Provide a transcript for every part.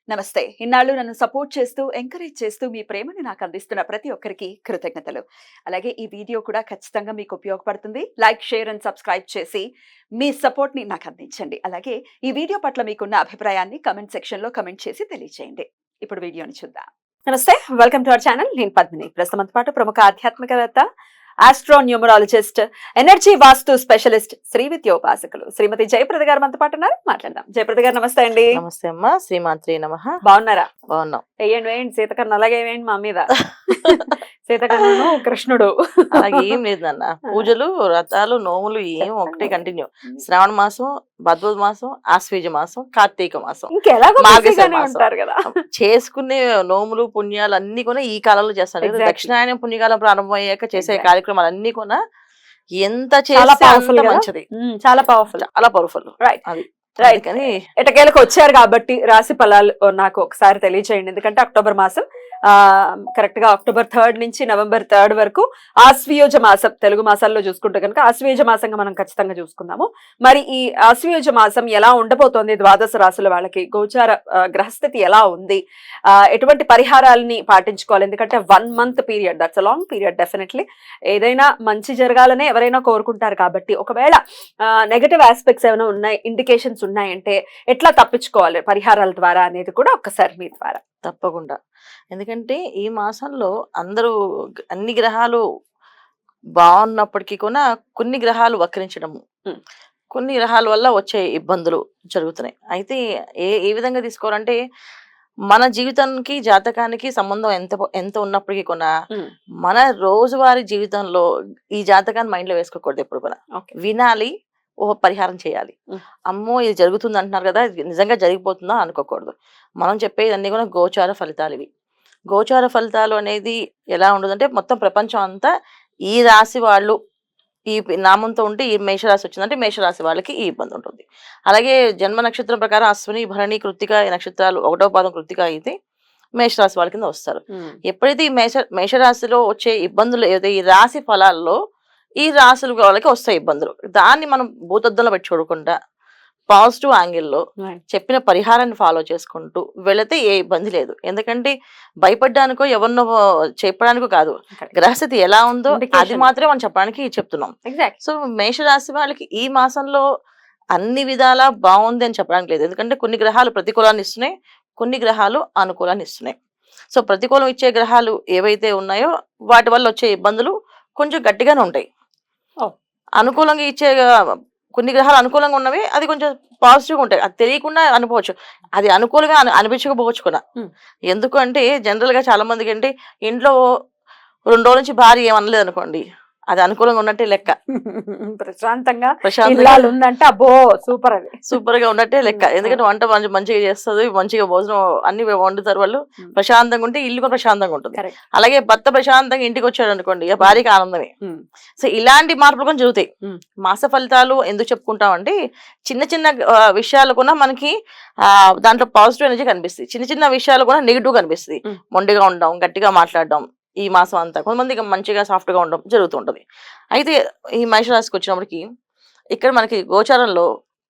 నమస్తే. ఇన్నాళ్ళు నన్ను సపోర్ట్ చేస్తూ, ఎంకరేజ్ చేస్తూ మీ ప్రేమని నాకు అందిస్తున్న ప్రతి ఒక్కరికి కృతజ్ఞతలు. అలాగే ఈ వీడియో కూడా ఖచ్చితంగా మీకు ఉపయోగపడుతుంది. లైక్, షేర్ అండ్ సబ్స్క్రైబ్ చేసి మీ సపోర్ట్‌ని నాకు అందించండి. అలాగే ఈ వీడియో పట్ల మీకున్న అభిప్రాయాన్ని కామెంట్ సెక్షన్‌లో కామెంట్ చేసి తెలియజేయండి. ఇప్పుడు వీడియోని చూద్దాం. నమస్తే. Welcome to our channel. నేను పద్మిని. ప్రస్తుతం మనతో పాటు ప్రముఖ ఆధ్యాత్మికవేత్త, ఆస్ట్రో న్యూమరాలజిస్ట్, ఎనర్జీ వాస్తు స్పెషలిస్ట్, శ్రీ విద్యోపాసకులు శ్రీమతి జయప్రద గారు మనతో పాటు ఉన్నారు. మాట్లాడదాం. జయప్రద గారు నమస్తే అండి. నమస్తే అమ్మా. శ్రీమాత్రే నమః. బాగున్నారా? బాగున్నాం. వేయండి సీతకన్ను అలాగే వేయండి మా మీద. సీతకన్ను కృష్ణుడు అలాగే ఏం లేదు నాన్న. పూజలు, వ్రతాలు, నోములు ఏం ఒకటే కంటిన్యూ. శ్రావణ మాసం, భద్రపద మాసం, ఆశ్వేజ మాసం, కార్తీక మాసం, ఇంకెలాగో మార్గశిర బిజీగానే మాసం. ఉంటారు కదా. చేసుకునే నోములు పుణ్యాలు అన్ని కూడా ఈ కాలంలో చేస్తాను. Exactly. దక్షిణాయనం పుణ్యకాలం ప్రారంభమయ్యాక చేసే Exactly. కార్యక్రమాలు అన్ని కూడా ఎంత చాలా చేస్తే పవర్ఫుల్ అంత మంచిది. చాలా పవర్ఫుల్. చాలా పవర్ఫుల్. రైట్ అది రైట్. కానీ ఎటకేలకు వచ్చారు కాబట్టి రాశి ఫలాలు నాకు ఒకసారి తెలియజేయండి. ఎందుకంటే అక్టోబర్ మాసం కరెక్ట్ గా అక్టోబర్ 3 నుంచి నవంబర్ 3 వరకు ఆశ్వయుజ మాసం, తెలుగు మాసాల్లో చూసుకుంటే కనుక ఆశ్వయుజ మాసంగా మనం ఖచ్చితంగా చూసుకుందాము. మరి ఈ ఆశ్వయుజ మాసం ఎలా ఉండబోతోంది? ద్వాదశ రాశుల వాళ్ళకి గోచార గ్రహస్థితి ఎలా ఉంది? ఎటువంటి పరిహారాలని పాటించుకోవాలి? ఎందుకంటే 1 month period, that's a long period. Definitely ఏదైనా మంచి జరగాలనే ఎవరైనా కోరుకుంటారు కాబట్టి ఒకవేళ నెగటివ్ ఆస్పెక్ట్స్ ఏమైనా ఉన్నాయి, ఇండికేషన్స్ ఉన్నాయంటే ఎట్లా తప్పించుకోవాలి పరిహారాల ద్వారా అనేది కూడా ఒక్కసారి మీ ద్వారా. తప్పకుండా. ఎందుకంటే ఈ మాసంలో అందరూ అన్ని గ్రహాలు బాగున్నప్పటికీ కూడా కొన్ని గ్రహాలు వక్రించడము, కొన్ని గ్రహాల వల్ల వచ్చే ఇబ్బందులు జరుగుతున్నాయి. అయితే ఏ విధంగా తీసుకోవాలంటే మన జీవితానికి జాతకానికి సంబంధం ఎంత ఉన్నప్పటికీ కూడా మన రోజువారీ జీవితంలో ఈ జాతకాన్ని మైండ్ లో వేసుకోకూడదు. ఎప్పుడు కూడా వినాలి, పరిహారం చేయాలి. అమ్మో ఇది జరుగుతుంది అంటున్నారు కదా, ఇది నిజంగా జరిగిపోతుందా అనుకోకూడదు. మనం చెప్పేది అన్ని కూడా గోచార ఫలితాలు. ఇవి గోచార ఫలితాలు అనేది ఎలా ఉండదంటే మొత్తం ప్రపంచం అంతా ఈ రాశి వాళ్ళు ఈ నామంతో ఉంటే ఈ మేషరాశి వచ్చిందంటే మేషరాశి వాళ్ళకి ఈ ఇబ్బంది ఉంటుంది. అలాగే జన్మ నక్షత్రం ప్రకారం అశ్విని, భరణి, కృత్తిక నక్షత్రాలు 1వ పాదం కృత్తిక అయితే మేషరాశి వాళ్ళ కింద వస్తారు. ఎప్పుడైతే ఈ మేషరాశిలో వచ్చే ఇబ్బందులు ఏదైతే ఈ రాశి ఫలాల్లో ఈ రాశుల వాళ్ళకి వస్తాయి ఇబ్బందులు, దాన్ని మనం భూతద్దంలో పెట్టి చూడకుండా పాజిటివ్ యాంగిల్లో చెప్పిన పరిహారాన్ని ఫాలో చేసుకుంటూ వెళితే ఏ ఇబ్బంది లేదు. ఎందుకంటే భయపడ్డానికో ఎవరినో చెప్పడానికో కాదు, గ్రహస్థితి ఎలా ఉందో అది మాత్రమే మనం చెప్పడానికి చెప్తున్నాం. సో మేషరాశి వాళ్ళకి ఈ మాసంలో అన్ని విధాలా బాగుంది అని చెప్పడానికి లేదు. ఎందుకంటే కొన్ని గ్రహాలు ప్రతికూలాన్ని ఇస్తున్నాయి, కొన్ని గ్రహాలు అనుకూలాన్ని ఇస్తున్నాయి. సో ప్రతికూలం ఇచ్చే గ్రహాలు ఏవైతే ఉన్నాయో వాటి వల్ల వచ్చే ఇబ్బందులు కొంచెం గట్టిగానే ఉంటాయి. అనుకూలంగా ఇచ్చే కొన్ని గ్రహాలు అనుకూలంగా ఉన్నవి అది కొంచెం పాజిటివ్గా ఉంటాయి. అది తెలియకుండా అనుకోవచ్చు, అది అనుకూలంగా అనిపించకపోవచ్చు కూడా. ఎందుకంటే జనరల్ గా చాలా మందికి అంటే ఇంట్లో 2 రోజుల నుంచి భార్య ఏమనలేదు అనుకోండి, అది అనుకూలంగా ఉన్నట్టే లెక్క. ప్రశాంతంగా ప్రశాంతంగా ఉందంటే అబ్బో సూపర్, అది సూపర్ గా ఉన్నట్టే లెక్క. ఎందుకంటే వంట మంచిగా చేస్తుంది, మంచిగా భోజనం అన్ని వండుతారు వాళ్ళు, ప్రశాంతంగా ఉంటే ఇల్లు కూడా ప్రశాంతంగా ఉంటుంది. అలాగే భర్త ప్రశాంతంగా ఇంటికి వచ్చాడు అనుకోండి, భార్యకి ఆనందమే. సో ఇలాంటి మార్పులు కూడా జరుగుతాయి. మాస ఫలితాలు ఎందుకు చెప్పుకుంటామంటే చిన్న చిన్న విషయాలు కూడా మనకి దాంట్లో పాజిటివ్ ఎనర్జీ కనిపిస్తుంది, చిన్న చిన్న విషయాలు కూడా నెగిటివ్ కనిపిస్తుంది. మొండిగా ఉండడం, గట్టిగా మాట్లాడడం, ఈ మాసం అంతా కొంతమందికి మంచిగా సాఫ్ట్గా ఉండడం జరుగుతుంటుంది. అయితే ఈ మేషరాశికి వచ్చినప్పటికి ఇక్కడ మనకి గోచారంలో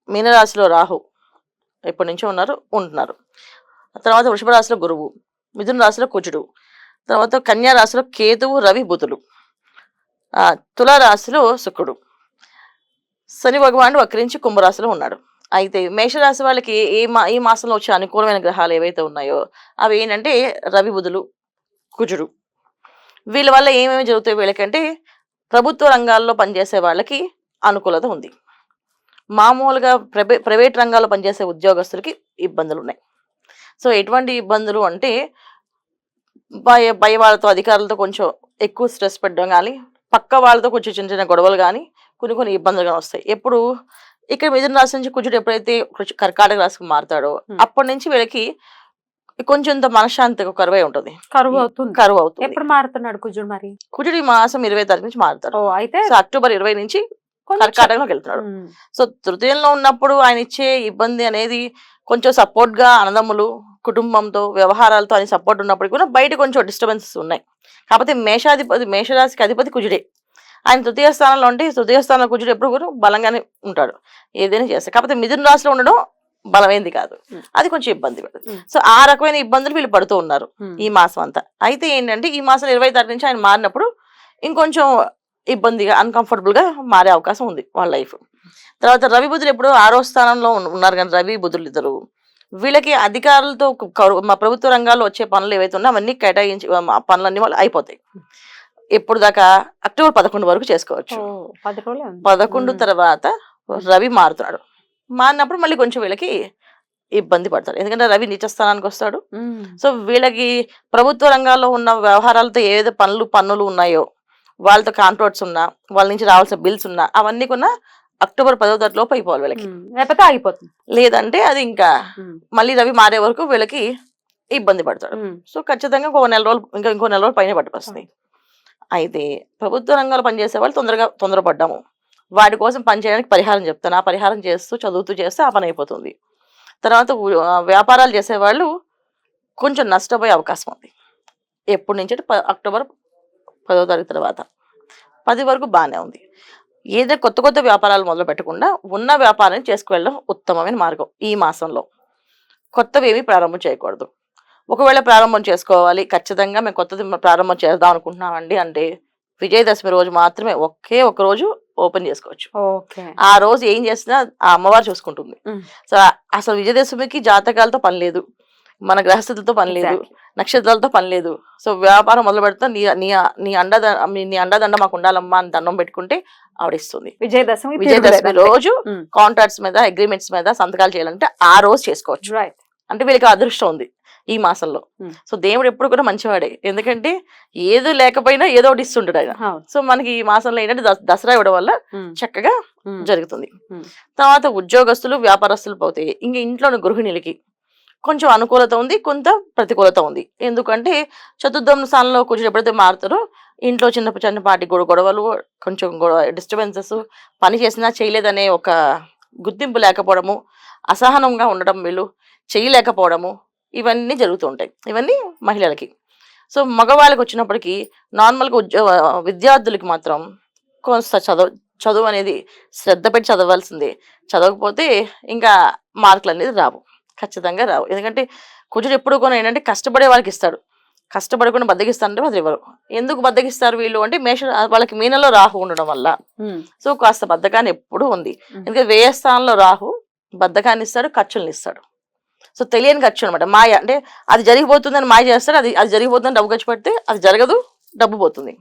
మీనరాశిలో రాహు ఎప్పటి నుంచో ఉంటున్నారు. తర్వాత వృషభ రాశిలో గురువు, మిథున రాశిలో కుజుడు, తర్వాత కన్యా రాశిలో కేతువు, రవి, బుధుడు, తులారాశిలో శుక్రుడు, శని భగవానుడు వక్రించి కుంభరాశిలో ఉన్నాడు. అయితే మేషరాశి వాళ్ళకి ఈ మాసంలో వచ్చే అనుకూలమైన గ్రహాలు ఏవైతే ఉన్నాయో అవి ఏంటంటే రవి, బుధులు, కుజుడు. వీళ్ళ వల్ల ఏమేమి జరుగుతాయి వీళ్ళకంటే ప్రభుత్వ రంగాల్లో పనిచేసే వాళ్ళకి అనుకూలత ఉంది. మామూలుగా ప్రైవేట్ రంగాల్లో పనిచేసే ఉద్యోగస్తులకి ఇబ్బందులు ఉన్నాయి. సో ఎటువంటి ఇబ్బందులు అంటే భయ వాళ్ళతో, అధికారులతో కొంచెం ఎక్కువ స్ట్రెస్ పెట్టడం కానీ, పక్క వాళ్ళతో కొంచెం చిన్న చిన్న గొడవలు కానీ, కొన్ని ఇబ్బందులు కానీ వస్తాయి. ఎప్పుడు ఇక్కడ మిథున రాశి నుంచి కుజుడు ఎప్పుడైతే కర్కాటక రాశికి మారుతాడో అప్పటి నుంచి వీళ్ళకి కొంచెం మనశ్శాంతి కరువై ఉంటుంది, కరువు అవుతుంది. ఎప్పుడు మారుతున్నాడు కుజుడు? మరి కుజుడు ఈ మాసం 20 తారీఖు నుంచి మారుతాడు. అయితే అక్టోబర్ 20 నుంచి కర్కాటకంలోకి వెళ్తున్నాడు. సో తృతీయంలో ఉన్నప్పుడు ఆయన ఇచ్చే ఇబ్బంది అనేది కొంచెం సపోర్ట్ గా అన్నదమ్ములు, కుటుంబంతో, వ్యవహారాలతో అని సపోర్ట్ ఉన్నప్పటికీ కూడా బయట కొంచెం డిస్టర్బెన్సెస్ ఉన్నాయి. కాకపోతే మేషరాశికి అధిపతి కుజుడే. ఆయన తృతీయ స్థానంలో ఉంటే తృతీయ స్థానంలో కుజుడు ఎప్పుడు కూడా బలంగానే ఉంటాడు, ఏదైనా చేస్తాడు. కాకపోతే మిథున రాశిలో ఉండడం బలమైంది కాదు, అది కొంచెం ఇబ్బంది పడుతుంది. సో ఆ రకమైన ఇబ్బందులు వీళ్ళు పడుతూ ఉన్నారు ఈ మాసం అంతా. అయితే ఏంటంటే ఈ మాసం 20 తారీఖు నుంచి ఆయన మారినప్పుడు ఇంకొంచెం ఇబ్బందిగా అన్కంఫర్టబుల్ గా మారే అవకాశం ఉంది వాళ్ళ లైఫ్. తర్వాత రవి బుధులు ఎప్పుడు 6వ స్థానంలో ఉన్నారు కానీ రవి బుధులు ఇద్దరు వీళ్ళకి అధికారులతో మా ప్రభుత్వ రంగాల్లో వచ్చే పనులు ఏవైతే ఉన్నాయో అవన్నీ కేటాయించి ఆ పనులన్నీ వాళ్ళు అయిపోతాయి. ఎప్పుడు దాకా అక్టోబర్ 11 వరకు చేసుకోవచ్చు. 11 తర్వాత రవి మారుతున్నాడు. మారినప్పుడు మళ్ళీ కొంచెం వీళ్ళకి ఇబ్బంది పడతారు, ఎందుకంటే రవి నీచ స్థానానికి వస్తాడు. సో వీళ్ళకి ప్రభుత్వ రంగాల్లో ఉన్న వ్యవహారాలతో ఏదైతే పన్నులు ఉన్నాయో వాళ్ళతో కాంట్రాక్ట్స్ ఉన్నా, వాళ్ళ నుంచి రావాల్సిన బిల్స్ ఉన్నా అవన్నీ కూడా అక్టోబర్ 10వ తారీఖు లోపు అయిపోవాలి వీళ్ళకి, లేకపోతే ఆగిపోతుంది. లేదంటే అది ఇంకా మళ్ళీ రవి మారే వరకు వీళ్ళకి ఇబ్బంది పడతాడు. సో ఖచ్చితంగా ఇంకో నెల రోజులు పైన పట్టుకొస్తుంది. అయితే ప్రభుత్వ రంగంలో పనిచేసే వాళ్ళు తొందరపడ్డాము, వాటి కోసం పనిచేయడానికి పరిహారం చెప్తాను, ఆ పరిహారం చేస్తూ చదువుతూ చేస్తే ఆ పని అయిపోతుంది. తర్వాత వ్యాపారాలు చేసేవాళ్ళు కొంచెం నష్టపోయే అవకాశం ఉంది. ఎప్పటి నుంచి అంటే అక్టోబర్ 10వ తారీఖు తర్వాత 10 వరకు బాగానే ఉంది. ఏదైనా కొత్త వ్యాపారాలు మొదలు పెట్టకుండా ఉన్న వ్యాపారాన్ని చేసుకువెళ్ళడం ఉత్తమమైన మార్గం. ఈ మాసంలో కొత్తవి ఏమీ ప్రారంభం చేయకూడదు. ఒకవేళ ప్రారంభం చేసుకోవాలి, ఖచ్చితంగా మేము కొత్తది ప్రారంభం చేద్దాం అనుకుంటున్నామండి అంటే విజయదశమి రోజు మాత్రమే ఒకే ఒక రోజు ఓపెన్ చేసుకోవచ్చు. ఆ రోజు ఏం చేసినా ఆ అమ్మవారు చూసుకుంటుంది. సో అసలు విజయదశమికి జాతకాలతో పని లేదు, మన గ్రహస్థితులతో పని లేదు, నక్షత్రాలతో పని లేదు. సో వ్యాపారం మొదలు పెడతా నీ అండదండ మాకు ఉండాలమ్మా అని దండం పెట్టుకుంటే ఆవిడిస్తుంది. విజయదశమి రోజు కాంట్రాక్ట్స్ మీద అగ్రిమెంట్స్ మీద సంతకాలు చేయాలంటే ఆ రోజు చేసుకోవచ్చు. అంటే వీళ్ళకి అదృష్టం ఉంది ఈ మాసంలో. సో దేవుడు ఎప్పుడు కూడా మంచివాడే, ఎందుకంటే ఏదో లేకపోయినా ఏదో ఒకటి ఇస్తుంటాడు ఆయన. సో మనకి ఈ మాసంలో ఏంటంటే దసరా ఇవ్వడం వల్ల చక్కగా జరుగుతుంది. తర్వాత ఉద్యోగస్తులు వ్యాపారస్తులు పోతాయి. ఇంక ఇంట్లోని గృహిణులకి కొంచెం అనుకూలత ఉంది, కొంత ప్రతికూలత ఉంది. ఎందుకంటే చతుర్థం స్థానంలో కొంచెం ఎప్పుడైతే మారుతారో ఇంట్లో చిన్నపాటి గొడవలు, కొంచెం డిస్టర్బెన్సెస్, పని చేసినా చేయలేదనే ఒక గుర్తింపు లేకపోవడము, అసహనంగా ఉండడం, వీళ్ళు చేయలేకపోవడము, ఇవన్నీ జరుగుతూ ఉంటాయి. ఇవన్నీ మహిళలకి. సో మగవాళ్ళకి వచ్చినప్పటికీ నార్మల్గా విద్యార్థులకి మాత్రం కొంత చదువు అనేది శ్రద్ధ పెట్టి చదవాల్సిందే. చదవకపోతే ఇంకా మార్కులు అనేది రావు, ఖచ్చితంగా రావు. ఎందుకంటే కుజుడు ఎప్పుడు కూడా ఏంటంటే కష్టపడే వాళ్ళకి ఇస్తాడు, కష్టపడకుండా బద్దగిస్తారంటే అది ఎవరు ఎందుకు బద్దగిస్తారు వీళ్ళు అంటే వాళ్ళకి మీనంలో రాహు ఉండడం వల్ల. సో కాస్త బద్ధకాన్ని ఎప్పుడూ ఉంది, ఎందుకంటే వ్యయ స్థానంలో రాహు బద్ధకాన్ని ఇస్తాడు, ఖర్చులను ఇస్తాడు. సో తెలియని ఖర్చు అనమాట, మాయ. అంటే అది జరిగిపోతుందని మాయ చేస్తాడు, అది జరిగిపోతుందని డబ్బు ఖర్చు పెడితే అది జరగదు, డబ్బు పోతుంది.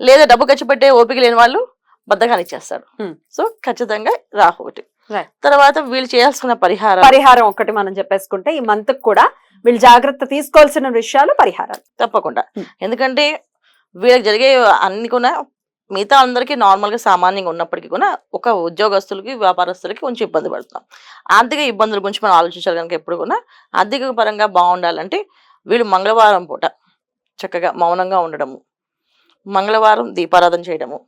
లేదా డబ్బు ఖర్చు పెట్టే ఓపిక లేని వాళ్ళు బద్ధకాన్ని ఇచ్చేస్తాడు. సో ఖచ్చితంగా రాహు ఒకటి. తర్వాత వీళ్ళు చేయాల్సిన పరిహారం ఒకటి మనం చెప్పేసుకుంటే ఈ మంత్ కూడా వీళ్ళు జాగ్రత్త తీసుకోవాల్సిన విషయాలు పరిహారాలు తప్పకుండా. ఎందుకంటే వీళ్ళకి జరిగే అన్ని కూడా మిగతా అందరికీ నార్మల్గా సామాన్యంగా ఉన్నప్పటికీ కూడా ఒక ఉద్యోగస్తులకి వ్యాపారస్తులకి కొంచెం ఇబ్బంది పడుతున్నాం. ఆర్థిక ఇబ్బందుల గురించి మనం ఆలోచించాలి కనుక ఎప్పుడు కూడా ఆర్థిక పరంగా బాగుండాలంటే వీళ్ళు మంగళవారం పూట చక్కగా మౌనంగా ఉండడము, మంగళవారం దీపారాధన చేయడము.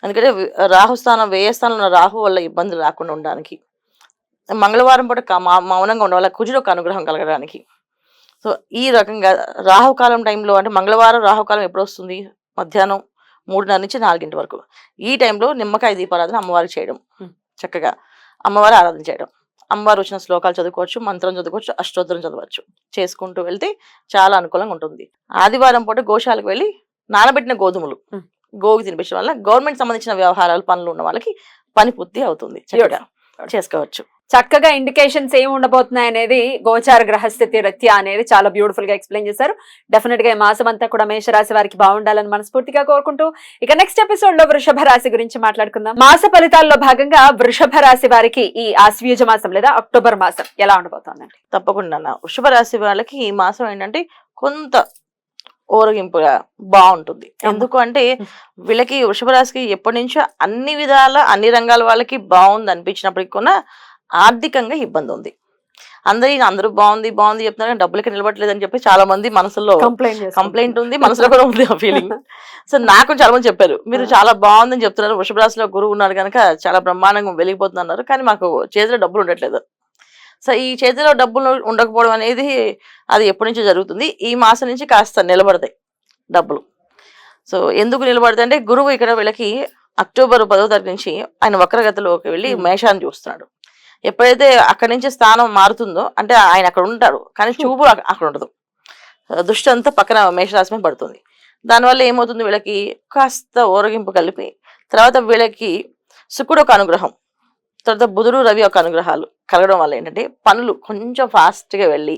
ఎందుకంటే రాహుస్థానం వ్యయస్థానంలో రాహు వల్ల ఇబ్బందులు రాకుండా ఉండడానికి మంగళవారం పూట మౌనంగా ఉండడం వల్ల కుజుడు ఒక అనుగ్రహం కలగడానికి. సో ఈ రకంగా రాహుకాలం టైంలో అంటే మంగళవారం రాహుకాలం ఎప్పుడు వస్తుంది? మధ్యాహ్నం 3:30 నుంచి 4 వరకు. ఈ టైంలో నిమ్మకాయ దీపారాధన అమ్మవారికి చేయడం, చక్కగా అమ్మవారి ఆరాధన చేయడం, అమ్మవారు వచ్చిన శ్లోకాలు చదువుకోవచ్చు, మంత్రం చదువుకోవచ్చు, అష్టోత్తరం చదవచ్చు. చేసుకుంటూ వెళ్తే చాలా అనుకూలంగా ఉంటుంది. ఆదివారం పూట గోశాలకు వెళ్ళి నానబెట్టిన గోధుమలు గోవుకి తినిపించడం వల్ల గవర్నమెంట్ సంబంధించిన వ్యవహారాలు పనులు ఉన్న వాళ్ళకి పని పూర్తి అవుతుంది, చక్కగా చేసుకోవచ్చు. చక్కగా ఇండికేషన్స్ ఏమి ఉండబోతున్నాయి అనేది గోచార గ్రహస్థితి రీత్యా అనేది చాలా బ్యూటిఫుల్ గా ఎక్స్ప్లెయిన్ చేశారు. డెఫినెట్ గా ఈ మాసం అంతా కూడా మేషరాశి వారికి బాగుండాలని మనస్ఫూర్తిగా కోరుకుంటూ ఇక నెక్స్ట్ ఎపిసోడ్ లో వృషభ రాశి గురించి మాట్లాడుకుందాం. మాస ఫలితాల్లో భాగంగా వృషభ రాశి వారికి ఈ ఆశ్వయుజ మాసం లేదా అక్టోబర్ మాసం ఎలా ఉండబోతోందండి? తప్పకుండా వృషభ రాశి వాళ్ళకి ఈ మాసం ఏంటంటే కొంత ఓరగింపుగా బాగుంటుంది. ఎందుకు అంటే వీళ్ళకి వృషభ రాశికి ఎప్పటి నుంచో అన్ని విధాల అన్ని రంగాల వాళ్ళకి బాగుంది అనిపించినప్పటికీ కూడా ఆర్థికంగా ఇబ్బంది ఉంది. అందరూ బాగుంది చెప్తున్నారు కానీ డబ్బులకి నిలబడలేదని చెప్పి చాలా మంది మనసులో కంప్లైంట్ ఉంది, మనసులో కూడా ఉంది ఆ ఫీలింగ్. సో నాకు చాలా మంది చెప్పారు మీరు చాలా బాగుందని చెప్తున్నారు, వృషభ రాశిలో గురువు ఉన్నారు కనుక చాలా బ్రహ్మాండంగా వెలిగిపోతున్నారు, కానీ మాకు చేతిలో డబ్బులు ఉండట్లేదు. సో ఈ చేతిలో డబ్బులు ఉండకపోవడం అనేది అది ఎప్పటి నుంచో జరుగుతుంది. ఈ మాసం నుంచి కాస్త నిలబడతాయి డబ్బులు. సో ఎందుకు నిలబడతాయి అంటే గురువు ఇక్కడ వీళ్ళకి అక్టోబర్ 10వ తారీఖు నుంచి ఆయన వక్రగతిలోకి వెళ్ళి మేషాన్ని చూస్తున్నాడు. ఎప్పుడైతే అక్కడి నుంచి స్థానం మారుతుందో అంటే ఆయన అక్కడ ఉంటారు కానీ చూపు అక్కడ ఉండదు, దృష్టి అంతా పక్కన మేషరాశి మీద పడుతుంది. దానివల్ల ఏమవుతుంది, వీళ్ళకి కాస్త ఓరగింపు కలిపి తర్వాత వీళ్ళకి శుక్రుడు ఒక అనుగ్రహం, తర్వాత బుధుడు రవి ఒక అనుగ్రహాలు కలగడం వల్ల ఏంటంటే పనులు కొంచెం ఫాస్ట్గా వెళ్ళి,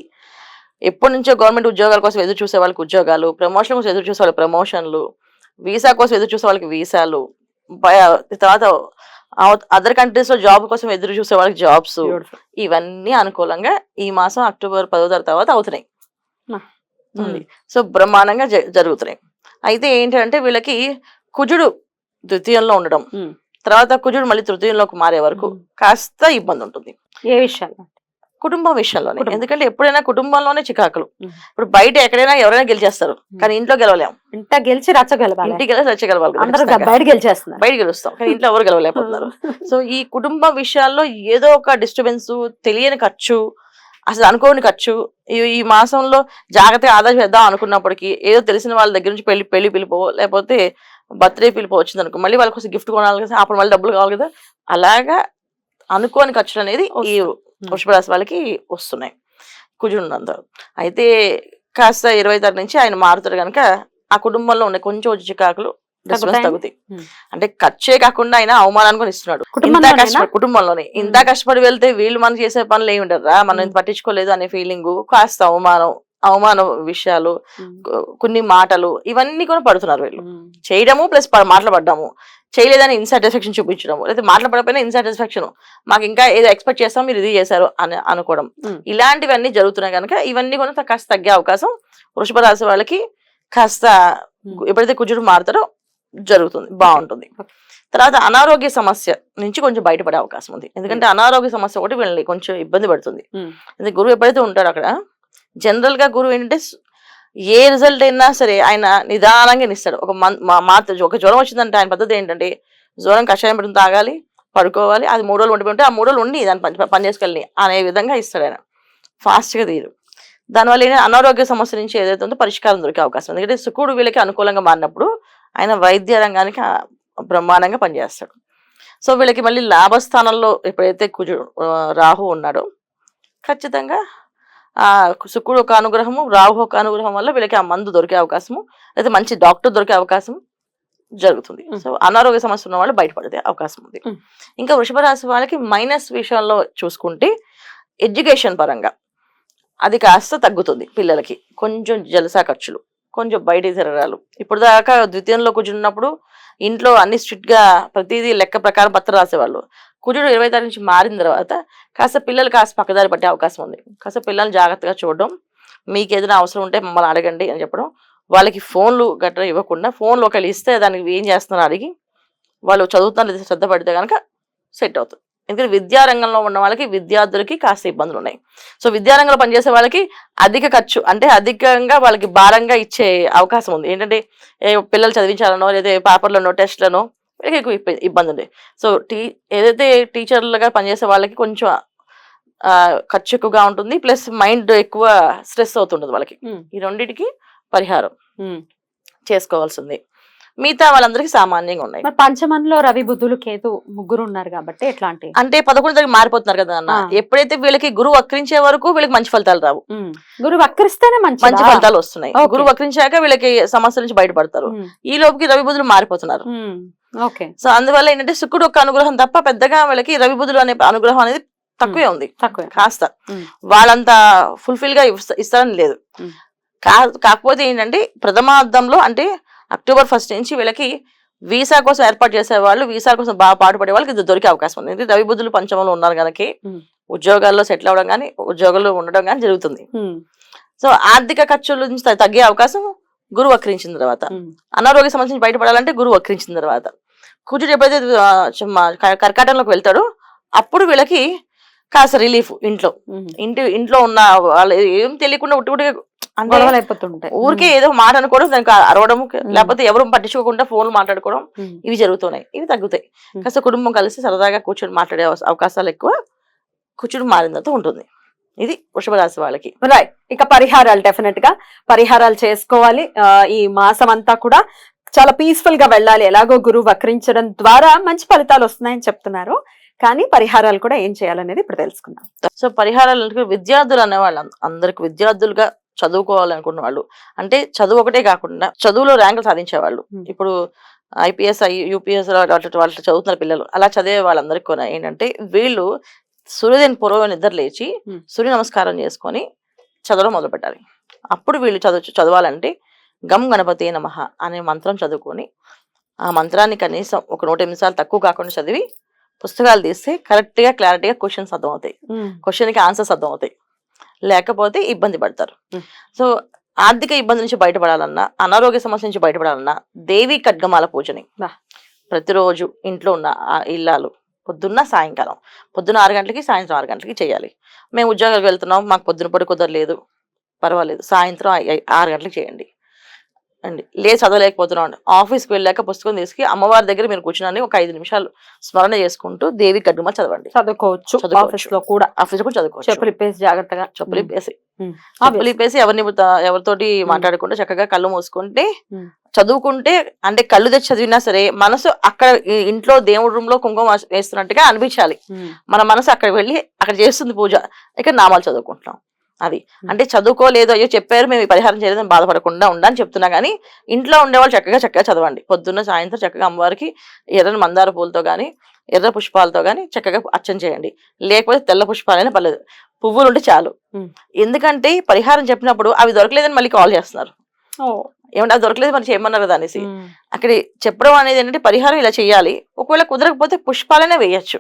ఎప్పటి నుంచో గవర్నమెంట్ ఉద్యోగాల కోసం ఎదురు చూసే వాళ్ళకి ఉద్యోగాలు, ప్రమోషన్ కోసం ఎదురు చూసే వాళ్ళకి ప్రమోషన్లు, వీసా కోసం ఎదురు చూసే వాళ్ళకి వీసాలు, తర్వాత అదర్ కంట్రీస్ లో జాబ్ కోసం ఎదురు చూసే వాళ్ళకి జాబ్స్, ఇవన్నీ అనుకూలంగా ఈ మాసం అక్టోబర్ 10వ తారీఖు తర్వాత అవుతున్నాయి. సో బ్రహ్మాండంగా జరుగుతున్నాయి. అయితే ఏంటంటే వీళ్ళకి కుజుడు ద్వితీయంలో ఉండడం, తర్వాత కుజుడు మళ్ళీ తృతీయంలోకి మారే వరకు కాస్త ఇబ్బంది ఉంటుంది. ఏ విషయాలు? కుటుంబం విషయంలోనే. ఎందుకంటే ఎప్పుడైనా కుటుంబంలోనే చికాకులు. ఇప్పుడు బయట ఎక్కడైనా ఎవరైనా గెలిచేస్తారు కానీ ఇంట్లో గెలవలేం. ఇంట్లో గెలిచి రచ్చగలవాలి, ఇంటికి వెళ్ళి రచ్చగలవాలి, బయట గెలిచేస్తున్నారు, బయట గెలుస్తాం కానీ ఇంట్లో ఎవరు గెలవలేకపోతున్నారు. సో ఈ కుటుంబ విషయాల్లో ఏదో ఒక డిస్టర్బెన్స్, తెలియని ఖర్చు, అసలు అనుకోని ఖర్చు, ఈ మాసంలో జాగ్రత్తగా ఆదా చేద్దాం అనుకున్నప్పటికీ ఏదో తెలిసిన వాళ్ళ దగ్గర నుంచి పెళ్లి పిలిపో లేకపోతే బర్త్డే పిలిపో వచ్చింది అనుకో, మళ్ళీ వాళ్ళ కోసం గిఫ్ట్ కొనాలి కదా, అప్పుడు మళ్ళీ డబ్బులు కావాలి కదా, అలాగా అనుకోని ఖర్చులు అనేది ఈ వృషభ రాశి వాళ్ళకి వస్తున్నాయి కుజుడు ఉన్నంత. అయితే కాస్త 20 తారీఖు నుంచి ఆయన మారుతారు కనుక ఆ కుటుంబంలో ఉన్న కొంచెం చికాకులు తగ్గుతాయి. అంటే ఖర్చే కాకుండా ఆయన అవమానాన్ని కూడా ఇస్తున్నాడు కుటుంబంలోనే. ఇంత కష్టపడి వెళ్తే వీళ్ళు మనం చేసే పనులు ఏమి ఉండరా, మనం పట్టించుకోలేదు అనే ఫీలింగ్, కాస్త అవమాన విషయాలు, కొన్ని మాటలు, ఇవన్నీ కూడా పడుతున్నారు వీళ్ళు. చేయడము ప్లస్ మాట్లాడము, చేయలేదని ఇన్సాటిస్ఫాక్షన్ చూపించడం, లేదా మాట్లాడకపోయినా ఇన్సాటిస్ఫాక్షన్, మాకు ఇంకా ఏదో ఎక్స్పెక్ట్ చేస్తాం మీరు ఇది చేశారు అని అనుకోవడం, ఇలాంటివన్నీ జరుగుతున్నాయి కనుక ఇవన్నీ కూడా కాస్త తగ్గే అవకాశం వృషభ రాశి వాళ్ళకి కాస్త ఎప్పుడైతే కుజుడు మారుతారో జరుగుతుంది, బాగుంటుంది. తర్వాత అనారోగ్య సమస్య నుంచి కొంచెం బయటపడే అవకాశం ఉంది. ఎందుకంటే అనారోగ్య సమస్య ఒకటి వీళ్ళని కొంచెం ఇబ్బంది పడుతుంది. గురువు ఎప్పుడైతే ఉంటారో అక్కడ జనరల్ గా గురువు ఏంటంటే ఏ రిజల్ట్ అయినా సరే ఆయన నిదానంగా ఇస్తాడు. ఒక జ్వరం వచ్చిందంటే ఆయన పద్ధతి ఏంటంటే జ్వరం కషాయం పెట్టుకుని తాగాలి, పడుకోవాలి, అది 3 రోజులు ఉండిపోతే ఆ 3 రోజులు ఉండి దాన్ని పని చేసుకెళ్ళి అనే విధంగా ఇస్తాడు ఆయన, ఫాస్ట్గా తీరు. దానివల్ల ఏంటంటే అనారోగ్య సమస్య నుంచి ఏదైతే ఉందో పరిష్కారం దొరికే అవకాశం. ఎందుకంటే శుక్రుడు వీళ్ళకి అనుకూలంగా మారినప్పుడు ఆయన వైద్య రంగానికి బ్రహ్మాండంగా పనిచేస్తాడు. సో వీళ్ళకి మళ్ళీ లాభస్థానంలో ఎప్పుడైతే రాహు ఉన్నాడో ఖచ్చితంగా శుక్రుడు ఒక అనుగ్రహము, రాహు ఒక అనుగ్రహం వల్ల వీళ్ళకి ఆ మందు దొరికే అవకాశము, లేదా మంచి డాక్టర్ దొరికే అవకాశం జరుగుతుంది. సో అనారోగ్య సమస్య ఉన్న వాళ్ళు బయటపడే అవకాశం ఉంది. ఇంకా వృషభ రాశి వాళ్ళకి మైనస్ విషయంలో చూసుకుంటే ఎడ్యుకేషన్ పరంగా అది కాస్త తగ్గుతుంది. పిల్లలకి కొంచెం జలసా ఖర్చులు, కొంచెం బయట తిరగాలు. ఇప్పుడు దాకా ద్వితీయంలో కూర్చున్నప్పుడు ఇంట్లో అన్ని స్ట్రిక్ట్ గా ప్రతిదీ లెక్క ప్రకారం పత్రం రాసేవాళ్ళు. కుజుడు 20 తారీఖు నుంచి మారిన తర్వాత కాస్త పిల్లలు కాస్త పక్కదారి పట్టే అవకాశం ఉంది. కాస్త పిల్లల్ని జాగ్రత్తగా చూడడం, మీకు ఏదైనా అవసరం ఉంటే మమ్మల్ని అడగండి అని చెప్పడం, వాళ్ళకి ఫోన్లు గట్రా ఇవ్వకుండా, ఫోన్లు ఒకళ్ళు ఇస్తే దానికి ఏం చేస్తున్నారు అడిగి వాళ్ళు చదువుతున్నారు లేదా శ్రద్ధ పడితే కనుక సెట్ అవుతుంది. ఎందుకంటే విద్యారంగంలో ఉన్న వాళ్ళకి విద్యార్థులకి కాస్త ఇబ్బందులు ఉన్నాయి. సో విద్యారంగంలో పనిచేసే వాళ్ళకి అధిక ఖర్చు, అంటే అధికంగా వాళ్ళకి భారంగా ఇచ్చే అవకాశం ఉంది. ఏంటంటే పిల్లలు చదివించాలనో లేదా పేపర్లనో టెస్ట్లనో వీళ్ళకి ఎక్కువ ఇబ్బంది ఉంది. సో ఏదైతే టీచర్లుగా పనిచేసే వాళ్ళకి కొంచెం ఖర్చు ఎక్కువగా ఉంటుంది, ప్లస్ మైండ్ ఎక్కువ స్ట్రెస్ అవుతుంటుంది వాళ్ళకి. ఈ రెండింటికి పరిహారం చేసుకోవాల్సింది. మిగతా వాళ్ళందరికీ సామాన్యంగా ఉన్నాయి. పంచమంలో రవి బుధులు కేతు ముగ్గురు ఉన్నారు కాబట్టి ఎట్లాంటి అంటే 11 తారీఖు మారిపోతున్నారు కదా అన్న. ఎప్పుడైతే వీళ్ళకి గురువు వక్రించే వరకు వీళ్ళకి మంచి ఫలితాలు రావు. గురువు వక్రిస్తేనే మంచి ఫలితాలు వస్తున్నాయి. గురువు వక్రించాక వీళ్ళకి సమస్యల నుంచి బయటపడతారు. ఈ లోపుకి రవి బుధులు మారిపోతున్నారు. సో అందువల్ల ఏంటంటే శుక్రుడు ఒక అనుగ్రహం తప్ప పెద్దగా వీళ్ళకి రవి బుధులు అనే అనుగ్రహం అనేది తక్కువే ఉంది. కాస్త వాళ్ళంతా ఫుల్ఫిల్ గా ఇస్తారని లేదు. కాకపోతే ఏంటంటే ప్రథమార్థంలో అంటే అక్టోబర్ 1 నుంచి వీళ్ళకి వీసా కోసం ఏర్పాటు చేసే వాళ్ళు, వీసా కోసం బాగా పాటుపడే వాళ్ళకి ఇది దొరికే అవకాశం ఉంది. రవి బుధులు పంచమంలో ఉన్నారు కనుక ఉద్యోగాల్లో సెటిల్ అవ్వడం కానీ ఉద్యోగాల్లో ఉండడం కానీ జరుగుతుంది. సో ఆర్థిక ఖర్చుల నుంచి తగ్గే అవకాశం గురువు వక్రించిన తర్వాత. అనారోగ్య సమస్య నుంచి బయటపడాలంటే గురువు వక్రించిన తర్వాత. కుజుడు ఎప్పుడైతే కర్కాటంలోకి వెళ్తాడో అప్పుడు వీళ్ళకి కాస్త రిలీఫ్. ఇంట్లో ఉన్న వాళ్ళు ఏం తెలియకుండా ఉట్టుకుంటే అంటే ఊరికే ఏదో మాట అనుకోవడం, దానికి అరవడం, లేకపోతే ఎవరు పట్టించుకోకుండా ఫోన్లు మాట్లాడుకోవడం, ఇవి జరుగుతున్నాయి. ఇవి తగ్గుతాయి. కాస్త కుటుంబం కలిసి సరదాగా కూర్చొని మాట్లాడే అవకాశాలు ఎక్కువ కుజుడు మారిన తర్వాత ఉంటుంది. ఇది వృషభ రాశి వాళ్ళకి. రైట్. ఇక పరిహారాలు డెఫినెట్ గా పరిహారాలు చేసుకోవాలి. ఈ మాసం అంతా కూడా చాలా పీస్ఫుల్ గా వెళ్ళాలి. ఎలాగో గురువు వక్రించడం ద్వారా మంచి ఫలితాలు వస్తున్నాయని చెప్తున్నారు. కానీ పరిహారాలు కూడా ఏం చేయాలనేది ఇప్పుడు తెలుసుకుందాం. సో పరిహారాలు విద్యార్థులు అనేవాళ్ళు అందరికి విద్యార్థులుగా చదువుకోవాలనుకున్న వాళ్ళు, అంటే చదువు ఒకటే కాకుండా చదువులో ర్యాంకులు సాధించేవాళ్ళు, ఇప్పుడు IPS UPS వాళ్ళు చదువుతున్న పిల్లలు అలా చదివే వాళ్ళందరికీ కూడా ఏంటంటే వీళ్ళు సూర్యోదయం పూర్వం నిద్ర లేచి సూర్య నమస్కారం చేసుకొని చదవడం మొదలు పెట్టాలి. అప్పుడు వీళ్ళు చదవాలంటే గం గణపతి నమః అనే మంత్రం చదువుకొని ఆ మంత్రాన్ని కనీసం ఒక 100 నిమిషాలు తక్కువ కాకుండా చదివి పుస్తకాలు తీస్తే కరెక్ట్గా క్లారిటీగా క్వశ్చన్స్ అర్థమవుతాయి, క్వశ్చన్కి ఆన్సర్స్ అర్థమవుతాయి. లేకపోతే ఇబ్బంది పడతారు. సో ఆర్థిక ఇబ్బంది నుంచి బయటపడాలన్నా, అనారోగ్య సమస్య నుంచి బయటపడాలన్నా దేవి ఖడ్గమాల పూజని ప్రతిరోజు ఇంట్లో ఉన్న ఇల్లాలు పొద్దున్న సాయంకాలం, పొద్దున్న 6 గంటలకి సాయంత్రం 6 గంటలకి చేయాలి. మేము ఉద్యోగాలకు వెళ్తున్నాం, మాకు పొద్దున పొడి కుదరలేదు, పర్వాలేదు, సాయంత్రం 6 గంటలకు చేయండి అండి. చదవలేకపోతున్నాం అండి, ఆఫీస్కి వెళ్ళాక పుస్తకం తీసుకు అమ్మవారి దగ్గర మీరు కూర్చుని ఒక 5 నిమిషాలు స్మరణ చేసుకుంటూ దేవి ఖడ్గమాల చదవండి. చదువుకోవచ్చు, ఆఫీస్లో కూడా చదువుకోవచ్చు. చెప్పులు ఇప్పేసి జాగ్రత్తగా, చెప్పులు ఇప్పేసి ఎవరితోటి మాట్లాడకుండా చక్కగా కళ్ళు మూసుకుంటే చదువుకుంటే, అంటే కళ్ళు తెచ్చి చదివినా సరే మనసు అక్కడ ఇంట్లో దేవుడి రూమ్ లో కుంకుమ వేస్తున్నట్టుగా అనిపించాలి. మన మనసు అక్కడ వెళ్ళి అక్కడ చేస్తుంది పూజ, ఇక్కడ నామాలు చదువుకుంటున్నాం. అది అంటే చదువుకోలేదు, అయ్యో చెప్పారు మేము ఈ పరిహారం చేయలేదని బాధపడకుండా ఉండని చెప్తున్నా. కానీ ఇంట్లో ఉండేవాళ్ళు చక్కగా చదవండి. పొద్దున్న సాయంత్రం చక్కగా అమ్మవారికి ఎర్రని మందార పూలతో కానీ ఎర్ర పుష్పాలతో కానీ చక్కగా అర్చన చేయండి. లేకపోతే తెల్ల పుష్పాలైనా పర్లేదు, పువ్వులు ఉంటే చాలు. ఎందుకంటే పరిహారం చెప్పినప్పుడు అవి దొరకలేదని మళ్ళీ కాల్ చేస్తున్నారు, ఏమంటే అది దొరకలేదు మరి చేయమన్నారు కదా అనేసి. అక్కడ చెప్పడం అనేది ఏంటంటే పరిహారం ఇలా చేయాలి, ఒకవేళ కుదరకపోతే పుష్పాలనే వేయచ్చు,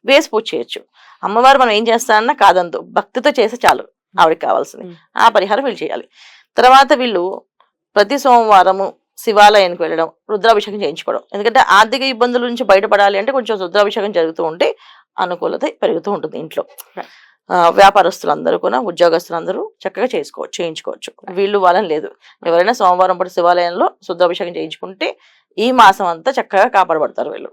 వేసి పూజ చేయొచ్చు. అమ్మవారు మనం ఏం చేస్తానన్నా కాదందు, భక్తితో చేస్తే చాలు ఆవిడకి కావాల్సింది. ఆ పరిహారం వీళ్ళు చేయాలి. తర్వాత వీళ్ళు ప్రతి సోమవారము శివాలయానికి వెళ్ళడం, రుద్రాభిషేకం చేయించుకోవడం. ఎందుకంటే ఆర్థిక ఇబ్బందుల నుంచి బయటపడాలి అంటే కొంచెం రుద్రాభిషేకం జరుగుతూ ఉంటే అనుకూలత పెరుగుతూ ఉంటుంది ఇంట్లో. వ్యాపారస్తులందరూ కూడా, ఉద్యోగస్తులందరూ చక్కగా చేయించుకోవచ్చు. వీళ్ళు వాళ్ళని లేదు, ఎవరైనా సోమవారం పాటు శివాలయంలో రుద్రాభిషేకం చేయించుకుంటే ఈ మాసం అంతా చక్కగా కాపాడబడతారు వీళ్ళు.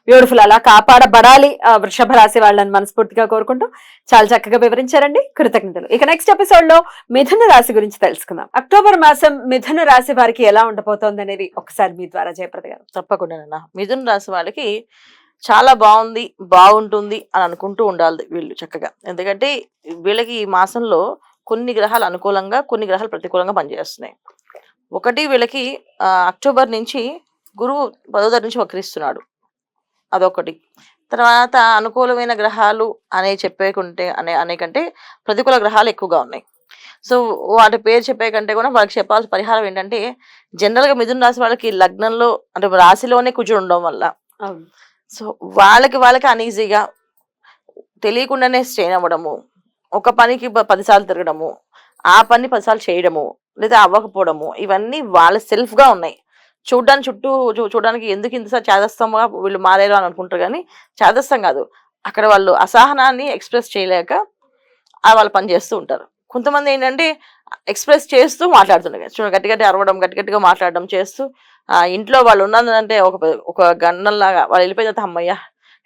బ్యూటిఫుల్. అలా కాపాడబడాలి వృషభ రాశి వాళ్ళని మనస్ఫూర్తిగా కోరుకుంటూ చాలా చక్కగా వివరించారండి, కృతజ్ఞతలు. ఇక నెక్స్ట్ ఎపిసోడ్ లో మిథున రాశి గురించి తెలుసుకుందాం. అక్టోబర్ మాసం మిథున రాశి వారికి ఎలా ఉండబోతోంది అనేది ఒకసారి మీ ద్వారా జయప్రద గారు. తప్పకుండా మిథున రాశి వాళ్ళకి చాలా బాగుంటుంది అని అనుకుంటూ ఉండాలి వీళ్ళు చక్కగా. ఎందుకంటే వీళ్ళకి ఈ మాసంలో కొన్ని గ్రహాలు అనుకూలంగా, కొన్ని గ్రహాలు ప్రతికూలంగా పనిచేస్తున్నాయి. ఒకటి వీళ్ళకి అక్టోబర్ నుంచి గురువు 10వ తారీఖు నుంచి వక్రిస్తున్నాడు, అదొకటి. తర్వాత అనుకూలమైన గ్రహాలు అనేకంటే ప్రతికూల గ్రహాలు ఎక్కువగా ఉన్నాయి. సో వాటి పేరు చెప్పే కంటే కూడా వాళ్ళకి చెప్పాల్సిన పరిహారం ఏంటంటే, జనరల్గా మిథున రాశి వాళ్ళకి లగ్నంలో అంటే రాశిలోనే కుజుడు ఉండడం వల్ల సో వాళ్ళకి అనీజీగా తెలియకుండానే స్ట్రెయిన్ అవ్వడము, ఒక పనికి 10 సార్లు తిరగడము, ఆ పని 10 సార్లు చేయడము, లేదా అవ్వకపోవడము, ఇవన్నీ వాళ్ళ సెల్ఫ్గా ఉన్నాయి. చూడడానికి ఎందుకు ఇంతసారి చేదస్తంగా వీళ్ళు మారారు అని అనుకుంటారు. కానీ చేదస్తం కాదు, అక్కడ వాళ్ళు అసహనాన్ని ఎక్స్ప్రెస్ చేయలేక వాళ్ళు పని చేస్తూ ఉంటారు. కొంతమంది ఏంటంటే ఎక్స్ప్రెస్ చేస్తూ మాట్లాడుతుంటారు, గట్టి అరవడం, గట్టిగా మాట్లాడడం చేస్తూ ఇంట్లో వాళ్ళు ఉన్నదంటే ఒక గన్నల్లాగా వాళ్ళు వెళ్ళిపోయిన తర్వాత అమ్మయ్య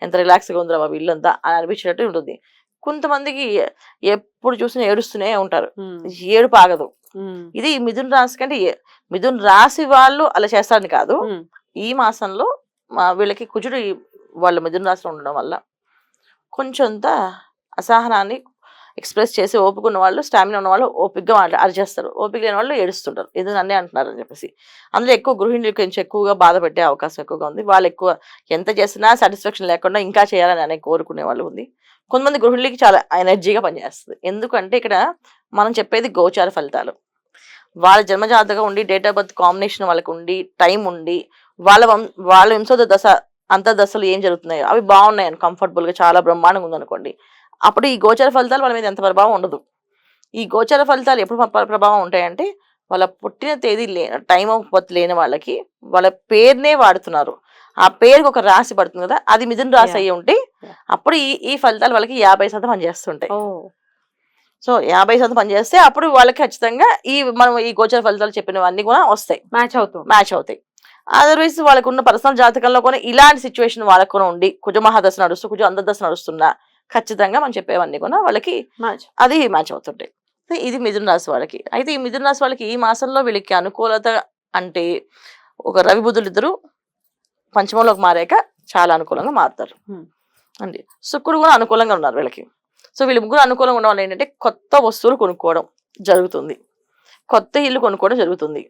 ఎంత రిలాక్స్గా ఉందిరా బాబు ఇల్లంతా అని అనిపించినట్టు ఉంటుంది. కొంతమందికి ఎప్పుడు చూసినా ఏడుస్తూనే ఉంటారు, ఏడుపు ఆగదు. ఇది మిథున రాశి కంటే మిథున రాశి వాళ్ళు అలా చేస్తారని కాదు, ఈ మాసంలో వీళ్ళకి కుజుడు వాళ్ళు మిథున రాశిలో ఉండడం వల్ల కొంచెంత అసహనాన్ని ఎక్స్ప్రెస్ చేసి ఓపిక ఉన్న వాళ్ళు, స్టామినా ఉన్న వాళ్ళు ఓపికగా అరిచేస్తారు, ఓపిక లేని వాళ్ళు ఏడుస్తుంటారు, ఇది నన్నే అంటున్నారు అని చెప్పేసి. అందులో ఎక్కువ గృహిణులు కొంచెం ఎక్కువగా బాధ పెట్టే అవకాశం ఎక్కువగా ఉంది. వాళ్ళు ఎక్కువ ఎంత చేసినా సాటిస్ఫాక్షన్ లేకుండా ఇంకా చేయాలని అనే కోరుకునే వాళ్ళు ఉంది. కొంతమంది గృహిణులకి చాలా ఎనర్జీగా పనిచేస్తుంది. ఎందుకంటే ఇక్కడ మనం చెప్పేది గోచార ఫలితాలు. వాళ్ళ జన్మజాతకం ఉండి, డేట్ ఆఫ్ బర్త్ కాంబినేషన్ వాళ్ళకి ఉండి, టైం ఉండి, వాళ్ళ వంశోద దశ అంతర్దశలు ఏం జరుగుతున్నాయో అవి బాగున్నాయని కంఫర్టబుల్గా చాలా బ్రహ్మాండంగా ఉందనుకోండి, అప్పుడు ఈ గోచర ఫలితాలు వాళ్ళ మీద ఎంత ప్రభావం ఉండదు. ఈ గోచర ఫలితాలు ఎప్పుడు ప్రభావం ఉంటాయంటే, వాళ్ళ పుట్టిన తేదీ టైం ఆఫ్ బర్త్ లేని వాళ్ళకి వాళ్ళ పేరునే వాడుతున్నారు, ఆ పేరుకి ఒక రాశి పడుతుంది కదా, అది మిథున రాశి అయ్యి ఉంటే అప్పుడు ఈ ఫలితాలు వాళ్ళకి 50% పనిచేస్తుంటాయి. సో 50% పనిచేస్తే అప్పుడు వాళ్ళకి ఖచ్చితంగా మనం ఈ గోచర ఫలితాలు చెప్పినవన్నీ కూడా వస్తాయి, మ్యాచ్ అవుతాయి. అదర్వైజ్ వాళ్ళకు ఉన్న పర్సనల్ జాతకంలో కూడా ఇలాంటి సిచ్యువేషన్ వాళ్ళకు కూడా ఉండి, కుజ మహాదశ నడుస్తూ కుజ అంతర్దశ నడుస్తున్నా ఖచ్చితంగా మనం చెప్పేవన్నీ కూడా వాళ్ళకి అది మ్యాచ్ అవుతుంటాయి. ఇది మిథున రాశి వాళ్ళకి. అయితే ఈ మిథున రాశి వాళ్ళకి ఈ మాసంలో వీళ్ళకి అనుకూలత అంటే, ఒక రవి బుధులు ఇద్దరు పంచమంలోకి మారాక చాలా అనుకూలంగా మారుతారు. అండి. శుక్రుడు కూడా అనుకూలంగా ఉన్నారు వీళ్ళకి. సో వీళ్ళు ముగ్గురు అనుకూలంగా ఉండడం వల్ల ఏంటంటే కొత్త వస్తువులు కొనుక్కోవడం జరుగుతుంది, కొత్త ఇల్లు కొనుక్కోవడం జరుగుతుంది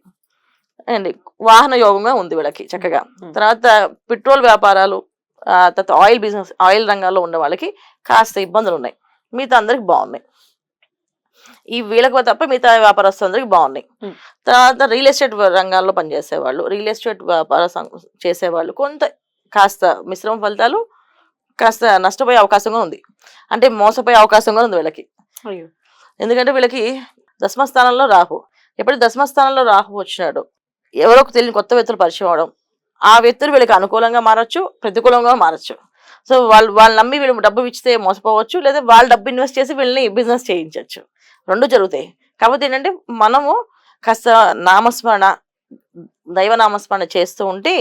అండి. వాహన యోగంగా ఉంది వీళ్ళకి చక్కగా. తర్వాత పెట్రోల్ వ్యాపారాలు, తర్వాత ఆయిల్ బిజినెస్, ఆయిల్ రంగాల్లో ఉన్న వాళ్ళకి కాస్త ఇబ్బందులు ఉన్నాయి. మిగతా అందరికి బాగున్నాయి. ఈ వీళ్ళకు తప్ప మిగతా వ్యాపారస్తులందరికీ బాగున్నాయి. తర్వాత రియల్ ఎస్టేట్ రంగాల్లో పనిచేసేవాళ్ళు, రియల్ ఎస్టేట్ వ్యాపార చేసేవాళ్ళు కొంత కాస్త మిశ్రమ ఫలితాలు, కాస్త నష్టపోయే అవకాశం కూడా ఉంది, అంటే మోసపోయే అవకాశం కూడా ఉంది వీళ్ళకి. ఎందుకంటే వీళ్ళకి దశమస్థానంలో రాహు, ఎప్పుడైతే దశమస్థానంలో రాహు వచ్చినాడు ఎవరో తెలియని కొత్త వ్యక్తులు పరిచయం అవడం, ఆ వ్యక్తులు వీళ్ళకి అనుకూలంగా మారచ్చు, ప్రతికూలంగా మారచ్చు. సో వాళ్ళు నమ్మి వీళ్ళు డబ్బు ఇచ్చితే మోసపోవచ్చు, లేదా వాళ్ళు డబ్బు ఇన్వెస్ట్ చేసి వీళ్ళని బిజినెస్ చేయించవచ్చు, రెండు జరుగుతాయి. కాకపోతే ఏంటంటే మనము కాస్త నామస్మరణ, దైవ నామస్మరణ చేస్తూ ఉంటే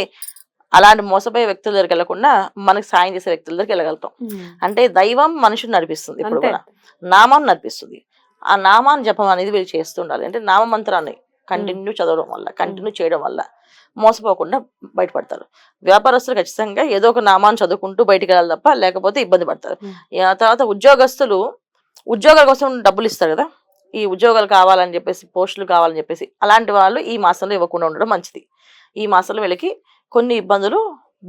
అలాంటి మోసపోయే వ్యక్తుల దగ్గరికి వెళ్ళకుండా మనకి సాయం చేసే వ్యక్తుల దగ్గరికి వెళ్ళగలుగుతాం. అంటే దైవం మనుషుని నడిపిస్తుంది, ఇప్పుడు కూడా నామం నడిపిస్తుంది. ఆ నామాన్ని జపం అనేది వీళ్ళు చేస్తూ ఉండాలి. అంటే నామమంత్రాన్ని కంటిన్యూ చదవడం వల్ల, కంటిన్యూ చేయడం వల్ల మోసపోకుండా బయటపడతారు. వ్యాపారస్తులు ఖచ్చితంగా ఏదో ఒక నామాన్ని చదువుకుంటూ బయటికి వెళ్ళాలి తప్ప, లేకపోతే ఇబ్బంది పడతారు. తర్వాత ఉద్యోగస్తులు ఉద్యోగాల కోసం డబ్బులు ఇస్తారు కదా, ఈ ఉద్యోగాలు కావాలని చెప్పేసి, పోస్టులు కావాలని చెప్పేసి, అలాంటి వాళ్ళు ఈ మాసంలో ఇవ్వకుండా ఉండడం మంచిది. ఈ మాసంలో వీళ్ళకి కొన్ని ఇబ్బందులు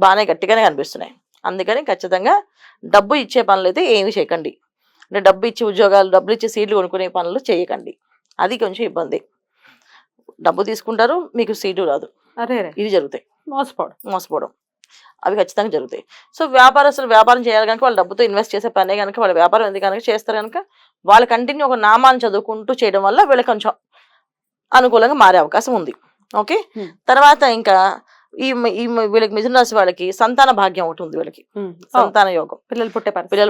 బాగానే గట్టిగానే కనిపిస్తున్నాయి. అందుకని ఖచ్చితంగా డబ్బు ఇచ్చే పనులు అయితే ఏమి చేయకండి. అంటే డబ్బు ఇచ్చి ఉద్యోగాలు, డబ్బులు ఇచ్చి సీట్లు కొనుక్కునే పనులు చేయకండి, అది కొంచెం ఇబ్బంది. డబ్బు తీసుకుంటారు, మీకు సీటు రాదు, ఇవి జరుగుతాయి. మోసపోవడం అవి ఖచ్చితంగా జరుగుతాయి. సో వ్యాపారస్తులు వ్యాపారం చేయాలి కనుక, వాళ్ళు డబ్బుతో ఇన్వెస్ట్ చేసే పనే కనుక, వాళ్ళ వ్యాపారం ఎందుకు కనుక చేస్తారు కనుక, వాళ్ళు కంటిన్యూ ఒక నామాన్ని చదువుకుంటూ చేయడం వల్ల వీళ్ళకి కొంచెం అనుకూలంగా మారే అవకాశం ఉంది. ఓకే. తర్వాత ఇంకా ఈ వీళ్ళకి మిథున రాశి వాళ్ళకి సంతాన భాగ్యం ఒకటి ఉంది. వీళ్ళకి సంతాన యోగం, పిల్లలు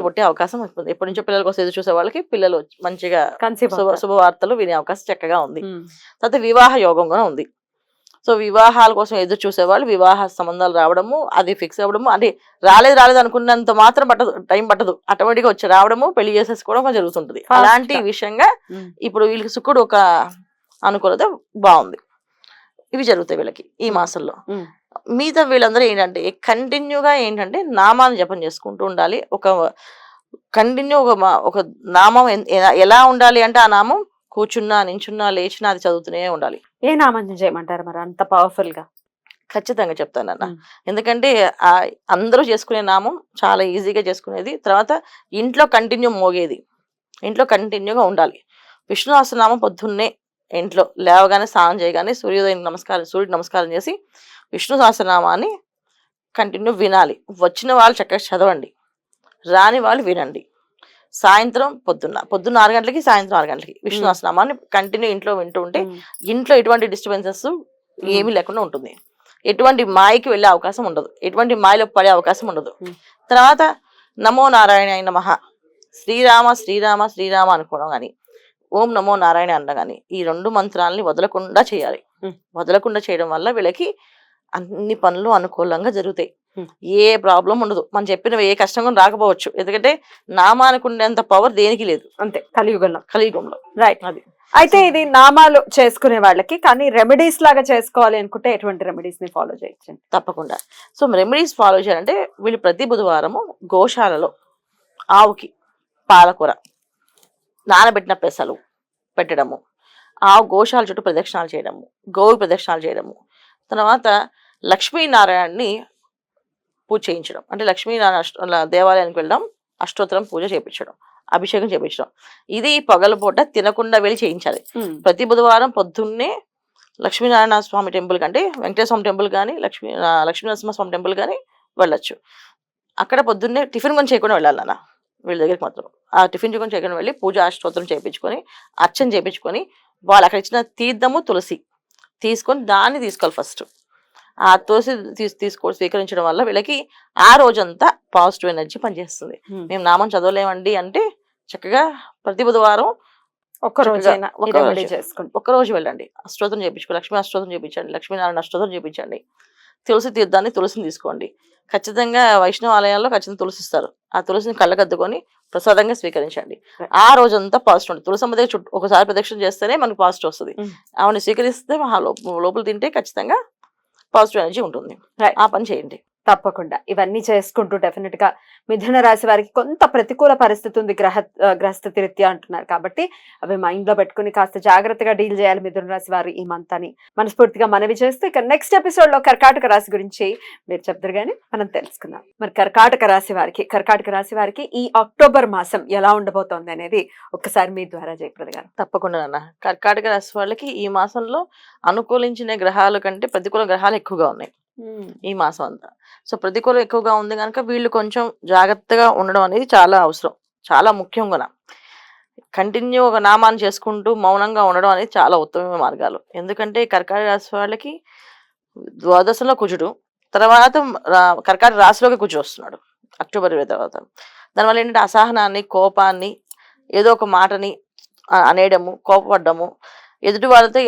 పుట్టే అవకాశం ఉంటుంది. ఎప్పటి నుంచో పిల్లల కోసం ఎదురు చూసే వాళ్ళకి పిల్లలు మంచిగా శుభవార్తలు వినే అవకాశం చక్కగా ఉంది. తర్వాత వివాహ యోగం కూడా ఉంది. సో వివాహాల కోసం ఎదురు చూసే వాళ్ళు వివాహ సంబంధాలు రావడము, అది ఫిక్స్ అవ్వడము, అంటే రాలేదు అనుకున్నంత మాత్రం టైం పట్టదు, ఆటోమేటిక్గా వచ్చి రావడము, పెళ్లి చేసేసుకోవడం జరుగుతుంటుంది. అలాంటి విషయంగా ఇప్పుడు వీళ్ళకి శుక్రుడు ఒక అనుకూలత బాగుంది. ఇవి జరుగుతాయి వీళ్ళకి ఈ మాసంలో. మిగతా వీళ్ళందరూ ఏంటంటే కంటిన్యూగా ఏంటంటే నామాన్ని జపం చేసుకుంటూ ఉండాలి. ఒక కంటిన్యూ ఒక నామం ఎలా ఉండాలి అంటే, ఆ నామం కూర్చున్నా, నించున్నా, లేచినా అది చదువుతూనే ఉండాలి. ఏ నామం చేయమంటారు మరి అంత పవర్ఫుల్ గా? ఖచ్చితంగా చెప్తానన్న. ఎందుకంటే అందరూ చేసుకునే నామం చాలా ఈజీగా చేసుకునేది. తర్వాత ఇంట్లో కంటిన్యూ మోగేది, ఇంట్లో కంటిన్యూగా ఉండాలి. విష్ణు సహస్రనామం పొద్దున్నే ఇంట్లో లేవగానే స్నానం చేయగానే సూర్యుడికి నమస్కారం చేసి విష్ణు సహస్రనామాన్ని కంటిన్యూ వినాలి. వచ్చిన వాళ్ళు చక్కగా చదవండి, రాని వాళ్ళు వినండి. సాయంత్రం పొద్దున్న 6 గంటలకి, సాయంత్రం 6 గంటలకి విష్ణు సహస్రనామాన్ని కంటిన్యూ ఇంట్లో వింటూ ఉంటే ఇంట్లో ఎటువంటి డిస్టర్బెన్సెస్ ఏమీ లేకుండా ఉంటుంది. ఎటువంటి మాయకి వెళ్ళే అవకాశం ఉండదు, ఎటువంటి మాయలో పడే అవకాశం ఉండదు. తర్వాత నమో నారాయణాయ నమః, శ్రీరామ శ్రీరామ శ్రీరామ అనుకోవడం కానీ, ఓం నమో నారాయణ అనడం కానీ, ఈ 2 మంత్రాలని వదలకుండా చేయాలి. వదలకుండా చేయడం వల్ల వీళ్ళకి అన్ని పనులు అనుకూలంగా జరుగుతాయి. ఏ ప్రాబ్లం ఉండదు. మనం చెప్పిన ఏ కష్టం కూడా రాకపోవచ్చు, ఎందుకంటే నామానికి ఉండేంత పవర్ దేనికి లేదు. అంతే కలియుగంలో. రైట్. అది అయితే ఇది నామాలు చేసుకునే వాళ్ళకి, కానీ రెమెడీస్ లాగా చేసుకోవాలి అనుకుంటే ఎటువంటి రెమెడీస్ ని ఫాలో చేయొచ్చు? తప్పకుండా. సో రెమెడీస్ ఫాలో చేయాలంటే వీళ్ళు ప్రతి బుధవారము గోశాలలో ఆవుకి పాలకూర, నానబెట్టిన పెసలు పెట్టడము, ఆవు గోశాల చుట్టూ ప్రదక్షిణాలు చేయడము, గోవు ప్రదక్షిణాలు చేయడము, తర్వాత లక్ష్మీనారాయణని పూజ చేయించడం. అంటే లక్ష్మీనారాయణ దేవాలయానికి వెళ్ళడం, అష్టోత్తరం పూజ చేయించడం, అభిషేకం చేయించడం. ఇది పగలపూట తినకుండా వెళ్ళి చేయించాలి. ప్రతి బుధవారం పొద్దున్నే లక్ష్మీనారాయణ స్వామి టెంపుల్ కంటే వెంకటేశ్వర స్వామి టెంపుల్ కానీ, లక్ష్మీనరసింహ స్వామి టెంపుల్ కానీ వెళ్ళొచ్చు. అక్కడ పొద్దున్నే టిఫిన్ కొని చేయకుండా వెళ్ళాలి నాన్న వీళ్ళ దగ్గరికి మాత్రం. ఆ టిఫిన్ కొని చేయకుండా వెళ్ళి పూజ అష్టోత్తరం చేయించుకొని, అర్చన చేయించుకొని, వాళ్ళు అక్కడ ఇచ్చిన తీర్థము తులసి తీసుకొని దాన్ని తీసుకోవాలి ఫస్ట్. ఆ తులసి స్వీకరించడం వల్ల వీళ్ళకి ఆ రోజంతా పాజిటివ్ ఎనర్జీ పనిచేస్తుంది. మేము నామం చదవలేమండి అంటే చక్కగా ప్రతి బుధవారం ఒక్కరోజు వెళ్ళండి, అష్టోత్తరం చేయించుకో, లక్ష్మీ అష్టోత్తరం చేయించండి, లక్ష్మీనారాయణ అష్టోత్తరం చేయించండి, తులసి తీర్థాన్ని తులసిని తీసుకోండి. ఖచ్చితంగా వైష్ణవ ఆలయాల్లో ఖచ్చితంగా తులసిస్తారు. ఆ తులసిని కళ్ళకద్దుకొని ప్రసాదంగా స్వీకరించండి. ఆ రోజంతా పాజిటివ్ ఉంటుంది. తులసమ్మ దగ్గర ఒకసారి ప్రదక్షిణ చేస్తేనే మనకు పాజిటివ్ వస్తుంది. ఆవిడ స్వీకరిస్తే లోపల తింటే ఖచ్చితంగా పాజిటివ్ ఎనర్జీ ఉంటుంది. ఆ పని చేయండి. తప్పకుండా ఇవన్నీ చేసుకుంటూ డెఫినెట్ గా మిథున రాశి వారికి కొంత ప్రతికూల పరిస్థితి ఉంది గ్రహస్థితి రీత్యా అంటున్నారు కాబట్టి అవి మైండ్ లో పెట్టుకుని కాస్త జాగ్రత్తగా డీల్ చేయాలి మిథున రాశి వారు ఈ మంత్ అని మనస్ఫూర్తిగా మనవి చేస్తూ ఇక నెక్స్ట్ ఎపిసోడ్ లో కర్కాటక రాశి గురించి మీరు చెప్తారు కానీ మనం తెలుసుకుందాం. మరి కర్కాటక రాశి వారికి ఈ అక్టోబర్ మాసం ఎలా ఉండబోతోంది అనేది ఒక్కసారి మీ ద్వారా జయప్రద గారు. తప్పకుండా నాన్న. కర్కాటక రాశి వాళ్ళకి ఈ మాసంలో అనుకూలించిన గ్రహాల కంటే ప్రతికూల గ్రహాలు ఎక్కువగా ఉన్నాయి ఈ మాసం అంతా. సో ప్రతికూలం ఎక్కువగా ఉంది కనుక వీళ్ళు కొంచెం జాగ్రత్తగా ఉండడం అనేది చాలా అవసరం, చాలా ముఖ్యం కూడా. కంటిన్యూ ఒక నామాన్ని చేసుకుంటూ మౌనంగా ఉండడం అనేది చాలా ఉత్తమమైన మార్గాలు. ఎందుకంటే కర్కాటక రాశి వాళ్ళకి ద్వాదశంలో కుజుడు, తర్వాత కర్కాటక రాశిలోకి కుజుడు వస్తున్నాడు అక్టోబర్ 20 తర్వాత. దానివల్ల ఏంటంటే అసహనాన్ని, కోపాన్ని, ఏదో ఒక మాటని అనేయడము, కోపపడ్డము, ఎదుటి వాళ్ళతో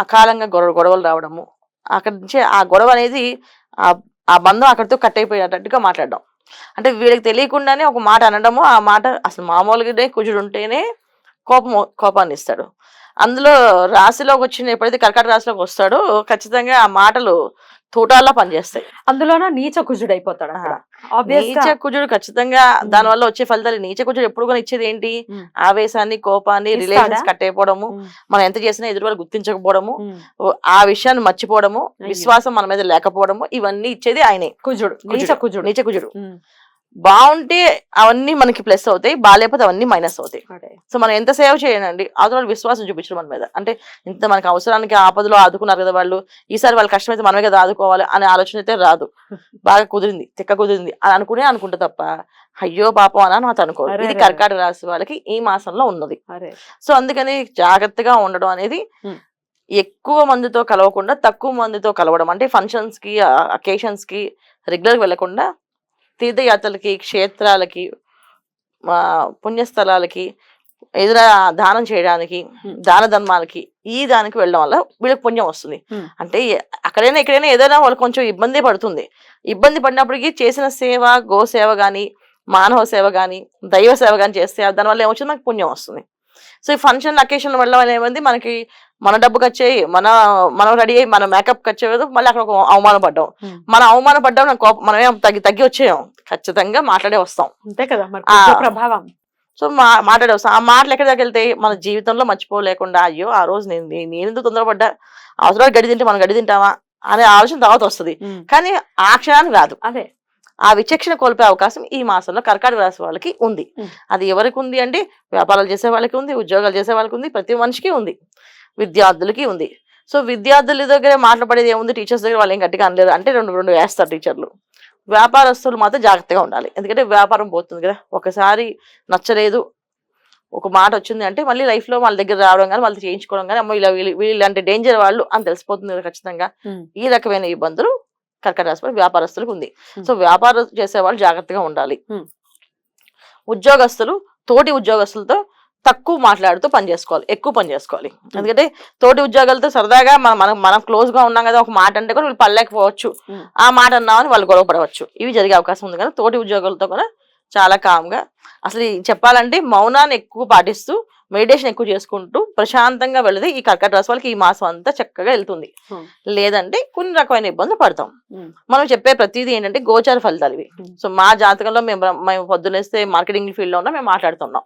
అకాలంగా గొడవలు రావడము, అక్కడి నుంచి ఆ గొడవ అనేది ఆ బంధం అక్కడితో కట్ అయిపోయేటట్టుగా మాట్లాడడం. అంటే వీళ్ళకి తెలియకుండానే ఒక మాట అనడము, ఆ మాట అసలు మామూలుగానే కుజుడు ఉంటేనే కోపాన్ని ఇస్తాడు. అందులో రాశిలోకి వచ్చిన ఎప్పుడైతే కర్కాటక రాశిలోకి వస్తాడో ఖచ్చితంగా ఆ మాటలు తూటాల్లో పనిచేస్తాయి. అందులోనూ నీచ కుజుడు అయిపోతాడు అక్కడ. నీచ కుజుడు ఖచ్చితంగా దాని వల్ల వచ్చే ఫలితాలు. నీచ కుజుడు ఎప్పుడు కూడా ఇచ్చేది ఏంటి? ఆవేశాన్ని, కోపాన్ని, రిలేషన్స్ కట్ అయిపోవడము, మనం ఎంత చేసినా ఎదురు వాళ్ళు గుర్తించకపోవడము, ఆ విషయాన్ని మర్చిపోవడము, విశ్వాసం మన మీద లేకపోవడము, ఇవన్నీ ఇచ్చేది ఆయనే కుజుడు. నీచ కుజుడు బాగుంటే అవన్నీ మనకి ప్లస్ అవుతాయి, బాగాలేకపోతే అవన్నీ మైనస్ అవుతాయి. సో మనం ఎంత సేవ చేయండి, అవతల విశ్వాసం చూపించడం మన మీద. అంటే ఇంత మనకి అవసరానికి ఆపదలో ఆదుకున్నారు కదా వాళ్ళు, ఈసారి వాళ్ళ కష్టమైతే మనమే కదా ఆదుకోవాలి అనే ఆలోచన అయితే రాదు. బాగా కుదిరింది, తిక్క కుదిరింది అని అనుకుంటే తప్ప అయ్యో పాపం అని అది అనుకో. ఇది కర్కాటక రాశి వాళ్ళకి ఈ మాసంలో ఉన్నది. సో అందుకని జాగ్రత్తగా ఉండడం అనేది, ఎక్కువ మందితో కలవకుండా తక్కువ మందితో కలవడం, అంటే ఫంక్షన్స్ కి, అకేషన్స్ కి రెగ్యులర్ వెళ్లకుండా తీర్థయాత్రలకి, క్షేత్రాలకి, పుణ్యస్థలాలకి, ఏదైనా దానం చేయడానికి, దాన ధర్మాలకి, ఈ దానికి వెళ్ళడం వల్ల వీళ్ళకి పుణ్యం వస్తుంది. అంటే అక్కడైనా ఇక్కడైనా ఏదైనా వాళ్ళు కొంచెం ఇబ్బంది పడుతుంది. ఇబ్బంది పడినప్పటికీ చేసిన సేవ, గోసేవ కానీ, మానవ సేవ కానీ, దైవ సేవ కానీ చేస్తే దానివల్ల ఏమొచ్చింది, మనకి పుణ్యం వస్తుంది. సో ఈ ఫంక్షన్ అకేషన్ వల్ల ఏమైంది, మనకి మన డబ్బు ఖర్చు అయ్యి, మనం రెడీ అయ్యి మన మేకప్ ఖర్చు అయ్యేది, మళ్ళీ అక్కడ ఒక అవమానం పడ్డాం. మనం అవమానం పడ్డాం, మనమేం తగ్గి వచ్చేయం, ఖచ్చితంగా మాట్లాడే వస్తాం. అంతే కదా ప్రభావం. సో మాట్లాడే వస్తాం. ఆ మాటలు ఎక్కడి దాకా వెళ్తాయి, మన జీవితంలో మర్చిపోలేకుండా అయ్యో ఆ రోజు నేను ఎందుకు తొందరపడ్డా, అవసరం గడి తింటే మనం గడి తింటామా అనే ఆలోచన తర్వాత వస్తుంది. కానీ ఆ క్షణానికి రాదు. అదే ఆ విచక్షణ కోల్పోయే అవకాశం ఈ మాసంలో కర్కాటక రాశి వాళ్ళకి ఉంది. అది ఎవరికి ఉంది అంటే వ్యాపారాలు చేసే వాళ్ళకి ఉంది, ఉద్యోగాలు చేసే వాళ్ళకి ఉంది, ప్రతి మనిషికి ఉంది, విద్యార్థులకి ఉంది. సో విద్యార్థుల దగ్గర మాట్లాడేది ఏముంది, టీచర్స్ దగ్గర వాళ్ళు ఏం గట్టిగా అనలేరు, అంటే రెండు వేస్తారు టీచర్లు. వ్యాపారస్తులు మాత్రం జాగ్రత్తగా ఉండాలి, ఎందుకంటే వ్యాపారం పోతుంది కదా. ఒకసారి నచ్చలేదు, ఒక మాట వచ్చింది అంటే మళ్ళీ లైఫ్ లో వాళ్ళ దగ్గర రావడం కానీ, వాళ్ళు చేయించుకోవడం కానీ, అమ్మ వీళ్ళంటే డేంజర్ వాళ్ళు అని తెలిసిపోతుంది కదా ఖచ్చితంగా. ఈ రకమైన ఇబ్బందులు కర్కాటక రాశి వ్యాపారస్తులకు ఉంది. సో వ్యాపారం చేసే వాళ్ళు జాగ్రత్తగా ఉండాలి. ఉద్యోగస్తులు తోటి ఉద్యోగస్తులతో తక్కువ మాట్లాడుతూ పని చేసుకోవాలి, ఎక్కువ పని చేసుకోవాలి. ఎందుకంటే తోటి ఉద్యోగాలతో సరదాగా మనం క్లోజ్ గా ఉన్నాం కదా, ఒక మాట అంటే కూడా వీళ్ళు పడలేకపోవచ్చు, ఆ మాట అన్నామని వాళ్ళు గొడవ పడవచ్చు, ఇవి జరిగే అవకాశం ఉంది. కానీ తోటి ఉద్యోగాలతో కూడా చాలా కామ్గా, అసలు చెప్పాలంటే మౌనాన్ని ఎక్కువ పాటిస్తూ, మెడిటేషన్ ఎక్కువ చేసుకుంటూ ప్రశాంతంగా వెళితే ఈ కర్కాటక రాశి వాళ్ళకి ఈ మాసం అంతా చక్కగా వెళ్తుంది. లేదంటే కొన్ని రకమైన ఇబ్బందులు పడతాం. మనం చెప్పే ప్రతిదీ ఏంటంటే గోచార ఫలితాలు ఇవి. సో మా జాతకంలో మేము పొద్దునేస్తే మార్కెటింగ్ ఫీల్డ్ లో ఉన్నా మేము మాట్లాడుతున్నాం,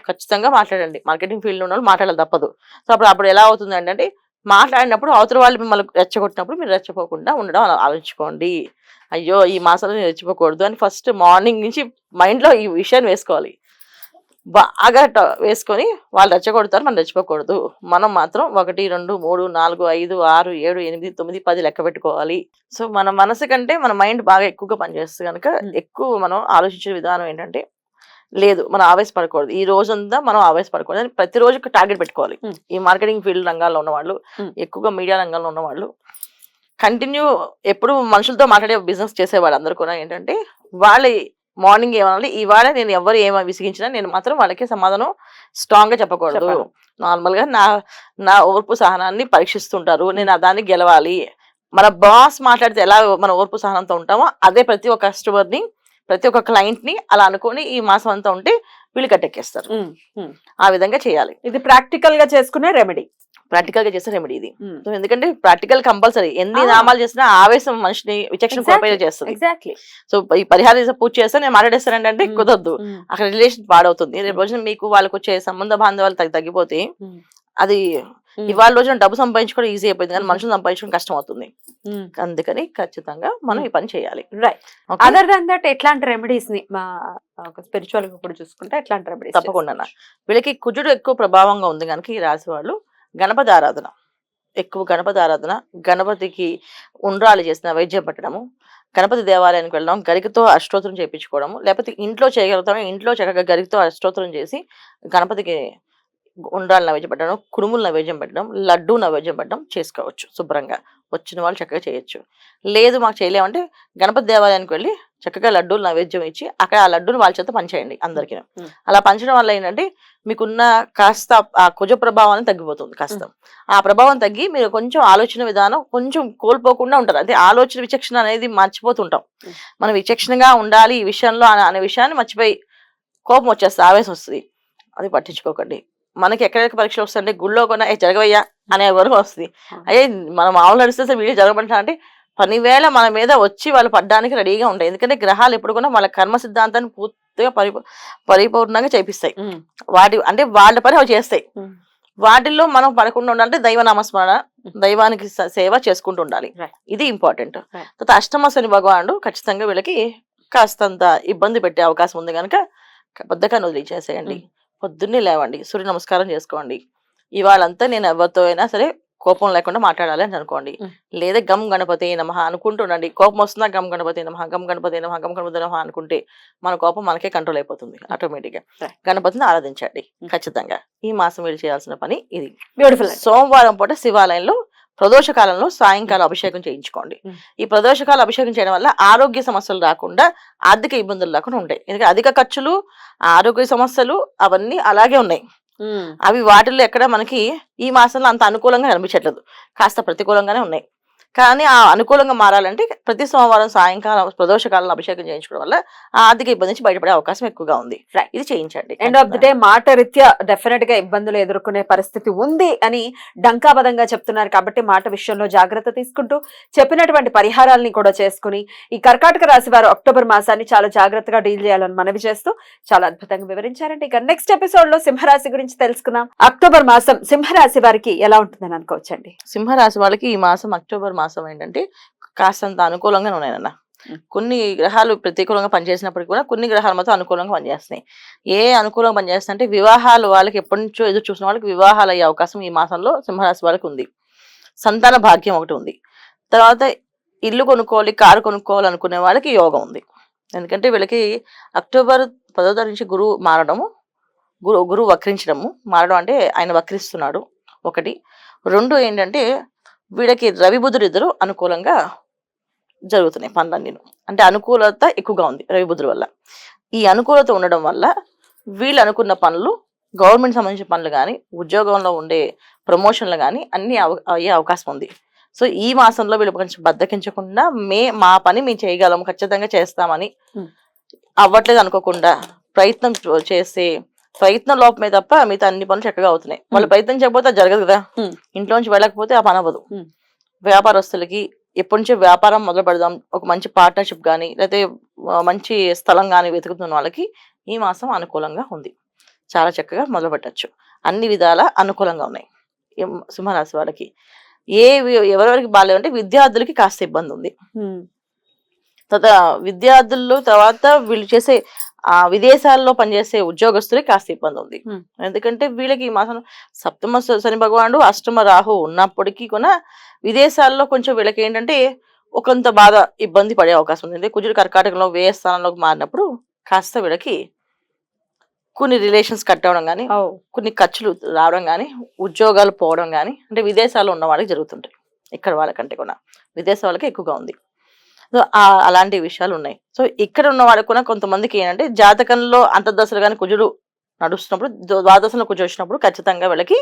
ఖచ్చితంగా మాట్లాడండి. మార్కెటింగ్ ఫీల్డ్ లో ఉన్న వాళ్ళు మాట్లాడాలి తప్పదు. సో అప్పుడు ఎలా అవుతుంది అంటే, మాట్లాడినప్పుడు అవతల వాళ్ళు మిమ్మల్ని రెచ్చగొట్టినప్పుడు మీరు రెచ్చపోకుండా ఉండడం ఆలోచించుకోండి. అయ్యో ఈ మాసంలో నేను రెచ్చిపోకూడదు అని ఫస్ట్ మార్నింగ్ నుంచి మైండ్ లో ఈ విషయాన్ని వేసుకోవాలి. బాగా వేసుకొని వాళ్ళు రెచ్చగొడతారు, మనం రెచ్చిపోకూడదు. మనం మాత్రం 1, 2, 3, 4, 5, 6, 7, 8, 9, 10 లెక్క పెట్టుకోవాలి. సో మన మనసు కంటే మన మైండ్ బాగా ఎక్కువగా పనిచేస్తుంది కనుక ఎక్కువ మనం ఆలోచించే విధానం ఏంటంటే, లేదు మనం ఆవేశపడకూడదు, ఈ రోజంతా మనం ఆవేశపడకూడదు అని ప్రతిరోజు టార్గెట్ పెట్టుకోవాలి. ఈ మార్కెటింగ్ ఫీల్డ్ రంగాల్లో ఉన్నవాళ్ళు, ఎక్కువగా మీడియా రంగంలో ఉన్నవాళ్ళు, కంటిన్యూ ఎప్పుడు మనుషులతో మాట్లాడే బిజినెస్ చేసేవాళ్ళు అందరూ కూడా ఏంటంటే, వాళ్ళ మార్నింగ్ ఏమనాలి, ఇవాళ నేను ఎవరు ఏమో విసిగించినా నేను మాత్రం వాళ్ళకి సమాధానం స్ట్రాంగ్ గా చెప్పకూడదు. నార్మల్ గా నా ఓర్పు సహనాన్ని పరీక్షిస్తుంటారు, నేను దాన్ని గెలవాలి. మన బాస్ మాట్లాడితే ఎలా మన ఓర్పు సహనంతో ఉంటామో అదే ప్రతి ఒక్క కస్టమర్ ని ప్రతి ఒక్క క్లయింట్ ని అలా అనుకొని ఈ మాసం అంతా ఉంటే వీళ్ళు కట్టెక్కేస్తారు. ఆ విధంగా చేయాలి. ఇది ప్రాక్టికల్ గా చేసుకునే రెమెడీ, ప్రాక్టికల్ గా చేసే రెమెడీ ఇది. సో ఎందుకంటే ప్రాక్టికల్ కంపల్సరీ, ఎన్ని నామాలు చేసినా ఆవేశం మనిషిని విచక్షణ కోల్పోయేలా చేస్తుంది. ఎగ్జాక్ట్లీ. సో ఈ పరిహార పూజ చేస్తే నేను మాట్లాడేస్తానంటే అంటే కుదరదు, అక్కడ రిలేషన్ పాడవుతుంది. రేపు రోజున మీకు వాళ్ళకి వచ్చే సంబంధ బాంధవాలు తగ్గిపోతే అది ఇవాళ రోజున డబ్బు సంపాదించుకోవడం ఈజీ అయిపోయింది, కానీ మనుషులు సంపాదించడం కష్టం అవుతుంది. అందుకని ఖచ్చితంగా మనం ఈ పని చేయాలి. రైట్. అదర్ దాన్ దట్ ఎట్లాంటి రెమెడీస్ ని స్పిరిచువల్ గా కూడా చూసుకుంటే ఎట్లాంటి రెమెడీస్? తప్పకుండా. వీళ్ళకి కుజుడు ఎక్కువ ప్రభావంగా ఉంది కనుక ఈ రాశి వాళ్ళు గణపతి ఆరాధన, ఎక్కువ గణపతి ఆరాధన, గణపతికి ఉండ్రాలు చేసిన వైద్యం పెట్టడము, గణపతి దేవాలయానికి వెళ్ళడం, గరికతో అష్టోత్తరం చేయించుకోవడము, లేకపోతే ఇంట్లో చేయగలుగుతాము, ఇంట్లో చక్కగా గరికతో అష్టోత్తరం చేసి గణపతికి ఉండ్రాలు నైవేద్యం పెట్టడం, కుడుములు నైవేద్యం పెట్టడం, లడ్డు నైవేద్యం పెట్టడం చేసుకోవచ్చు. శుభ్రంగా వచ్చిన వాళ్ళు చక్కగా చేయొచ్చు. లేదు మాకు చేయలేమంటే గణపతి దేవాలయానికి వెళ్ళి చక్కగా లడ్డూలు నైవేద్యం ఇచ్చి అక్కడ ఆ లడ్డూని వాళ్ళ చేత పంచేయండి అందరికీ. అలా పంచడం వల్ల ఏంటంటే మీకున్న కాస్త ఆ కుజ ప్రభావాన్ని తగ్గిపోతుంది. కాస్త ఆ ప్రభావం తగ్గి మీరు కొంచెం ఆలోచన విధానం కొంచెం కోల్పోకుండా ఉంటారు. అదే ఆలోచన విచక్షణ అనేది మర్చిపోతుంటాం. మనం విచక్షణగా ఉండాలి ఈ విషయంలో అనే విషయాన్ని మర్చిపోయి కోపం వచ్చేస్తుంది, ఆవేశం వస్తుంది. అది పట్టించుకోకండి. మనకి ఎక్కడెక్కడ పరీక్షలు వస్తుంటే గుళ్ళో కొన్నా జరగవయ్యా అనే వరకు వస్తుంది. అయ్యే మనం మామూలు నడిస్తే వీడియో జరగబట్టా అంటే 10,000 మన మీద వచ్చి వాళ్ళు పడ్డానికి రెడీగా ఉంటాయి. ఎందుకంటే గ్రహాలు ఎప్పుడు కూడా వాళ్ళ కర్మ సిద్ధాంతాన్ని పూర్తిగా పరిపూర్ణంగా చేపిస్తాయి. అంటే వాళ్ళ పని అవి చేస్తాయి. వాటిల్లో మనం పడకుండా ఉండాలంటే దైవ నామస్మరణ, దైవానికి సేవ చేసుకుంటూ ఉండాలి. ఇది ఇంపార్టెంట్. తర్వాత అష్టమ శని భగవానుడు ఖచ్చితంగా వీళ్ళకి కాస్తంత ఇబ్బంది పెట్టే అవకాశం ఉంది కనుక బద్ధకాన్ని వదిలించేసేయండి. పొద్దున్నే లేవండి, సూర్య నమస్కారం చేసుకోండి. ఇవాళంతా నేను ఎవరితో అయినా సరే కోపం లేకుండా మాట్లాడాలి అని అనుకోండి. లేదా గమ్ గణపతి నమః అనుకుంటుండండి. కోపం వస్తుందా గమ్ గణపతి నమః, గమ్ గణపతి నమః, గమ్ గణపతి నమః అనుకుంటే మన కోపం మనకే కంట్రోల్ అయిపోతుంది ఆటోమేటిక్ గా. గణపతిని ఆరాధించండి ఖచ్చితంగా. ఈ మాసం వీళ్ళు చేయాల్సిన పని ఇది. బ్యూటిఫుల్. సోమవారం పూట శివాలయంలో ప్రదోష కాలంలో సాయంకాలం అభిషేకం చేయించుకోండి. ఈ ప్రదోషకాల అభిషేకం చేయడం వల్ల ఆరోగ్య సమస్యలు రాకుండా, ఆర్థిక ఇబ్బందులు రాకుండా ఉంటాయి. ఎందుకంటే అధిక ఖర్చులు, ఆరోగ్య సమస్యలు అవన్నీ అలాగే ఉన్నాయి. అవి వాటిల్లో ఎక్కడ మనకి ఈ మాసంలో అంత అనుకూలంగా కనిపించట్లేదు, కాస్త ప్రతికూలంగానే ఉన్నాయి. కానీ ఆ అనుకూలంగా మారాలంటే ప్రతి సోమవారం సాయంకాలం ప్రదోష కాలంలో అభిషేకం చేయించుకోవడం వల్ల ఆ ఆర్థిక ఇబ్బంది నుంచి బయటపడే అవకాశం ఎక్కువగా ఉంది. ఇది చేయించండి. ఎండ్ ఆఫ్ ది డే మాట రీత్యా డెఫినెట్ గా ఇబ్బందులు ఎదుర్కొనే పరిస్థితి ఉంది అని డంకాబద్ధంగా చెప్తున్నారు. కాబట్టి మాట విషయంలో జాగ్రత్త తీసుకుంటూ చెప్పినటువంటి పరిహారాలని కూడా చేసుకుని ఈ కర్కాటక రాశి వారు అక్టోబర్ మాసాన్ని చాలా జాగ్రత్తగా డీల్ చేయాలని మనవి చేస్తూ చాలా అద్భుతంగా వివరించారంటే ఇక నెక్స్ట్ ఎపిసోడ్ లో సింహరాశి గురించి తెలుసుకుందాం. అక్టోబర్ మాసం సింహరాశి వారికి ఎలా ఉంటుందని అనుకోవచ్చండి? సింహరాశి వాళ్ళకి ఈ మాసం అక్టోబర్ మాసం ఏంటంటే కాస్తంత అనుకూలంగా ఉన్నాయన్న. కొన్ని గ్రహాలు ప్రతికూలంగా పనిచేసినప్పటికీ కూడా కొన్ని గ్రహాలు మాత్రం అనుకూలంగా పనిచేస్తున్నాయి. ఏ అనుకూలంగా పనిచేస్తాయి అంటే వివాహాలు, వాళ్ళకి ఎప్పటి నుంచో ఎదురు చూసిన వాళ్ళకి వివాహాలు అయ్యే అవకాశం ఈ మాసంలో సింహరాశి వాళ్ళకి ఉంది. సంతాన భాగ్యం ఒకటి ఉంది. తర్వాత ఇల్లు కొనుక్కోవాలి, కారు కొనుక్కోవాలి అనుకునే వాళ్ళకి యోగం ఉంది. ఎందుకంటే వీళ్ళకి అక్టోబర్ 10వ తారీఖు నుంచి గురువు మారడము, గురువు వక్రించడము, మారడం అంటే ఆయన వక్రిస్తున్నాడు ఒకటి. రెండు ఏంటంటే వీళ్ళకి రవి బుధుడు ఇద్దరు అనుకూలంగా జరుగుతున్నాయి పనులన్నీ. అంటే అనుకూలత ఎక్కువగా ఉంది రవి బుధుడు వల్ల. ఈ అనుకూలత ఉండడం వల్ల వీళ్ళు అనుకున్న పనులు, గవర్నమెంట్ సంబంధించిన పనులు కానీ, ఉద్యోగంలో ఉండే ప్రమోషన్లు కానీ అన్ని అయ్యే అవకాశం ఉంది. సో ఈ మాసంలో వీళ్ళు కొంచెం బద్దకించకుండా మా పని మేము చేయగలం, ఖచ్చితంగా చేస్తామని అవ్వట్లేదు అనుకోకుండా ప్రయత్నం చేస్తే ప్రయత్నం లోపమే తప్ప మిగతా అన్ని పనులు చక్కగా అవుతున్నాయి. వాళ్ళు ప్రయత్నం చేయకపోతే జరగదు కదా. ఇంట్లోంచి వెళ్ళకపోతే ఆ పని అవ్వదు. వ్యాపారస్తులకి ఎప్పటి నుంచో వ్యాపారం మొదలు పెడదాం, ఒక మంచి పార్ట్నర్షిప్ కానీ లేకపోతే మంచి స్థలం కానీ వెతుకుతున్న వాళ్ళకి ఈ మాసం అనుకూలంగా ఉంది. చాలా చక్కగా మొదలు పెట్టచ్చు. అన్ని విధాల అనుకూలంగా ఉన్నాయి సింహరాశి వాళ్ళకి. ఎవరెవరికి బాగాలేదంటే విద్యార్థులకి కాస్త ఇబ్బంది ఉంది. తర్వాత విద్యార్థుల్లో తర్వాత వీళ్ళు చేసే విదేశాల్లో పనిచేసే ఉద్యోగస్తులకి కాస్త ఇబ్బంది ఉంది. ఎందుకంటే వీళ్ళకి ఈ మాసం సప్తమ శని భగవానుడు, అష్టమ రాహు ఉన్నప్పటికీ కూడా విదేశాల్లో కొంచెం వీళ్ళకి ఏంటంటే ఒకంత బాధ ఇబ్బంది పడే అవకాశం ఉంది. కుజుడు కర్కాటకంలో వ్యయ స్థానంలోకి మారినప్పుడు కాస్త వీళ్ళకి కొన్ని రిలేషన్స్ కట్ అవడం కానీ, కొన్ని ఖర్చులు రావడం కానీ, ఉద్యోగాలు పోవడం కానీ, అంటే విదేశాల్లో ఉన్న వాళ్ళకి జరుగుతుంటాయి. ఇక్కడ వాళ్ళకంటే కూడా విదేశ వాళ్ళకి ఎక్కువగా ఉంది. సో అలాంటి విషయాలు ఉన్నాయి. సో ఇక్కడ ఉన్న వాళ్ళకి కూడా కొంతమందికి ఏంటంటే జాతకంలో అంతర్దశలు కానీ కుజుడు నడుస్తున్నప్పుడు, ద్వాదశలో కుజుడు వచ్చినప్పుడు ఖచ్చితంగా వీళ్ళకి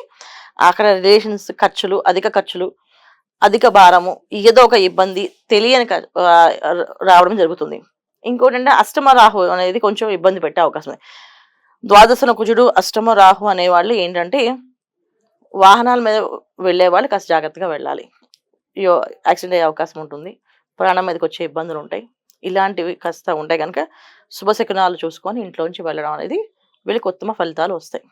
అక్కడ రిలేషన్స్ ఖర్చులు, అధిక ఖర్చులు, అధిక భారము, ఏదో ఒక ఇబ్బంది తెలియని రావడం జరుగుతుంది. ఇంకోటి అంటే అష్టమ రాహు అనేది కొంచెం ఇబ్బంది పెట్టే అవకాశం ఉంది. ద్వాదశన కుజుడు అష్టమ రాహు అనేవాళ్ళు ఏంటంటే వాహనాల మీద వెళ్ళే వాళ్ళు కాస్త జాగ్రత్తగా వెళ్ళాలి. యాక్సిడెంట్ అయ్యే అవకాశం ఉంటుంది, ప్రాణం మీదకి వచ్చే ఇబ్బందులు ఉంటాయి. ఇలాంటివి కాస్త ఉంటాయి కనుక శుభశకునాలు చూసుకొని ఇంట్లోంచి వెళ్ళడం అనేది వీళ్ళకి ఉత్తమ ఫలితాలు వస్తాయి.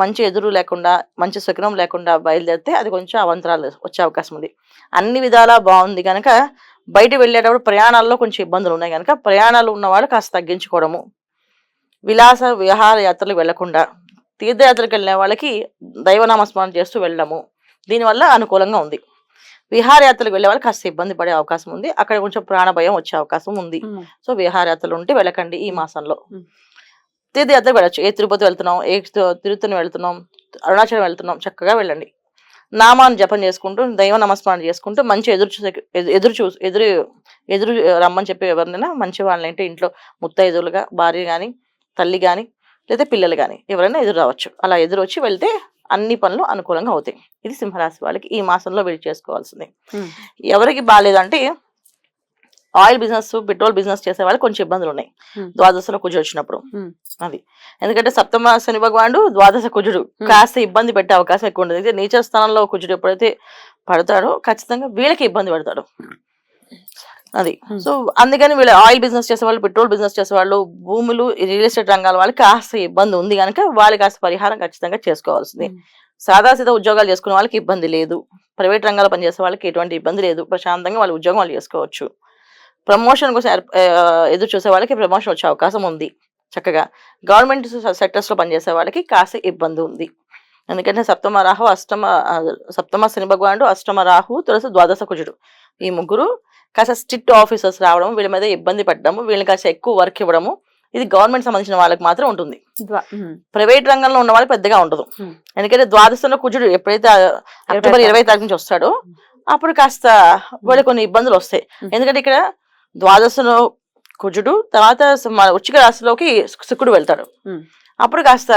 మంచి ఎదురు లేకుండా మంచి శకునం లేకుండా బయలుదేరితే అది కొంచెం అవంతరాలు వచ్చే అవకాశం ఉంది. అన్ని విధాలా బాగుంది కనుక బయట వెళ్ళేటప్పుడు ప్రయాణాల్లో కొంచెం ఇబ్బందులు ఉన్నాయి కనుక ప్రయాణాలు ఉన్నవాళ్ళు కాస్త తగ్గించుకోవడము, విలాస విహార యాత్రలకు వెళ్లకుండా తీర్థయాత్రకు వెళ్ళిన వాళ్ళకి దైవనామస్మరణ చేస్తూ వెళ్ళడము దీనివల్ల అనుకూలంగా ఉంది. విహారయాత్రలకు వెళ్ళే వాళ్ళు కాస్త ఇబ్బంది పడే అవకాశం ఉంది, అక్కడ కొంచెం ప్రాణభయం వచ్చే అవకాశం ఉంది. సో విహారయాత్రలు ఉంటే వెళ్ళకండి ఈ మాసంలో. తీర్థయాత్రకు వెళ్ళచ్చు, ఏ తిరుపతి వెళ్తున్నాం, ఏ తిరుత్తని వెళ్తున్నాం, అరుణాచలం వెళ్తున్నాం, చక్కగా వెళ్ళండి. నామాన్ని జపం చేసుకుంటూ దైవ నమస్మరణ చేసుకుంటూ మంచి ఎదురు రమ్మని చెప్పి ఎవరినైనా మంచి వాళ్ళంటే ఇంట్లో ముత్తైదులుగా భార్య కానీ తల్లి కానీ లేదా పిల్లలు కానీ ఎవరైనా ఎదురు రావచ్చు. అలా ఎదురు వచ్చి వెళ్తే అన్ని పనులు అనుకూలంగా అవుతాయి. ఇది సింహరాశి వాళ్ళకి ఈ మాసంలో వీళ్ళు చేసుకోవాల్సింది. ఎవరికి బాగాలేదంటే ఆయిల్ బిజినెస్ పెట్రోల్ బిజినెస్ చేసే వాళ్ళకి కొంచెం ఇబ్బందులు ఉన్నాయి ద్వాదశలో కుజుడు వచ్చినప్పుడు. అది ఎందుకంటే సప్తమ శని భగవానుడు ద్వాదశ కుజుడు కాస్త ఇబ్బంది పెట్టే అవకాశం ఎక్కువ ఉంటుంది. నీచ స్థానంలో కుజుడు ఎప్పుడైతే పడతాడో ఖచ్చితంగా వీళ్ళకి ఇబ్బంది పడతాడు. అది సో అందుకని వీళ్ళు ఆయిల్ బిజినెస్ చేసేవాళ్ళు, పెట్రోల్ బిజినెస్ చేసేవాళ్ళు, భూములు రియల్ ఎస్టేట్ రంగాల వాళ్ళకి కాస్త ఇబ్బంది ఉంది కనుక వాళ్ళు కాస్త పరిహారం ఖచ్చితంగా చేసుకోవాల్సింది. సాదాసీదా ఉద్యోగాలు చేసుకునే వాళ్ళకి ఇబ్బంది లేదు, ప్రైవేట్ రంగాల్లో పనిచేసే వాళ్ళకి ఎటువంటి ఇబ్బంది లేదు, ప్రశాంతంగా వాళ్ళ ఉద్యోగం వాళ్ళు చేసుకోవచ్చు. ప్రమోషన్ కోసం ఎదురు చూసే వాళ్ళకి ప్రమోషన్ వచ్చే అవకాశం ఉంది. చక్కగా గవర్నమెంట్ సెక్టర్స్ లో పనిచేసే వాళ్ళకి కాస్త ఇబ్బంది ఉంది. ఎందుకంటే సప్తమ శని భగవానుడు, అష్టమ రాహు, తులసి ద్వాదశ కుజుడు ఈ ముగ్గురు కాస్త స్ట్రిక్ట్ ఆఫీసర్స్ రావడం, వీళ్ళ మీద ఇబ్బంది పడడము, వీళ్ళని కాస్త ఎక్కువ వర్క్ ఇవ్వడము ఇది గవర్నమెంట్ సంబంధించిన వాళ్ళకి మాత్రం ఉంటుంది. ప్రైవేట్ రంగంలో ఉన్న వాళ్ళకి పెద్దగా ఉండదు. ఎందుకంటే ద్వాదశంలో కుజుడు ఎప్పుడైతే అక్టోబర్ 20 తారీఖు నుంచి వస్తాడో అప్పుడు కాస్త వీళ్ళకి కొన్ని ఇబ్బందులు వస్తాయి. ఎందుకంటే ఇక్కడ ద్వాదశలో కుజుడు తర్వాత వృశ్చిక రాశిలోకి శుక్రుడు వెళ్తాడు. అప్పుడు కాస్త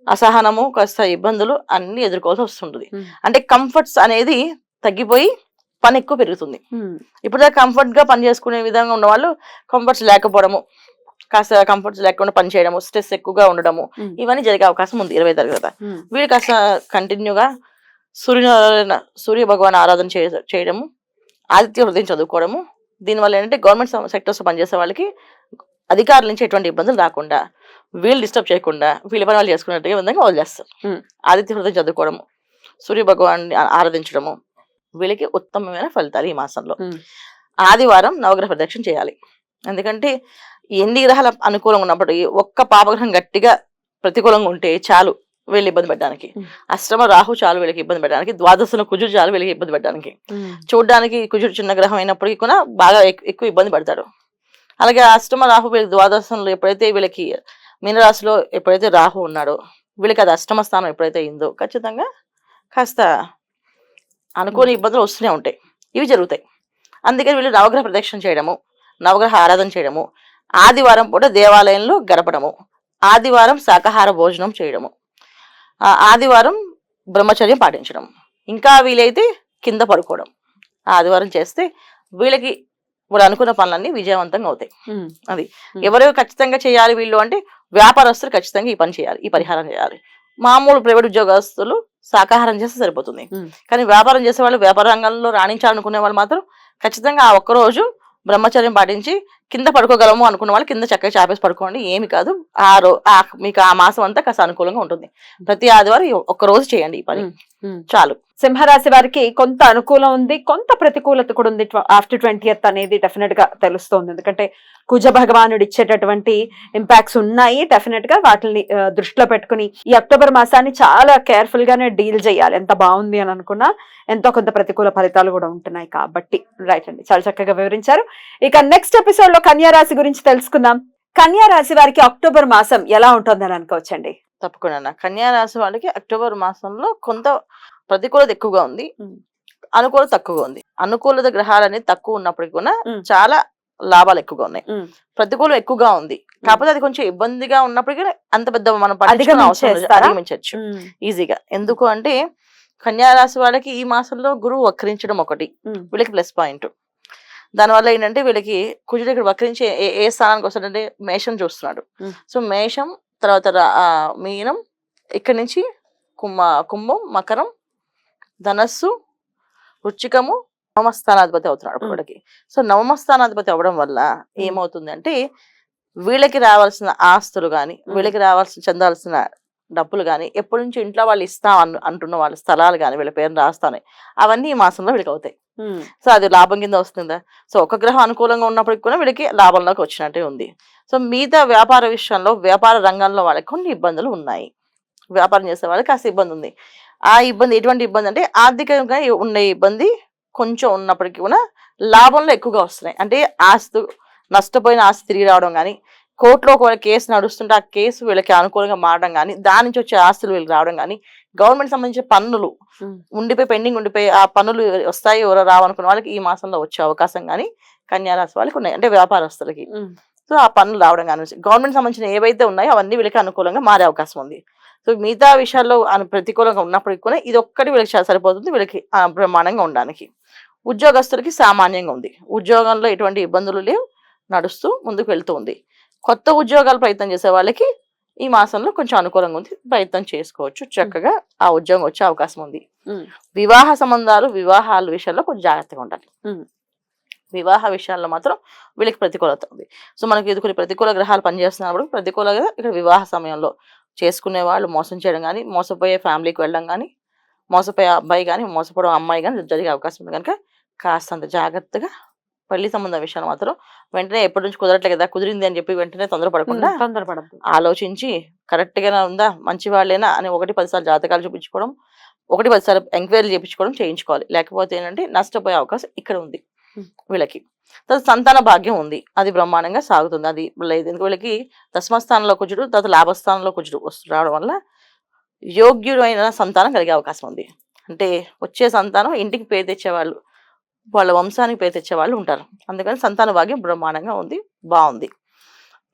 అసహనము, కాస్త ఇబ్బందులు అన్ని ఎదుర్కోవాల్సి వస్తుంటుంది. అంటే కంఫర్ట్స్ అనేది తగ్గిపోయి పని ఎక్కువ పెరుగుతుంది. ఇప్పుడు కంఫర్ట్ గా పని చేసుకునే విధంగా ఉన్న వాళ్ళు కంఫర్ట్స్ లేకపోవడము, కాస్త కంఫర్ట్స్ లేకుండా పని చేయడము, స్ట్రెస్ ఎక్కువగా ఉండడము ఇవన్నీ జరిగే అవకాశం ఉంది 20 తారీఖు తర్వాత. వీళ్ళు కాస్త కంటిన్యూగా సూర్య భగవాన్ ఆరాధన చేయడము, ఆదిత్య హృదయం చదువుకోవడము, దీనివల్ల ఏంటంటే గవర్నమెంట్ సెక్టర్స్ పనిచేసే వాళ్ళకి అధికారుల నుంచి ఎటువంటి ఇబ్బందులు రాకుండా వీళ్ళు డిస్టర్బ్ చేయకుండా వీళ్ళ పని వాళ్ళు చేసుకున్నట్టుగా విధంగా వాళ్ళు చేస్తారు. ఆదిత్య హృదయం చదువుకోవడము, సూర్య భగవాన్ ఆరాధించడము వీళ్ళకి ఉత్తమమైన ఫలితాలు ఈ మాసంలో. ఆదివారం నవగ్రహ ప్రదక్షిణ చేయాలి. ఎందుకంటే ఎన్ని గ్రహాల అనుకూలంగా ఉన్నప్పుడు ఒక్క పాపగ్రహం గట్టిగా ప్రతికూలంగా ఉంటే చాలు వీళ్ళు ఇబ్బంది పెట్టడానికి. అష్టమ రాహు చాలు వీళ్ళకి ఇబ్బంది పెట్టడానికి, ద్వాదశన కుజుడు చాలు వీళ్ళకి ఇబ్బంది పెట్టడానికి. చూడడానికి కుజుడు చిన్న గ్రహం అయినప్పటికీ కూడా బాగా ఎక్కువ ఇబ్బంది పడతాడు. అలాగే అష్టమ రాహు వీళ్ళకి ద్వాదశంలో ఎప్పుడైతే వీళ్ళకి మీనరాశిలో ఎప్పుడైతే రాహు ఉన్నాడో వీళ్ళకి అది అష్టమ స్థానం ఎప్పుడైతే అయిందో ఖచ్చితంగా కాస్త అనుకోని ఇబ్బందులు వస్తూనే ఉంటాయి. ఇవి జరుగుతాయి. అందుకని వీళ్ళు నవగ్రహ ప్రదక్షిణ చేయడము, నవగ్రహ ఆరాధన చేయడము, ఆదివారం పూట దేవాలయంలో గడపడము, ఆదివారం శాకాహార భోజనం చేయడము, ఆదివారం బ్రహ్మచర్యం పాటించడం, ఇంకా వీలైతే కింద పడుకోవడం ఆదివారం చేస్తే వీళ్ళకి వాళ్ళు అనుకున్న పనులన్నీ విజయవంతంగా అవుతాయి. అది ఎవరు ఖచ్చితంగా చేయాలి వీళ్ళు అంటే వ్యాపారస్తులు ఖచ్చితంగా ఈ పని చేయాలి, ఈ పరిహారం చేయాలి. మామూలు ప్రైవేట్ ఉద్యోగస్తులు శాకాహారం చేస్తే సరిపోతుంది. కానీ వ్యాపారం చేసే వాళ్ళు, వ్యాపార రంగంలో రాణించాలనుకునే వాళ్ళు మాత్రం ఖచ్చితంగా ఆ ఒక్కరోజు బ్రహ్మచర్యం పాటించి కింద పడుకోగలము అనుకున్న వాళ్ళు కింద చక్కగా చాపేసి పడుకోండి, ఏమి కాదు. మీకు ఆ మాసం అంతా కాస్త అనుకూలంగా ఉంటుంది. ప్రతి ఆదివారం ఒక్క రోజు చేయండి ఈ పని చాలు. సింహరాశి వారికి కొంత అనుకూలం ఉంది, కొంత ప్రతికూలత కూడా ఉంది. ఆఫ్టర్ 20th అనేది డెఫినెట్ గా తెలుస్తోంది. ఎందుకంటే కుజ భగవానుడు ఇచ్చేటటువంటి ఇంపాక్ట్స్ ఉన్నాయి. డెఫినెట్ గా వాటిని దృష్టిలో పెట్టుకుని ఈ అక్టోబర్ మాసాన్ని చాలా కేర్ఫుల్ గానే డీల్ చేయాలి. ఎంత బాగుంది అని అనుకున్నా ఎంతో కొంత ప్రతికూల ఫలితాలు కూడా ఉంటున్నాయి కాబట్టి. రైట్ అండి, చాలా చక్కగా వివరించారు. ఇక నెక్స్ట్ ఎపిసోడ్ లో కన్యా రాశి గురించి తెలుసుకుందాం. కన్యా రాశి వారికి అక్టోబర్ మాసం ఎలా ఉంటుందని అనుకోవచ్చండి? తప్పకుండా. కన్యా రాశి వాళ్ళకి అక్టోబర్ మాసంలో కొంత ప్రతికూలత ఎక్కువగా ఉంది, అనుకూలత తక్కువగా ఉంది. అనుకూలత గ్రహాలు అనేది తక్కువ ఉన్నప్పటికీ కూడా చాలా లాభాలు ఎక్కువగా ఉన్నాయి. ప్రతికూలం ఎక్కువగా ఉంది, కాకపోతే అది కొంచెం ఇబ్బందిగా ఉన్నప్పటికీ అంత పెద్ద మనం అధిగమించవచ్చు ఈజీగా. ఎందుకు అంటే కన్యా రాశి వాళ్ళకి ఈ మాసంలో గురువు వక్రించడం ఒకటి వీళ్ళకి ప్లస్ పాయింట్. దానివల్ల ఏంటంటే వీళ్ళకి కుజుడు ఇక్కడ వక్రించి ఏ స్థానానికి వస్తాడంటే మేషం చూస్తున్నాడు. సో మేషం తర్వాత మీనం, ఇక్కడి నుంచి కుంభం, మకరం, ధనస్సు, వృచ్చికము, నవమ స్థానాధిపతి అవుతున్నాడు అప్పటికి. సో నవమ స్థానాధిపతి అవ్వడం వల్ల ఏమవుతుంది అంటే వీళ్ళకి రావాల్సిన ఆస్తులు కానీ, వీళ్ళకి చెందాల్సిన డబ్బులు కానీ, ఎప్పటి నుంచి ఇంట్లో వాళ్ళు అంటున్న వాళ్ళ స్థలాలు కానీ వీళ్ళ పేరు రాస్తానే అవన్నీ ఈ మాసంలో వీళ్ళకి అవుతాయి. సో అది లాభం కింద వస్తుందా? సో ఒక గ్రహం అనుకూలంగా ఉన్నప్పటికి కూడా వీళ్ళకి లాభంలోకి వచ్చినట్టే ఉంది. సో మిగతా వ్యాపార విషయంలో, వ్యాపార రంగంలో వాళ్ళకి కొన్ని ఇబ్బందులు ఉన్నాయి. వ్యాపారం చేసే వాళ్ళకి కాస్త ఇబ్బంది ఉంది. ఆ ఇబ్బంది ఎటువంటి ఇబ్బంది అంటే ఆర్థికంగా ఉండే ఇబ్బంది కొంచెం ఉన్నప్పటికీ కూడా లాభంలో ఎక్కువగా వస్తున్నాయి. అంటే నష్టపోయిన ఆస్తి తిరిగి రావడం కానీ, కోర్టులో ఒకవేళ కేసు నడుస్తుంటే ఆ కేసు వీళ్ళకి అనుకూలంగా మారడం కానీ, దాని నుంచి వచ్చే ఆస్తులు వీళ్ళకి రావడం కానీ, గవర్నమెంట్ సంబంధించిన పన్నులు పెండింగ్ ఉండిపోయి ఆ పన్నులు వస్తాయి ఎవరో రావనుకున్న వాళ్ళకి ఈ మాసంలో వచ్చే అవకాశం కానీ కన్యా రాశి వాళ్ళకి ఉన్నాయి. అంటే వ్యాపారస్తులకి. సో ఆ పన్నులు రావడం కానీ, గవర్నమెంట్ సంబంధించిన ఏవైతే ఉన్నాయో అవన్నీ వీళ్ళకి అనుకూలంగా మారే అవకాశం ఉంది. సో మిగతా విషయాల్లో ప్రతికూలంగా ఉన్నప్పటికీ కూడా ఇది ఒక్కటి వీళ్ళకి సరిపోతుంది వీళ్ళకి బ్రహ్మాండంగా ఉండడానికి. ఉద్యోగస్తులకి సామాన్యంగా ఉంది. ఉద్యోగంలో ఎటువంటి ఇబ్బందులు లేవు, నడుస్తూ ముందుకు వెళ్తూ ఉంది. కొత్త ఉద్యోగాలు ప్రయత్నం చేసే వాళ్ళకి ఈ మాసంలో కొంచెం అనుకూలంగా ఉంది, ప్రయత్నం చేసుకోవచ్చు. చక్కగా ఆ ఉద్యోగం వచ్చే అవకాశం ఉంది. వివాహ సంబంధాలు, వివాహాల విషయాల్లో కొంచెం జాగ్రత్తగా ఉండాలి. వివాహ విషయాల్లో మాత్రం వీళ్ళకి ప్రతికూలత ఉంది. సో మనకి ఇది కొన్ని ప్రతికూల గ్రహాలు పనిచేస్తున్నప్పుడు ప్రతికూలంగా ఇక్కడ వివాహ సమయంలో చేసుకునే వాళ్ళు మోసం చేయడం కానీ, మోసపోయే ఫ్యామిలీకి వెళ్ళడం కానీ, మోసపోయే అబ్బాయి కానీ, మోసపోవడం అమ్మాయి కానీ జరిగే అవకాశం ఉంది. కనుక కాస్తంత జాగ్రత్తగా పెళ్లి సంబంధం విషయాలు మాత్రం వెంటనే ఎప్పటి నుంచి కుదరట్లేదు కదా, కుదిరింది అని చెప్పి వెంటనే తొందరపడకుండా ఆలోచించి కరెక్ట్ గానే ఉందా, మంచి వాళ్ళేనా అని 1-10 సార్లు జాతకాలు చూపించుకోవడం, 1-10 సార్లు ఎంక్వైరీ చేయించుకోవడం చేయించుకోవాలి. లేకపోతే ఏంటంటే నష్టపోయే అవకాశం ఇక్కడ ఉంది వీళ్ళకి. తర్వాత సంతాన భాగ్యం ఉంది, అది బ్రహ్మాండంగా సాగుతుంది. అది లేదు ఎందుకు వీళ్ళకి దశమస్థానంలో కుజుడు, తర్వాత లాభస్థానంలో కుజుడు రావడం వల్ల యోగ్యుడైన సంతానం కలిగే అవకాశం ఉంది. అంటే వచ్చే సంతానం ఇంటికి పేరు తెచ్చేవాళ్ళు, వాళ్ళ వంశానికి పేరు తెచ్చే వాళ్ళు ఉంటారు. అందుకని సంతాన భాగ్యం బ్రహ్మాండంగా ఉంది, బాగుంది.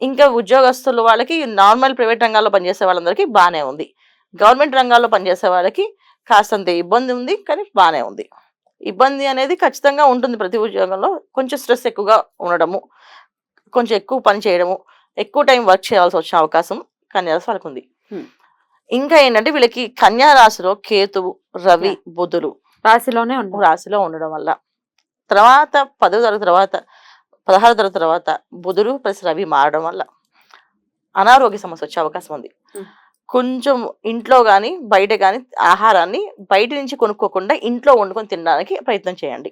ఇంకా ఉద్యోగస్తులు వాళ్ళకి నార్మల్ ప్రైవేట్ రంగాల్లో పనిచేసే వాళ్ళందరికీ బాగానే ఉంది. గవర్నమెంట్ రంగాల్లో పనిచేసే వాళ్ళకి కాస్తంత ఇబ్బంది ఉంది, కానీ బాగానే ఉంది. ఇబ్బంది అనేది ఖచ్చితంగా ఉంటుంది ప్రతి ఉద్యోగంలో. కొంచెం స్ట్రెస్ ఎక్కువగా ఉండడము, కొంచెం ఎక్కువ పని చేయడము, ఎక్కువ టైం వర్క్ చేయాల్సి వచ్చే అవకాశం కన్యా రాశి వాళ్ళకు ఉంది. ఇంకా ఏంటంటే వీళ్ళకి కన్యా రాశిలో కేతువు, రవి, బుధులు రాశిలో ఉండడం వల్ల తర్వాత 10వ తరగతి తర్వాత 16వ తరగతి తర్వాత బుధుడు ప్లస్ రవి మారడం వల్ల అనారోగ్య సమస్య వచ్చే అవకాశం ఉంది. కొంచెం ఇంట్లో కానీ బయట కానీ ఆహారాన్ని బయట నుంచి కొనుక్కోకుండా ఇంట్లో వండుకొని తినడానికి ప్రయత్నం చేయండి.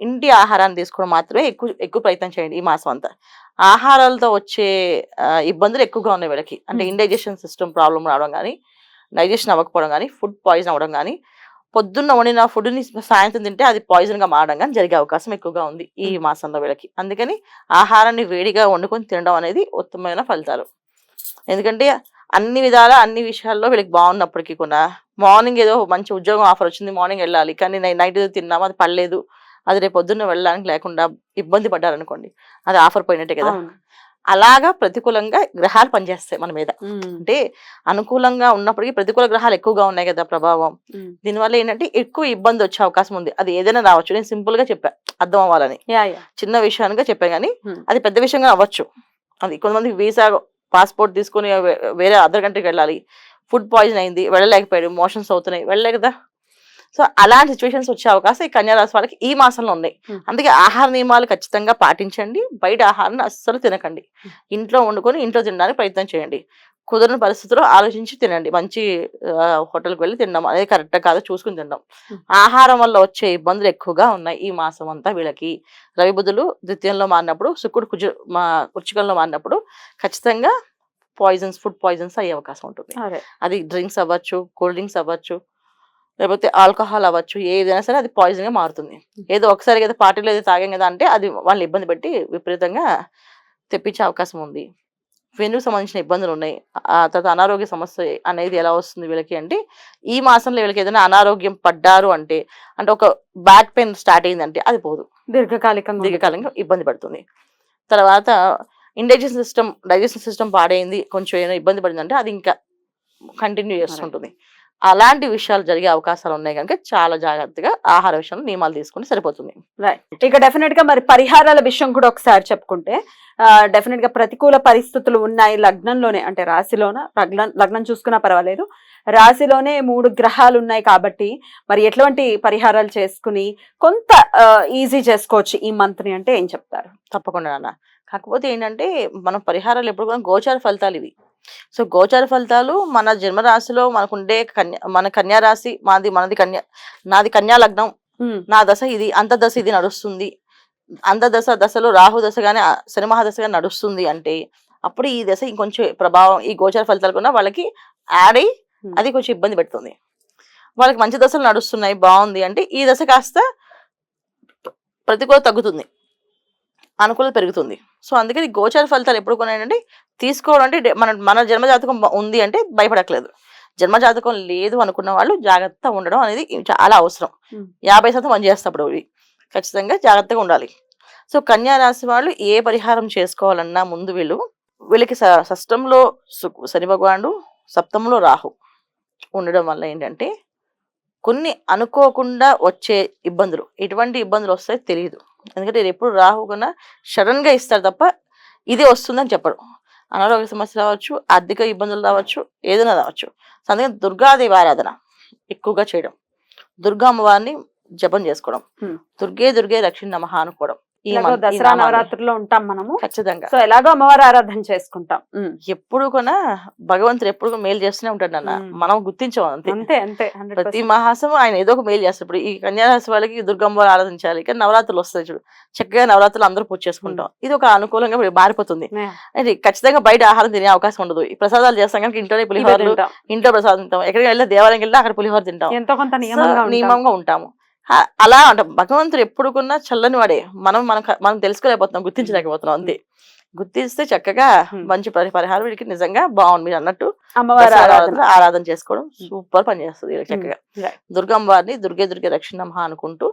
ఇంటి ఆహారాన్ని తీసుకోవడం మాత్రమే ఎక్కువ ప్రయత్నం చేయండి ఈ మాసం అంతా. ఆహారాలతో వచ్చే ఇబ్బందులు ఎక్కువగా ఉన్నాయి వీళ్ళకి. అంటే ఇండైజెషన్ సిస్టమ్ ప్రాబ్లం రావడం కానీ, డైజెషన్ అవ్వకపోవడం కానీ, ఫుడ్ పాయిజన్ అవ్వడం కానీ, పొద్దున్న వండిన ఫుడ్ని సాయంత్రం తింటే అది పాయిజన్గా మారడం కానీ జరిగే అవకాశం ఎక్కువగా ఉంది ఈ మాసంలో వీళ్ళకి. అందుకని ఆహారాన్ని వేడిగా వండుకొని తినడం అనేది ఉత్తమమైన ఫలితాలు. ఎందుకంటే అన్ని విధాలా అన్ని విషయాల్లో వీళ్ళకి బాగున్నప్పటికీ కూడా మార్నింగ్ ఏదో మంచి ఉద్యోగం ఆఫర్ వచ్చింది, మార్నింగ్ వెళ్ళాలి, కానీ నైట్ తిన్నాము అది పడలేదు, అది రేపు పొద్దున్న వెళ్ళడానికి లేకుండా ఇబ్బంది పడ్డారనుకోండి, అది ఆఫర్ పోయినట్టే కదా. అలాగా ప్రతికూలంగా గ్రహాలు పనిచేస్తాయి మన మీద. అంటే అనుకూలంగా ఉన్నప్పటికీ ప్రతికూల గ్రహాలు ఎక్కువగా ఉన్నాయి కదా ప్రభావం. దీనివల్ల ఏంటంటే ఎక్కువ ఇబ్బంది వచ్చే అవకాశం ఉంది. అది ఏదైనా రావచ్చు. నేను సింపుల్ గా చెప్పా అర్థం అవ్వాలని, చిన్న విషయానికి చెప్పా, కానీ అది పెద్ద విషయంగా అవ్వచ్చు. అది కొంతమంది వీసా పాస్పోర్ట్ తీసుకుని వేరే అదర్ కంట్రీకి వెళ్ళాలి, ఫుడ్ పాయిజన్ అయింది, వెళ్ళలేకపోయాడు, మోషన్స్ అవుతున్నాయి, వెళ్ళలే కదా. సో అలాంటి సిచ్యువేషన్స్ వచ్చే అవకాశం ఈ కన్యా రాశి వాళ్ళకి ఈ మాసంలో ఉన్నాయి. అందుకే ఆహార నియమాలు ఖచ్చితంగా పాటించండి. బయట ఆహారాన్ని అస్సలు తినకండి. ఇంట్లో వండుకొని ఇంట్లో తినడానికి ప్రయత్నం చేయండి. కుదరని పరిస్థితుల్లో ఆలోచించి తినండి. మంచి హోటల్కి వెళ్ళి తినడం అనేది కరెక్ట్ కాదు, చూసుకుని తినడం. ఆహారం వల్ల వచ్చే ఇబ్బందులు ఎక్కువగా ఉన్నాయి ఈ మాసం అంతా వీళ్ళకి. రవి బుధులు ద్వితీయంలో మారినప్పుడు, శుక్రుడు వృచ్చికంలో మారినప్పుడు ఖచ్చితంగా ఫుడ్ పాయిజన్స్ అయ్యే అవకాశం ఉంటుంది. అది డ్రింక్స్ అవ్వచ్చు, కూల్ డ్రింక్స్ అవ్వచ్చు, లేకపోతే ఆల్కహాల్ అవ్వచ్చు, ఏదైనా సరే అది పాయిజన్ గా మారుతుంది. ఏదో ఒకసారి కదా పార్టీలో ఏదో తాగాం కదా అంటే అది వాళ్ళని ఇబ్బంది పెట్టి విపరీతంగా తెప్పించే అవకాశం ఉంది. వెన్నుకు సంబంధించిన ఇబ్బందులు ఉన్నాయి. ఆ తర్వాత అనారోగ్య సమస్య అనేది ఎలా వస్తుంది వీళ్ళకి అంటే, ఈ మాసంలో వీళ్ళకి ఏదైనా అనారోగ్యం పడ్డారు అంటే ఒక బ్యాక్ పెయిన్ స్టార్ట్ అయిందంటే అది పోదు, దీర్ఘకాలికంగా ఇబ్బంది పడుతుంది. తర్వాత డైజెషన్ సిస్టమ్ పాడైంది, కొంచెం ఏమైనా ఇబ్బంది పడిందంటే అది ఇంకా కంటిన్యూ చేస్తుంటుంది. అలాంటి విషయాలు జరిగే అవకాశాలు ఉన్నాయి కనుక చాలా జాగ్రత్తగా ఆహార విషయంలో నియమాలు తీసుకుంటే సరిపోతుంది. రైట్. ఇక డెఫినెట్ గా మరి పరిహారాల విషయం కూడా ఒకసారి చెప్పుకుంటే డెఫినెట్ గా ప్రతికూల పరిస్థితులు ఉన్నాయి లగ్నంలోనే, అంటే రాశిలోన లగ్నం చూసుకున్నా పర్వాలేదు, రాశిలోనే 3 గ్రహాలు ఉన్నాయి కాబట్టి మరి ఎటువంటి పరిహారాలు చేసుకుని కొంత ఈజీ చేసుకోవచ్చు ఈ మంత్ ని అంటే ఏం చెప్తారు? తప్పకుండా నాన్న. కాకపోతే ఏంటంటే మనం పరిహారాలు ఎప్పుడు కూడా గోచార ఫలితాలు ఇవి. సో గోచార ఫలితాలు మన జన్మరాశిలో మనకుండే మన కన్యా రాశి, నాది కన్యా లగ్నం, నా దశ ఇది, అంతర్దశ ఇది నడుస్తుంది, దశలో రాహు దశ గానీ శని మహాదశ గానీ నడుస్తుంది అంటే అప్పుడు ఈ దశ ఇంకొంచెం ప్రభావం ఈ గోచార ఫలితాలు కూడా వాళ్ళకి యాడ్ అయ్యి అది కొంచెం ఇబ్బంది పెడుతుంది. వాళ్ళకి మంచి దశలు నడుస్తున్నాయి బాగుంది అంటే ఈ దశ కాస్త ప్రతికూల తగ్గుతుంది, అనుకూలత పెరుగుతుంది. సో అందుకని గోచార ఫలితాలు ఎప్పుడు కూడా ఏంటంటే తీసుకోవడం అంటే మన జన్మజాతకం ఉంది అంటే భయపడట్లేదు. జన్మజాతకం లేదు అనుకున్న వాళ్ళు జాగ్రత్త ఉండడం అనేది చాలా అవసరం. 50% పనిచేస్తప్పుడు ఇవి ఖచ్చితంగా జాగ్రత్తగా ఉండాలి. సో కన్యా రాశి వాళ్ళు ఏ పరిహారం చేసుకోవాలన్నా ముందు వీళ్ళకి షష్టంలో శని భగవానుడు, సప్తమంలో రాహు ఉండడం వల్ల ఏంటంటే కొన్ని అనుకోకుండా వచ్చే ఇబ్బందులు, ఎటువంటి ఇబ్బందులు వస్తాయో తెలియదు. ఎందుకంటే ఎప్పుడు రాహు కన్నా సడన్ గా ఇస్తారు తప్ప ఇది వస్తుందని చెప్పడు. అనారోగ్య సమస్య రావచ్చు, ఆర్థిక ఇబ్బందులు రావచ్చు, ఏదైనా రావచ్చు. సో అందుకని దుర్గాదేవి ఆరాధన ఎక్కువగా చేయడం, దుర్గా అమ్మవారిని జపం చేసుకోవడం, దుర్గే రక్షణ నమః అనుకోవడం. దసరా నవరాత్రిలో ఉంటాం మనము ఖచ్చితంగా. సో ఎలాగో అమ్మవారి ఆరాధన చేసుకుంటాం. ఎప్పుడు కూడా భగవంతుడు ఎప్పుడు మేలు చేస్తూనే ఉంటాడు అన్న, మనం గుర్తించాం అంతే. ప్రతి మాసం ఆయన ఏదో ఒక మేలు చేస్తాడు. ఇప్పుడు ఈ కన్యారాశి వాళ్ళకి దుర్గమ్మవారు ఆరాధించాలి, కానీ నవరాత్రులు వస్తాయి చూడు, చక్కగా నవరాత్రులు అందరూ పూజ చేసుకుంటాం. ఇది ఒక అనుకూలంగా మారిపోతుంది. అంటే ఖచ్చితంగా బయట ఆహారం తినే అవకాశం ఉండదు. ఈ ప్రసాదాలు చేస్తాం కనుక ఇంట్లోనే పులిహోరలు, ఇంట్లో ప్రసాదం తింటాం, ఎక్కడికి వెళ్ళి దేవాలయంకి వెళ్ళి అక్కడ పులిహోర తింటాం, ఎంతో కొంత నియమంగా ఉంటాము. అలా అంట భగవంతుడు ఎప్పుడు కొన్నా చల్లని వాడే, మనం తెలుసుకోలేకపోతున్నాం, గుర్తించలేకపోతున్నాం అంతే. గుర్తిస్తే చక్కగా మంచి పరిహారం వీడికి నిజంగా బాగుంది. మీరు అన్నట్టు అమ్మవారి ఆరాధన చేసుకోవడం సూపర్ పని చేస్తుంది. చక్కగా దుర్గమ్మవారిని దుర్గే రక్షణ నమః అనుకుంటూ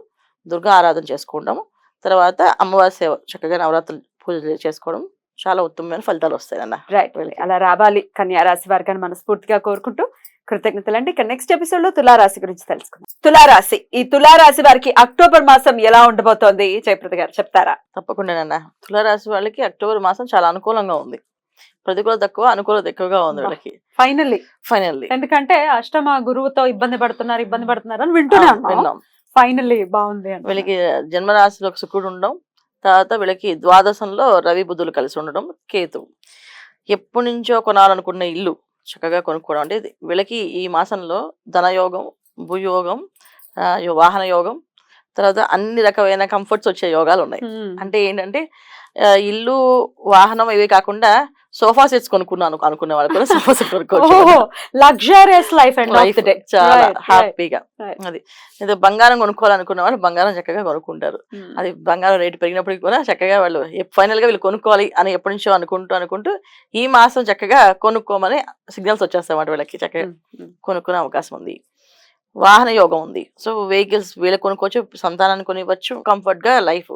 దుర్గా ఆరాధన చేసుకుంటాము. తర్వాత అమ్మవారి సేవ చక్కగా నవరాత్రులు పూజలు చేసుకోవడం చాలా ఉత్తమమైన ఫలితాలు వస్తాయి అన్న. రైట్. అలా రావాలి కన్యా రాశి వారికి మనస్ఫూర్తిగా కోరుకుంటూ కృతజ్ఞతలు అండి. ఇక నెక్స్ట్ ఎపిసోడ్ లో తులారాశి గురించి తెలుసుకుందాం. తులారాశి, ఈ తులారాశి వారికి అక్టోబర్ మాసం ఎలా ఉండబోతోంది జయప్రద గారు చెప్తారా? తప్పకుండా. తులారాశి వాళ్ళకి అక్టోబర్ మాసం చాలా అనుకూలంగా ఉంది. ప్రతికూలత తక్కువ, అనుకూలత ఎక్కువగా ఉంది వాళ్ళకి. ఫైనల్లీ ఎందుకంటే అష్టమ గురువుతో ఇబ్బంది పడుతున్నారు అని వింటున్నాం. ఫైనల్లీ బాగుంది. వీళ్ళకి జన్మరాశిలో శుక్రుడు ఉండడం, తర్వాత వీళ్ళకి ద్వాదశంలో రవి బుధులు కలిసి ఉండడం, కేతు ఎప్పటి నుంచో కొనాలనుకున్న ఇల్లు చక్కగా కొనుక్కోవడం. అంటే వీళ్ళకి ఈ మాసంలో ధనయోగం, భూయోగం, వాహన యోగం, తర్వాత అన్ని రకమైన కంఫర్ట్స్ వచ్చే యోగాలు ఉన్నాయి. అంటే ఏంటంటే ఇల్లు, వాహనం ఇవి కాకుండా సోఫా సెట్స్ కొనుక్కున్నాను అనుకునే వాళ్ళు కూడా సోఫా సెట్ కొనుక్కోవచ్చు. లగ్జరియస్ లైఫ్ చాలా హ్యాపీగా. అది ఏదో బంగారం కొనుక్కోవాలనుకున్న వాళ్ళు బంగారం చక్కగా కొనుక్కుంటారు. అది బంగారం రేటు పెరిగినప్పటికీ కూడా చక్కగా వాళ్ళు ఫైనల్ గా వీళ్ళు కొనుక్కోవాలి అని ఎప్పటి నుంచో అనుకుంటూ ఈ మాసం చక్కగా కొనుక్కోమని సిగ్నల్స్ వచ్చేస్తాయి అన్నమాట. వీళ్ళకి చక్కగా కొనుక్కునే అవకాశం ఉంది. వాహన యోగం ఉంది. సో వెహికల్స్ వీళ్ళు కొనుక్కోవచ్చు, సంతానాన్ని కొనివ్వచ్చు, కంఫర్ట్ గా లైఫ్.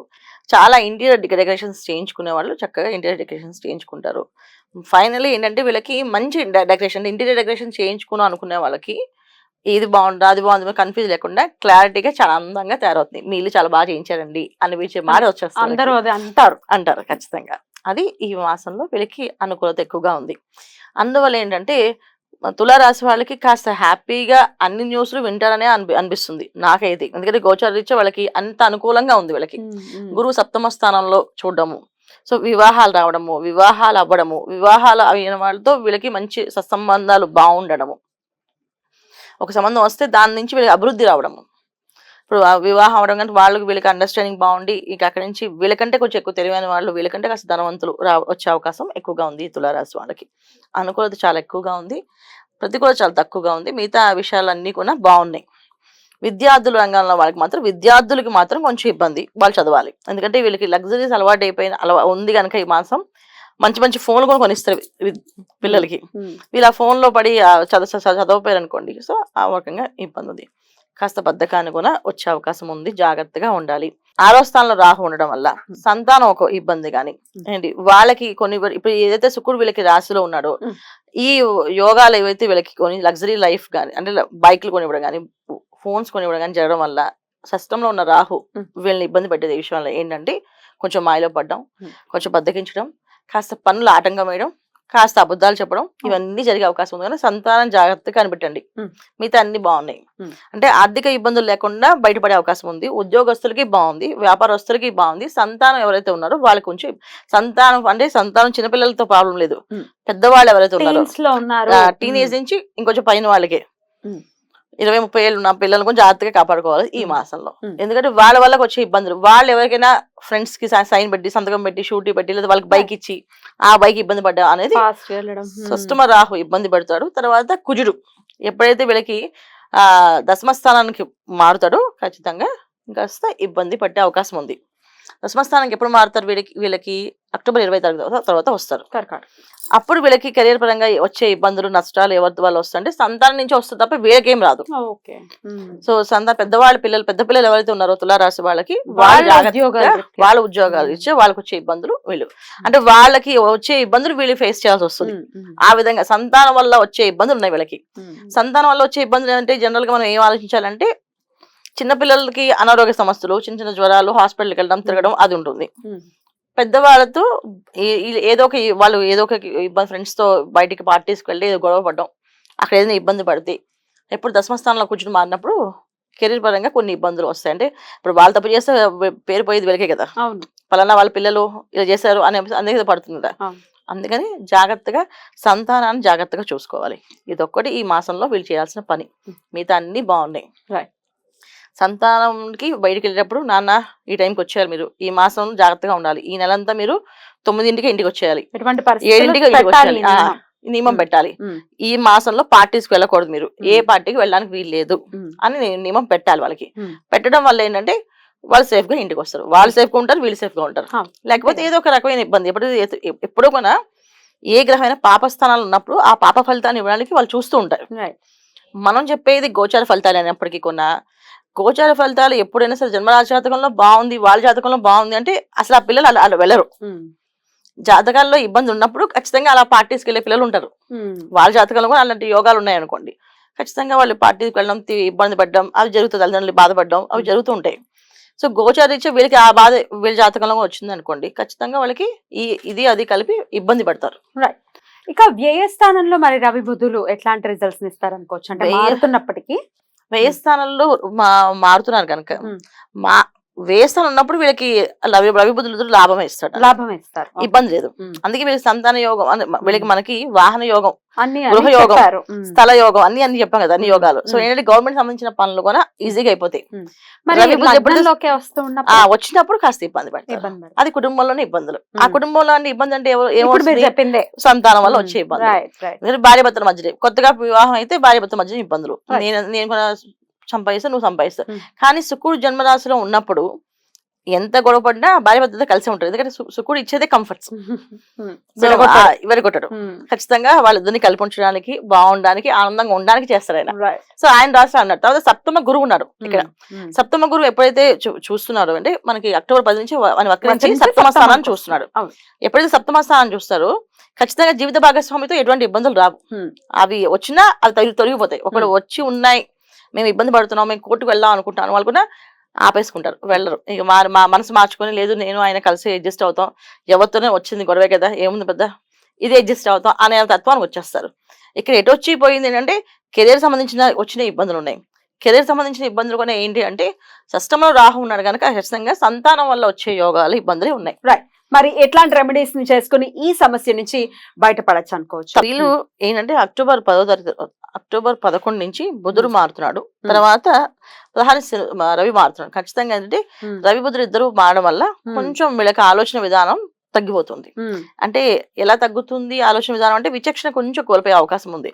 చాలా ఇంటీరియర్ డెకరేషన్స్ చేయించుకునే వాళ్ళు చక్కగా ఇంటీరియర్ డెకరేషన్స్ చేయించుకుంటారు. ఫైనల్లీ ఏంటంటే వీళ్ళకి మంచి డెకరేషన్, ఇంటీరియర్ డెకరేషన్ చేయించుకున్నాం అనుకునే వాళ్ళకి ఇది బాగుందా అది బాగుంది కన్ఫ్యూజ్ లేకుండా క్లారిటీగా చాలా అందంగా తయారవుతుంది. మీ ఇల్లు చాలా బాగా చేయించారండి అనిపించే మాట వచ్చేస్తారు అంటారు ఖచ్చితంగా. అది ఈ మాసంలో వీళ్ళకి అనుకూలత ఎక్కువగా ఉంది. అందువల్ల ఏంటంటే తులారాశి వాళ్ళకి కాస్త హ్యాపీగా అన్ని న్యూస్లు వింటారనే అనిపిస్తుంది నాకైతే. ఎందుకంటే గోచార రీత్యా వాళ్ళకి అంత అనుకూలంగా ఉంది. వీళ్ళకి గురువు సప్తమ స్థానంలో చూడడము, సో వివాహాలు రావడము, వివాహాలు అవ్వడము, వివాహాలు అయిన వాళ్ళతో వీళ్ళకి మంచి సత్సంబంధాలు బాగుండడము, ఒక సంబంధం వస్తే దాని నుంచి వీళ్ళకి అభివృద్ధి రావడము. ఇప్పుడు వివాహం అవడం కంటే వాళ్ళకి వీళ్ళకి అండర్స్టాండింగ్ బాగుండి ఇక అక్కడి నుంచి వీళ్ళకంటే కొంచెం ఎక్కువ తెలివైన వాళ్ళు, వీళ్ళకంటే కాస్త ధనవంతులు వచ్చే అవకాశం ఎక్కువగా ఉంది తులారాశి వాళ్ళకి. అనుకూలత చాలా ఎక్కువగా ఉంది, ప్రతికూలత చాలా తక్కువగా ఉంది. మిగతా విషయాలన్నీ కూడా బాగున్నాయి. విద్యార్థుల రంగంలో వాళ్ళకి మాత్రం విద్యార్థులకి మాత్రం కొంచెం ఇబ్బంది, వాళ్ళు చదవాలి. ఎందుకంటే వీళ్ళకి లగ్జరీస్ అలవాటు అయిపోయిన ఉంది కనుక ఈ మాసం మంచి మంచి ఫోన్లు కూడా కొనిస్తారు పిల్లలకి. వీళ్ళు ఆ ఫోన్లో పడి చదవపోయారు అనుకోండి, సో ఆ రకంగా ఇబ్బంది ఉంది. కాస్త బద్ధకాన్ని కూడా వచ్చే అవకాశం ఉంది, జాగ్రత్తగా ఉండాలి. 6వ స్థానంలో రాహు ఉండడం వల్ల సంతానం ఒక ఇబ్బంది కానీ ఏంటి వాళ్ళకి కొన్ని ఇప్పుడు ఏదైతే శుక్రుడు వీళ్ళకి రాశిలో ఉన్నాడో ఈ యోగాలు ఏవైతే వీళ్ళకి కొన్ని లగ్జరీ లైఫ్ కానీ అంటే బైక్లు కొనివ్వడం కానీ ఫోన్స్ కొనివ్వడం కానీ జరగడం వల్ల షష్టంలో ఉన్న రాహు వీళ్ళని ఇబ్బంది పెట్టేది ఈ విషయంలో ఏంటంటే కొంచెం మాయలో పడడం, కొంచెం బద్దకించడం, కాస్త పనులు ఆటంకం వేయడం, కాస్త అబద్ధాలు చెప్పడం, ఇవన్నీ జరిగే అవకాశం ఉంది. కానీ సంతానం జాగ్రత్తగా కనిపెట్టండి, మిగతా అన్ని బాగున్నాయి. అంటే ఆర్థిక ఇబ్బందులు లేకుండా బయటపడే అవకాశం ఉంది. ఉద్యోగస్తులకి బాగుంది, వ్యాపారస్తులకి బాగుంది. సంతానం ఎవరైతే ఉన్నారో వాళ్ళకి కొంచెం సంతానం చిన్నపిల్లలతో ప్రాబ్లం లేదు, పెద్దవాళ్ళు ఎవరైతే ఉన్నారో టీనేజ్ నుంచి ఇంకొంచెం పైన వాళ్ళకి 20-30 ఏళ్ళు ఉన్న పిల్లలు కొంచెం జాగ్రత్తగా కాపాడుకోవాలి ఈ మాసంలో. ఎందుకంటే వాళ్ళ వల్ల వచ్చే ఇబ్బందులు, వాళ్ళు ఎవరికైనా ఫ్రెండ్స్ కి సైన్ పెట్టి సంతకం పెట్టి షూటీ పెట్టి లేదా వాళ్ళకి బైక్ ఇచ్చి ఆ బైక్ ఇబ్బంది పడ్డా అనేది షష్టమ రాహు ఇబ్బంది పెడతాడు. తర్వాత కుజుడు ఎప్పుడైతే వీళ్ళకి దశమ స్థానానికి మారుతాడో ఖచ్చితంగా కాస్త ఇబ్బంది పట్టే అవకాశం ఉంది. దశమ స్థానానికి ఎప్పుడు మారుతారు వీళ్ళకి అక్టోబర్ 20 తారీఖు తర్వాత వస్తారు. అప్పుడు వీళ్ళకి కెరీర్ పరంగా వచ్చే ఇబ్బందులు నష్టాలు ఎవరి వల్ల వస్తుంటే సంతానం నుంచి వస్తుంది తప్ప వీళ్ళకేం రాదు. సో పెద్దవాళ్ళ పెద్ద పిల్లలు ఎవరైతే ఉన్నారో తులారాశి వాళ్ళకి వాళ్ళ ఉద్యోగాలు ఇచ్చే వాళ్ళకి వచ్చే ఇబ్బందులు వీళ్ళు అంటే వాళ్ళకి వచ్చే ఇబ్బందులు వీళ్ళు ఫేస్ చేయాల్సి వస్తుంది. ఆ విధంగా సంతానం వల్ల వచ్చే ఇబ్బందులు ఉన్నాయి వీళ్ళకి. సంతానం వల్ల వచ్చే ఇబ్బందులు అంటే జనరల్ గా మనం ఏం ఆలోచించాలంటే చిన్నపిల్లలకి అనారోగ్య సమస్యలు, చిన్న చిన్న జ్వరాలు, హాస్పిటల్కి వెళ్ళడం తిరగడం అది ఉంటుంది. పెద్దవాళ్ళతో ఏదో ఒక ఇబ్బంది, ఫ్రెండ్స్ తో బయటికి పార్టీస్కి వెళ్ళి గొడవ పడడం, అక్కడ ఏదైనా ఇబ్బంది పడితే ఎప్పుడు దశమ స్థానంలో కూర్చుని మారినప్పుడు కెరీర్ పరంగా కొన్ని ఇబ్బందులు వస్తాయి. అంటే ఇప్పుడు వాళ్ళు తప్పు చేస్తే పేరు పోయేది వీళ్ళకే కదా, పలానా వాళ్ళ పిల్లలు ఇలా చేశారు అనేది పడుతుంది కదా. అందుకని జాగ్రత్తగా సంతానాన్ని జాగ్రత్తగా చూసుకోవాలి. ఇదొక్కటి ఈ మాసంలో వీళ్ళు చేయాల్సిన పని. మిగతా అన్ని బాగున్నాయి. సంతానంకి బయటికి వెళ్ళేటప్పుడు నాన్న ఈ టైంకి వచ్చేయాలి, మీరు ఈ మాసం జాగ్రత్తగా ఉండాలి, ఈ నెలంతా మీరు 9ంటికి ఇంటికి వచ్చేయాలి, 7ంటికి ఇంటికి వచ్చేయాలి, నియమం పెట్టాలి. ఈ మాసంలో పార్టీస్కి వెళ్ళకూడదు, మీరు ఏ పార్టీకి వెళ్ళడానికి వీలు లేదు అని నియమం పెట్టాలి వాళ్ళకి. పెట్టడం వల్ల ఏంటంటే వాళ్ళు సేఫ్ గా ఇంటికి వస్తారు, వాళ్ళు సేఫ్ గా ఉంటారు, వీళ్ళు సేఫ్ గా ఉంటారు. లేకపోతే ఏదో ఒక రకమైన ఇబ్బంది ఎప్పుడూ కూడా ఏ గ్రహమైన పాపస్థానాలు ఉన్నప్పుడు ఆ పాప ఫలితాన్ని ఇవ్వడానికి వాళ్ళు చూస్తూ ఉంటారు. మనం చెప్పేది గోచార ఫలితాలు అయినప్పటికీ కొన్నా గోచార ఫలితాలు ఎప్పుడైనా సరే జన్మరాశి జాతకంలో బాగుంది, వాళ్ళ జాతకంలో బాగుంది అంటే అసలు ఆ పిల్లలు అలా వెళ్ళరు. జాతకాల్లో ఇబ్బంది ఉన్నప్పుడు ఖచ్చితంగా అలా పార్టీస్కి వెళ్ళే పిల్లలు ఉంటారు. వాళ్ళ జాతకంలో కూడా అలాంటి యోగాలు ఉన్నాయి అనుకోండి, ఖచ్చితంగా వాళ్ళు పార్టీకి వెళ్ళడం, ఇబ్బంది పడడం అవి జరుగుతుంది, తల్లిదండ్రులు బాధపడడం అవి జరుగుతూ ఉంటాయి. సో గోచారీత్యా వీళ్ళకి ఆ బాధ వీళ్ళ జాతకంలో వచ్చింది అనుకోండి, ఖచ్చితంగా వాళ్ళకి అది కలిపి ఇబ్బంది పడతారు. ఇక వ్యయస్థానంలో మరి రవి బుధులు ఎట్లాంటి రిజల్ట్స్ ఇస్తారనుకోవచ్చు? అంటే మారుతున్నప్పటికీ వ్యయస్థానంలో మారుతున్నారు కనుక వ్యయస్థానం ఉన్నప్పుడు వీళ్ళకి రవి బుధులు లాభం ఇస్తారు, ఇబ్బంది లేదు. అందుకే వీళ్ళకి సంతాన యోగం, వీళ్ళకి మనకి వాహన యోగం, గృహ యోగం, స్థల యోగం అన్ని చెప్పాం కదా, అన్ని యోగాలు. సో ఏంటంటే గవర్నమెంట్ సంబంధించిన పనులు కూడా ఈజీగా అయిపోతాయి. వచ్చినప్పుడు కాస్త ఇబ్బంది పడతారు, అది కుటుంబంలోనే ఇబ్బందులు. ఆ కుటుంబంలో ఇబ్బంది అంటే ఏమో సంతానం వల్ల వచ్చే ఇబ్బంది. భార్య భర్తల మధ్య కొత్తగా వివాహం అయితే భార్య భర్తల మధ్య ఇబ్బందులు, నేను సంపాదిస్తా నువ్వు సంపాదిస్తావు. కానీ శుక్రుడు జన్మరాశిలో ఉన్నప్పుడు ఎంత గొడవ పడినా భార్య భర్తతో కలిసి ఉంటారు. ఎందుకంటే శుక్రుడు ఇచ్చేదే కంఫర్ట్స్, విరగొట్టడు. ఖచ్చితంగా వాళ్ళిద్దరిని కలిపి ఉంచడానికి, బాగుండడానికి, ఆనందంగా ఉండడానికి చేస్తారు ఆయన. సో ఆయన రాశి అన్నట్టు. తర్వాత సప్తమ గురువు ఉన్నాడు ఇక్కడ. సప్తమ గురువు ఎప్పుడైతే చూస్తున్నారు అంటే మనకి అక్టోబర్ 10 నుంచి వక్రించి సప్తమ స్థానాన్ని చూస్తున్నాడు. ఎప్పుడైతే సప్తమ స్థానాన్ని చూస్తారో ఖచ్చితంగా జీవిత భాగస్వామితో ఎటువంటి ఇబ్బందులు రావు. అవి వచ్చినా అవి తొలగిపోతాయి. ఒకడు వచ్చి ఉన్నాయి, మేము ఇబ్బంది పడుతున్నాం, మేము కోర్టుకు వెళ్దాం అనుకుంటాను, వాళ్ళు కూడా ఆపేసుకుంటారు, వెళ్ళరు. ఇక మా మనసు మార్చుకొని లేదు నేను ఆయన కలిసి అడ్జస్ట్ అవుతాం, ఎవరితోనే వచ్చింది గొడవే కదా, ఏముంది పెద్ద, ఇది అడ్జస్ట్ అవుతాం అనే తత్వానికి వచ్చేస్తారు. ఇక్కడ ఎటు వచ్చి పోయింది ఏంటంటే కెరీర్ సంబంధించిన వచ్చిన ఇబ్బందులు ఉన్నాయి. కెరీర్ సంబంధించిన ఇబ్బందులు కూడా ఏంటి అంటే షష్టంలో రాహు ఉన్నాడు కనుక ఖచ్చితంగా సంతానం వల్ల వచ్చే యోగాలు ఇబ్బందులే ఉన్నాయి. మరి ఎట్లాంటి రెమెడీస్ ని చేసుకుని ఈ సమస్య నుంచి బయటపడచ్చు అనుకోవచ్చు? వీళ్ళు ఏంటంటే అక్టోబర్ 11 నుంచి బుధుడు మారుతున్నాడు, తర్వాత 16 రవి మారుతున్నాడు. ఖచ్చితంగా ఏంటంటే రవి బుధుడు ఇద్దరు మారడం వల్ల కొంచెం వీళ్ళకి ఆలోచన విధానం తగ్గిపోతుంది. అంటే ఎలా తగ్గుతుంది ఆలోచన విధానం అంటే విచక్షణ కొంచెం కోల్పోయే అవకాశం ఉంది.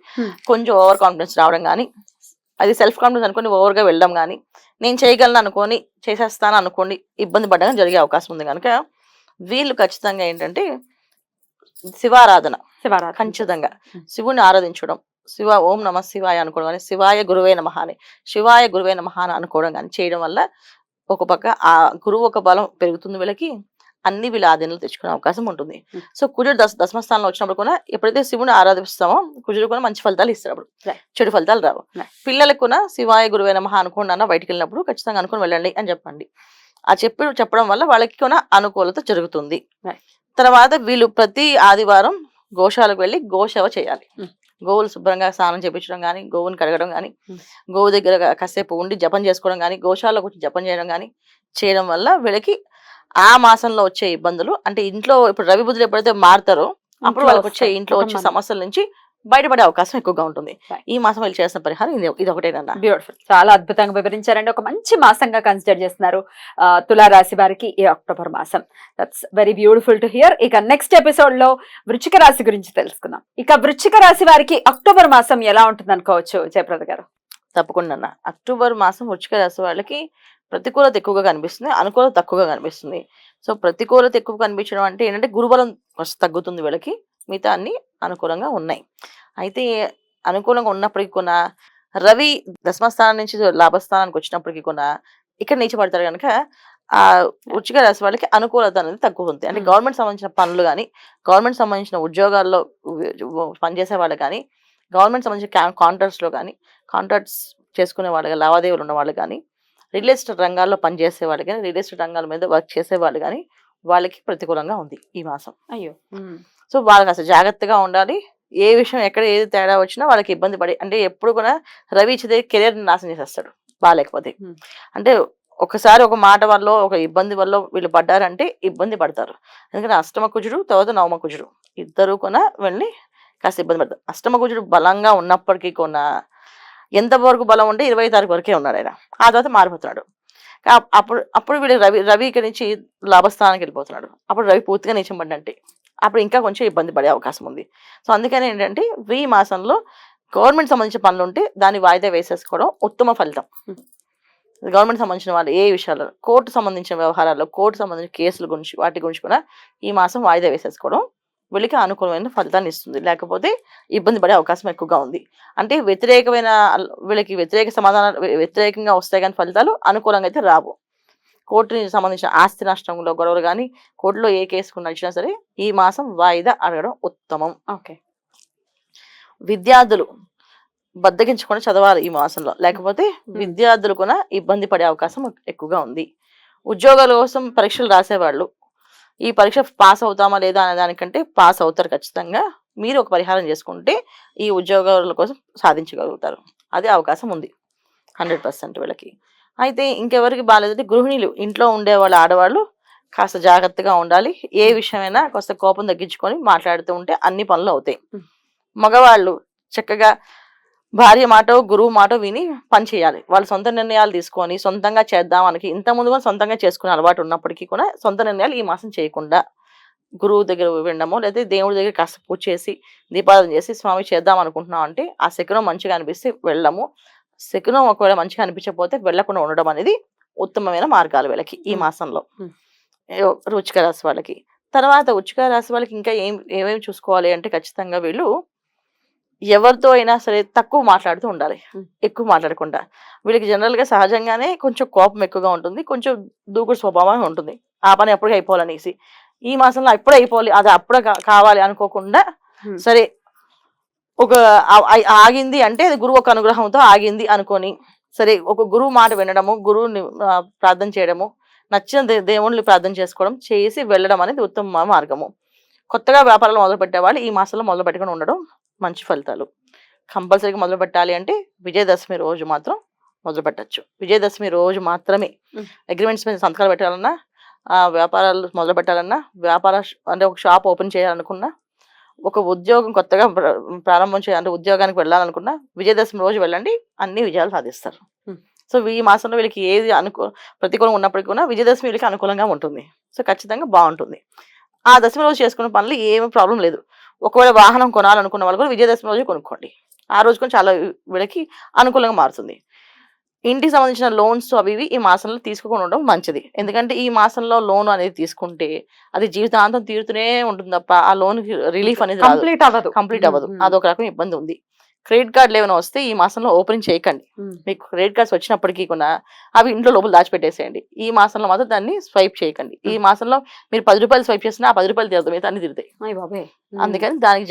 కొంచెం ఓవర్ కాన్ఫిడెన్స్ రావడం కానీ, అది సెల్ఫ్ కాన్ఫిడెన్స్ అనుకోని ఓవర్ గా వెళ్ళడం కానీ, నేను చేయగలను అనుకోని చేసేస్తాను అనుకోండి ఇబ్బంది పడడం జరిగే అవకాశం ఉంది. కనుక వీళ్ళు ఖచ్చితంగా ఏంటంటే శివారాధన ఖచ్చితంగా శివుని ఆరాధించడం, ఓం నమ శివాయ అనుకోవడం కానీ, శివాయ గురువే నమః అని, శివాయ గురువే నమః అని అనుకోవడం కానీ చేయడం వల్ల ఒక పక్క ఆ గురువు ఒక బలం పెరుగుతుంది వీళ్ళకి, అన్ని వీళ్ళ ఆధీనంలో తెచ్చుకునే అవకాశం ఉంటుంది. Hmm. సో కుజుడు దశమస్థానంలో వచ్చినప్పుడు కూడా ఎప్పుడైతే శివుని ఆరాధిస్తామో కుజుడు కూడా మంచి ఫలితాలు ఇస్తాడు. అప్పుడు Right. చెడు ఫలితాలు రావు. Right. పిల్లలకు కూడా శివాయ గురువే నమః అనుకోండి అన్న, బయటికి వెళ్ళినప్పుడు ఖచ్చితంగా అనుకుని వెళ్ళండి అని చెప్పండి. ఆ చెప్పడం వల్ల వాళ్ళకి కూడా అనుకూలత జరుగుతుంది. Right. తర్వాత వీళ్ళు ప్రతి ఆదివారం గోశాలకు వెళ్ళి గోసేవ చేయాలి. Hmm. గోవులు శుభ్రంగా స్నానం చేయించడం కానీ, గోవుని కడగడం కానీ, Hmm. గోవు దగ్గర కాసేపు ఉండి జపం చేసుకోవడం కానీ, గోశాలకు వచ్చి జపం చేయడం కానీ చేయడం వల్ల వీళ్ళకి ఆ మాసంలో వచ్చే ఇబ్బందులు, అంటే ఇంట్లో ఇప్పుడు రవి బుధులు ఎప్పుడైతే మారుతారో అప్పుడు వాళ్ళకి వచ్చే ఇంట్లో వచ్చే సమస్యల నుంచి బయటపడే అవకాశం ఎక్కువగా ఉంటుంది. Right. ఈ మాసం వీళ్ళు చేసిన పరిహారం ఇది ఒకటేనన్నా. బ్యూటిఫుల్, చాలా అద్భుతంగా వివరించారండి. ఒక మంచి మాసంగా కన్సిడర్ చేస్తున్నారు తులారాశి వారికి ఈ అక్టోబర్ మాసం. That's very beautiful to hear. ఇక నెక్స్ట్ ఎపిసోడ్ లో వృశ్చిక రాశి గురించి తెలుసుకుందాం. ఇక వృశ్చిక రాశి వారికి అక్టోబర్ మాసం ఎలా ఉంటుంది అనుకోవచ్చు జయప్రద గారు? తప్పకుండా అక్టోబర్ మాసం వృశ్చిక రాశి వాళ్ళకి ప్రతికూలత ఎక్కువగా కనిపిస్తుంది, అనుకూలత తక్కువగా కనిపిస్తుంది. సో ప్రతికూలత ఎక్కువ కనిపించడం అంటే ఏంటంటే గురుబలం తగ్గుతుంది వీళ్ళకి, మిగతా అన్ని అనుకూలంగా ఉన్నాయి. అయితే అనుకూలంగా ఉన్నప్పటికీ కూడా రవి దశమస్థానం నుంచి లాభస్థానానికి వచ్చినప్పటికీ కూడా ఇక్కడ నీచపడతారు కనుక ఆ వృశ్చిక రాశి వాళ్ళకి అనుకూలత అనేది తక్కువ ఉంది. అంటే గవర్నమెంట్ సంబంధించిన పనులు కానీ, గవర్నమెంట్ సంబంధించిన ఉద్యోగాల్లో పనిచేసే వాళ్ళు కానీ, గవర్నమెంట్ సంబంధించిన కాంట్రాక్ట్స్లో కానీ, కాంట్రాక్ట్స్ చేసుకునే వాళ్ళు, లావాదేవీలు ఉన్న వాళ్ళు కానీ, రియల్ ఎస్టేట్ రంగాల్లో పనిచేసే వాళ్ళు కానీ, రియల్ ఎస్టేట్ రంగాల మీద వర్క్ చేసే వాళ్ళు కానీ వాళ్ళకి ప్రతికూలంగా ఉంది ఈ మాసం. అయ్యో. సో వాళ్ళకి అసలు జాగ్రత్తగా ఉండాలి. ఏ విషయం ఎక్కడ ఏది తేడా వచ్చినా వాళ్ళకి ఇబ్బంది పడి, అంటే ఎప్పుడు కూడా రవి ఇచ్చే కెరీర్ నాశనం చేసేస్తాడు బాగాలేకపోతే. అంటే ఒకసారి ఒక మాట వల్ల, ఒక ఇబ్బంది వల్ల వీళ్ళు పడ్డారంటే ఇబ్బంది పడతారు. ఎందుకంటే అష్టమ కుజుడు తర్వాత నవమ కుజుడు ఇద్దరు కూడా వెళ్ళి కాస్త ఇబ్బంది పడతారు. అష్టమ కుజుడు బలంగా ఉన్నప్పటికీ కూడా ఎంతవరకు బలం ఉంటే 20వ తారీఖు వరకే ఉన్నాడు ఆయన, ఆ తర్వాత మారిపోతున్నాడు. అప్పుడు వీళ్ళు రవి ఇక్కడి నుంచి లాభస్థానానికి వెళ్ళిపోతున్నాడు. అప్పుడు రవి పూర్తిగా నీచం పడినట్టే, అప్పుడు ఇంకా కొంచెం ఇబ్బంది పడే అవకాశం ఉంది. సో అందుకని ఏంటంటే ఈ మాసంలో గవర్నమెంట్ సంబంధించిన పనులు ఉంటే దాన్ని వాయిదా వేసేసుకోవడం ఉత్తమ ఫలితం. గవర్నమెంట్ సంబంధించిన వాళ్ళు ఏ విషయాల్లో, కోర్టు సంబంధించిన వ్యవహారాల్లో, కోర్టు సంబంధించిన కేసుల గురించి వాటి గురించి కూడా ఈ మాసం వాయిదా వేసేసుకోవడం వీళ్ళకి అనుకూలమైన ఫలితాన్ని ఇస్తుంది. లేకపోతే ఇబ్బంది పడే అవకాశం ఎక్కువగా ఉంది. అంటే వీళ్ళకి వ్యతిరేకంగా వస్తాయి కానీ ఫలితాలు అనుకూలంగా అయితే రావు. కోర్టుకి సంబంధించిన ఆస్తి నష్టంలో గొడవలు కానీ, కోర్టులో ఏ కేసు నడిచినా సరే ఈ మాసం వాయిదా అడగడం ఉత్తమం. ఓకే. విద్యార్థులు బద్దగించకుండా చదవాలి ఈ మాసంలో, లేకపోతే విద్యార్థులు కూడా ఇబ్బంది పడే అవకాశం ఎక్కువగా ఉంది. ఉద్యోగాల కోసం పరీక్షలు రాసేవాళ్ళు ఈ పరీక్ష పాస్ అవుతామా లేదా అనే దానికంటే పాస్ అవుతారు ఖచ్చితంగా. మీరు ఒక పరిహారం చేసుకుంటే ఈ ఉద్యోగాల కోసం సాధించగలుగుతారు, అదే అవకాశం ఉంది 100% వీళ్ళకి. అయితే ఇంకెవరికి బాగాలేదంటే గృహిణులు, ఇంట్లో ఉండే వాళ్ళు, ఆడవాళ్ళు కాస్త జాగ్రత్తగా ఉండాలి. ఏ విషయమైనా కాస్త కోపం తగ్గించుకొని మాట్లాడుతూ ఉంటే అన్ని పనులు అవుతాయి. మగవాళ్ళు చక్కగా భార్య మాటో గురువు మాటో విని పని చేయాలి. వాళ్ళు సొంత నిర్ణయాలు తీసుకొని సొంతంగా చేద్దాం మనకి ఇంతకుముందు కూడా సొంతంగా చేసుకునే అలవాటు ఉన్నప్పటికీ కూడా సొంత నిర్ణయాలు ఈ మాసం చేయకుండా గురువు దగ్గర వినడమో, లేదా దేవుడి దగ్గర కాస్త పూజ చేసి దీపారాధన చేసి స్వామి చేద్దాం అనుకుంటున్నాం అంటే ఆ శకునం మంచిగా అనిపిస్తే వెళ్ళము, శకునం ఒకవేళ మంచిగా అనిపించకపోతే వెళ్లకుండా ఉండడం అనేది ఉత్తమమైన మార్గాలు వీళ్ళకి ఈ మాసంలో వృశ్చిక రాశి వాళ్ళకి. తర్వాత వృశ్చిక రాశి వాళ్ళకి ఇంకా ఏమేమి చూసుకోవాలి అంటే ఖచ్చితంగా వీళ్ళు ఎవరితో అయినా సరే తక్కువ మాట్లాడుతూ ఉండాలి, ఎక్కువ మాట్లాడకుండా. వీళ్ళకి జనరల్గా సహజంగానే కొంచెం కోపం ఎక్కువగా ఉంటుంది, కొంచెం దూకుడు స్వభావం ఉంటుంది. ఆ పని ఎప్పటికీ అయిపోవాలనేసి ఈ మాసంలో అప్పుడే అయిపోవాలి, అది అప్పుడే కావాలి అనుకోకుండా సరే ఒక ఆగింది అంటే అది గురువు ఒక అనుగ్రహంతో ఆగింది అనుకొని సరే ఒక గురువు మాట వినడము, గురువుని ప్రార్థన చేయడము, నచ్చిన దేవుణ్ణి ప్రార్థన చేసుకోవడం చేసి వెళ్ళడం అనేది ఉత్తమ మార్గము. కొత్తగా వ్యాపారాలు మొదలుపెట్టే వాళ్ళు ఈ మాసంలో మొదలు పెట్టుకుని ఉండడం మంచి ఫలితాలు. కంపల్సరీగా మొదలు పెట్టాలి అంటే విజయదశమి రోజు మాత్రం మొదలు పెట్టచ్చు. విజయదశమి రోజు మాత్రమే అగ్రిమెంట్స్ మీద సంతకాలు పెట్టాలన్నా, వ్యాపారాలు మొదలు పెట్టాలన్నా, అంటే ఒక షాప్ ఓపెన్ చేయాలనుకున్నా, ఒక ఉద్యోగం కొత్తగా ప్రారంభం చేయాలంటే ఉద్యోగానికి వెళ్ళాలనుకున్నా విజయదశమి రోజు వెళ్ళండి, అన్ని విజయాలు సాధిస్తారు. సో ఈ మాసంలో వీళ్ళకి ఏది ప్రతికూలంగా ఉన్నప్పటికీ కూడా విజయదశమి వీళ్ళకి అనుకూలంగా ఉంటుంది. సో ఖచ్చితంగా బాగుంటుంది. ఆ దశమి రోజు చేసుకున్న పనులు ఏమీ ప్రాబ్లం లేదు. ఒకవేళ వాహనం కొనాలనుకున్న వాళ్ళు కూడా విజయదశమి రోజు కొనుక్కోండి, ఆ రోజు కూడా చాలా వీళ్ళకి అనుకూలంగా మారుతుంది. ఇంటికి సంబంధించిన లోన్స్ అవి ఈ మాసంలో తీసుకోకుండా ఉండడం మంచిది. ఎందుకంటే ఈ మాసంలో లోన్ అనేది తీసుకుంటే అది జీవితాంతం తీరుతూనే ఉంటుంది తప్ప ఆ లోన్ రిలీఫ్ అనేది కంప్లీట్ అవ్వదు. అదొక రకం ఇబ్బంది ఉంది. క్రెడిట్ కార్డులు ఏమైనా వస్తే ఈ మాసంలో ఓపెనింగ్ చేయకండి. మీకు క్రెడిట్ కార్డ్స్ వచ్చినప్పటికీ కూడా అవి ఇంట్లో లోపల దాచిపెట్టేసేయండి. ఈ మాసంలో మాత్రం దాన్ని స్వైప్ చేయకండి. ఈ మాసంలో మీరు ₹10 స్వైప్ చేసినా ఆ ₹10 తీరుతాయి, మిగతా అన్ని తిరుగుతాయి. అందుకని దాని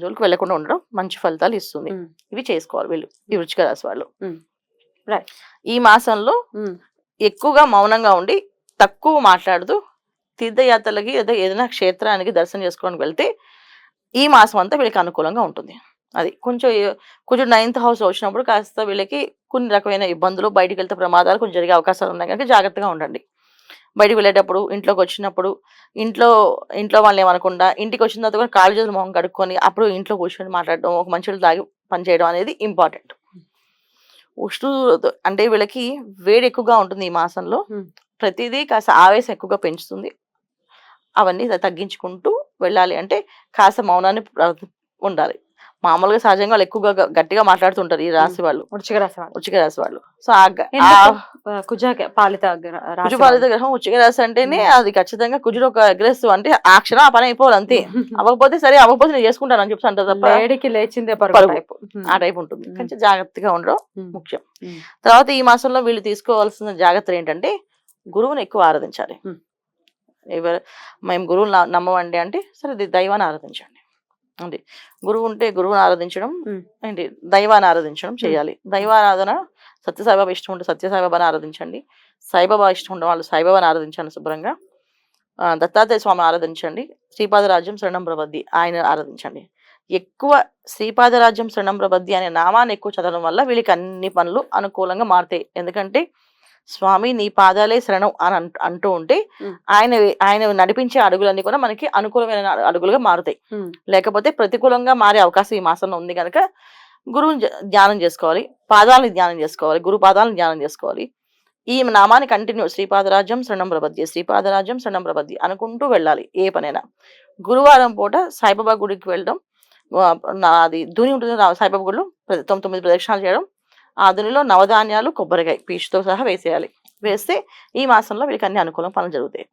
జోలికి వెళ్లకుండా ఉండడం మంచి ఫలితాలు ఇస్తుంది. ఇవి చేసుకోవాలి వీళ్ళు, ఈ వృశ్చిక రాశి వాళ్ళు. ఈ మాసంలో ఎక్కువగా మౌనంగా ఉండి తక్కువ మాట్లాడుతూ తీర్థయాత్రలకి ఏదైనా క్షేత్రానికి దర్శనం చేసుకోవడానికి వెళ్తే ఈ మాసం అంతా వీళ్ళకి అనుకూలంగా ఉంటుంది. అది కొంచెం 9th హౌస్ వచ్చినప్పుడు కాస్త వీళ్ళకి కొన్ని రకమైన ఇబ్బందులు, బయటికి వెళ్తే ప్రమాదాలు కొంచెం జరిగే అవకాశాలు ఉన్నాయి కనుక జాగ్రత్తగా ఉండండి. బయటికి వెళ్ళేటప్పుడు, ఇంట్లోకి వచ్చినప్పుడు ఇంట్లో వాళ్ళని ఏమనకుండా ఇంటికి వచ్చిన తర్వాత కూడా కాళ్ళు చేతులు మొహం కడుక్కొని అప్పుడు ఇంట్లో కూర్చొని మాట్లాడడం, ఒక మంచి తాగి పనిచేయడం అనేది ఇంపార్టెంట్. అంటే వీళ్ళకి వేడి ఎక్కువగా ఉంటుంది ఈ మాసంలో. ప్రతిదీ కాస్త ఆవేశం ఎక్కువగా పెంచుతుంది. అవన్నీ తగ్గించుకుంటూ వెళ్ళాలి అంటే కాస్త మౌనాన్ని ఉండాలి. మామూలుగా సహజంగా వాళ్ళు ఎక్కువగా గట్టిగా మాట్లాడుతుంటారు ఈ రాశి వాళ్ళు, వృశ్చిక రాశి వాళ్ళు. సో కుజపాలిత గ్రహం వృశ్చిక రాశి అంటేనే అది ఖచ్చితంగా కుజుడు ఒక అగ్రెసివ్, అంటే ఆ క్షణం ఆ పని అయిపోవాలి అంతే. అవ్వకపోతే సరే, అవ్వకపోతే నేను చేసుకుంటాను అని చెప్పి అంటారు తప్ప ఆ టైప్ ఉంటుంది. కొంచెం జాగ్రత్తగా ఉండడం ముఖ్యం. తర్వాత ఈ మాసంలో వీళ్ళు తీసుకోవాల్సిన జాగ్రత్తలు ఏంటంటే గురువుని ఎక్కువ ఆరాధించాలి. మేము గురువుని నమ్మమండి అంటే సరే దైవాన్ని ఆరాధించండి. అంటే గురువు ఉంటే గురువుని ఆరాధించడం ఏంటి, దైవాన్ని ఆరాధించడం చేయాలి. దైవారాధన సత్యసాయిబాబా ఇష్టం ఉంటే సత్యసాయిబాబాని ఆరాధించండి. సాయిబాబా ఇష్టం ఉండే వాళ్ళు సాయిబాబాని ఆరాధించండి శుభ్రంగా. దత్తాత్రేయ స్వామి ఆరాధించండి. శ్రీపాదరాజ్యం శరణం ప్రబద్ధి ఆయన ఆరాధించండి. ఎక్కువ శ్రీపాదరాజ్యం శరణం ప్రబద్ధి అనే నామాన్ని ఎక్కువ చదవడం వల్ల వీళ్ళకి అన్ని పనులు అనుకూలంగా మారుతాయి. ఎందుకంటే స్వామి నీ పాదాలే శరణం అని అంటూ ఉంటే ఆయన నడిపించే అడుగులన్నీ కూడా మనకి అనుకూలమైన అడుగులుగా మారుతాయి. లేకపోతే ప్రతికూలంగా మారే అవకాశం ఈ మాసంలో ఉంది కనుక గురువుని ధ్యానం చేసుకోవాలి, పాదాలని ధ్యానం చేసుకోవాలి, గురు పాదాలను ధ్యానం చేసుకోవాలి. ఈ నామాన్ని కంటిన్యూ శ్రీపాదరాజ్యం శరణం ప్రబద్ధి, శ్రీపాదరాజ్యం శరణం ప్రబద్ధి అనుకుంటూ వెళ్ళాలి ఏ పనైనా. గురువారం పూట సాయిబాబా గుడికి వెళ్ళడం, అది ధూని ఉంటుంది సాయిబాబా గుడిలో 9 ప్రదక్షిణాలు చేయడం, ఆ ధునిలో నవధాన్యాలు, కొబ్బరికాయ పీచుతో సహా వేసేయాలి. వేస్తే ఈ మాసంలో వీళ్ళకి అన్ని అనుకూలం పనులు జరుగుతాయి.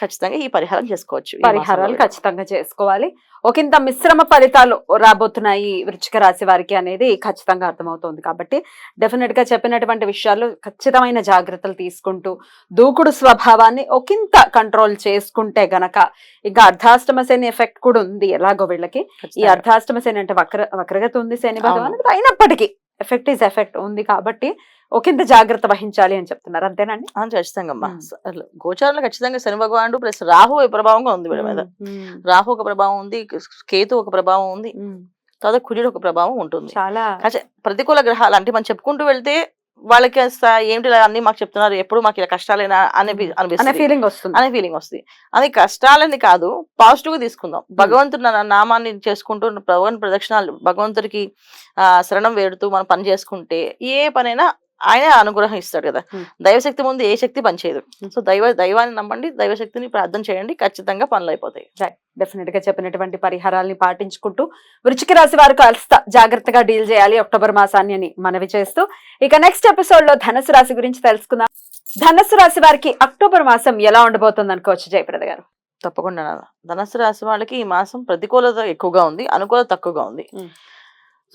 ఖచ్చితంగా ఈ పరిహారం చేసుకోవచ్చు. పరిహారాలు ఖచ్చితంగా చేసుకోవాలి. ఒకంత మిశ్రమ ఫలితాలు రాబోతున్నాయి వృశ్చిక రాశి వారికి అనేది ఖచ్చితంగా అర్థమవుతోంది. కాబట్టి డెఫినెట్ గా చెప్పినటువంటి విషయాలు ఖచ్చితమైన జాగ్రత్తలు తీసుకుంటూ దూకుడు స్వభావాన్ని ఒకంత కంట్రోల్ చేసుకుంటే గనక, ఇంకా అర్ధాష్టమ శని ఎఫెక్ట్ కూడా ఉంది ఎలాగో వీళ్ళకి. ఈ అర్ధాష్టమ శని అంటే వక్రగతి ఉంది శని భగవానుడికి, అయినప్పటికీ ఎఫెక్ట్ ఈజ్ ఎఫెక్ట్ ఉంది కాబట్టి ఒకంత జాగ్రత్త వహించాలి అని చెప్తున్నారు. అంతేనండి? ఖచ్చితంగా అమ్మా. గోచారంలో ఖచ్చితంగా శని భగవానుడు ప్లస్ రాహు ప్రభావంగా ఉంది వీళ్ళ మీద. రాహు ఒక ప్రభావం ఉంది, కేతు ఒక ప్రభావం ఉంది, తర్వాత కుజుడు ఒక ప్రభావం ఉంటుంది. చాలా ప్రతికూల గ్రహాలు అంటే మనం చెప్పుకుంటూ వెళ్తే వాళ్ళకి ఏంటి అన్ని మాకు చెప్తున్నారు, ఎప్పుడు మాకు ఇలా కష్టాలేనా అనే ఫీలింగ్ వస్తుంది. అది కష్టాలని కాదు, పాజిటివ్ గా తీసుకుందాం. భగవంతుడు నామాన్ని చేసుకుంటూ భగవంతు ప్రదక్షిణాలు, భగవంతుడికి శరణం వేడుతూ మనం పని చేసుకుంటే ఏ పనైనా ఆయన అనుగ్రహం ఇస్తాడు కదా. దైవశక్తి ముందు ఏ శక్తి పనిచేయదు. సో దైవాన్ని నమ్మండి, దైవశక్తిని ప్రార్థన చేయండి, ఖచ్చితంగా పనులు అయిపోతాయి. డెఫినెట్ గా చెప్పినటువంటి పరిహారాలని పాటించుకుంటూ వృశ్చిక రాశి వారు కాస్త జాగ్రత్తగా డీల్ చేయాలి అక్టోబర్ మాసాన్ని అని మనవి చేస్తూ, ఇక నెక్స్ట్ ఎపిసోడ్ లో ధనుసు రాశి గురించి తెలుసుకుందాం. ధనుసు రాశి వారికి అక్టోబర్ మాసం ఎలా ఉండబోతుంది అనుకోవచ్చు జయప్రద గారు? తప్పకుండా. ధనుసు రాశి వాళ్ళకి ఈ మాసం ప్రతికూలత ఎక్కువగా ఉంది, అనుకూలత తక్కువగా ఉంది.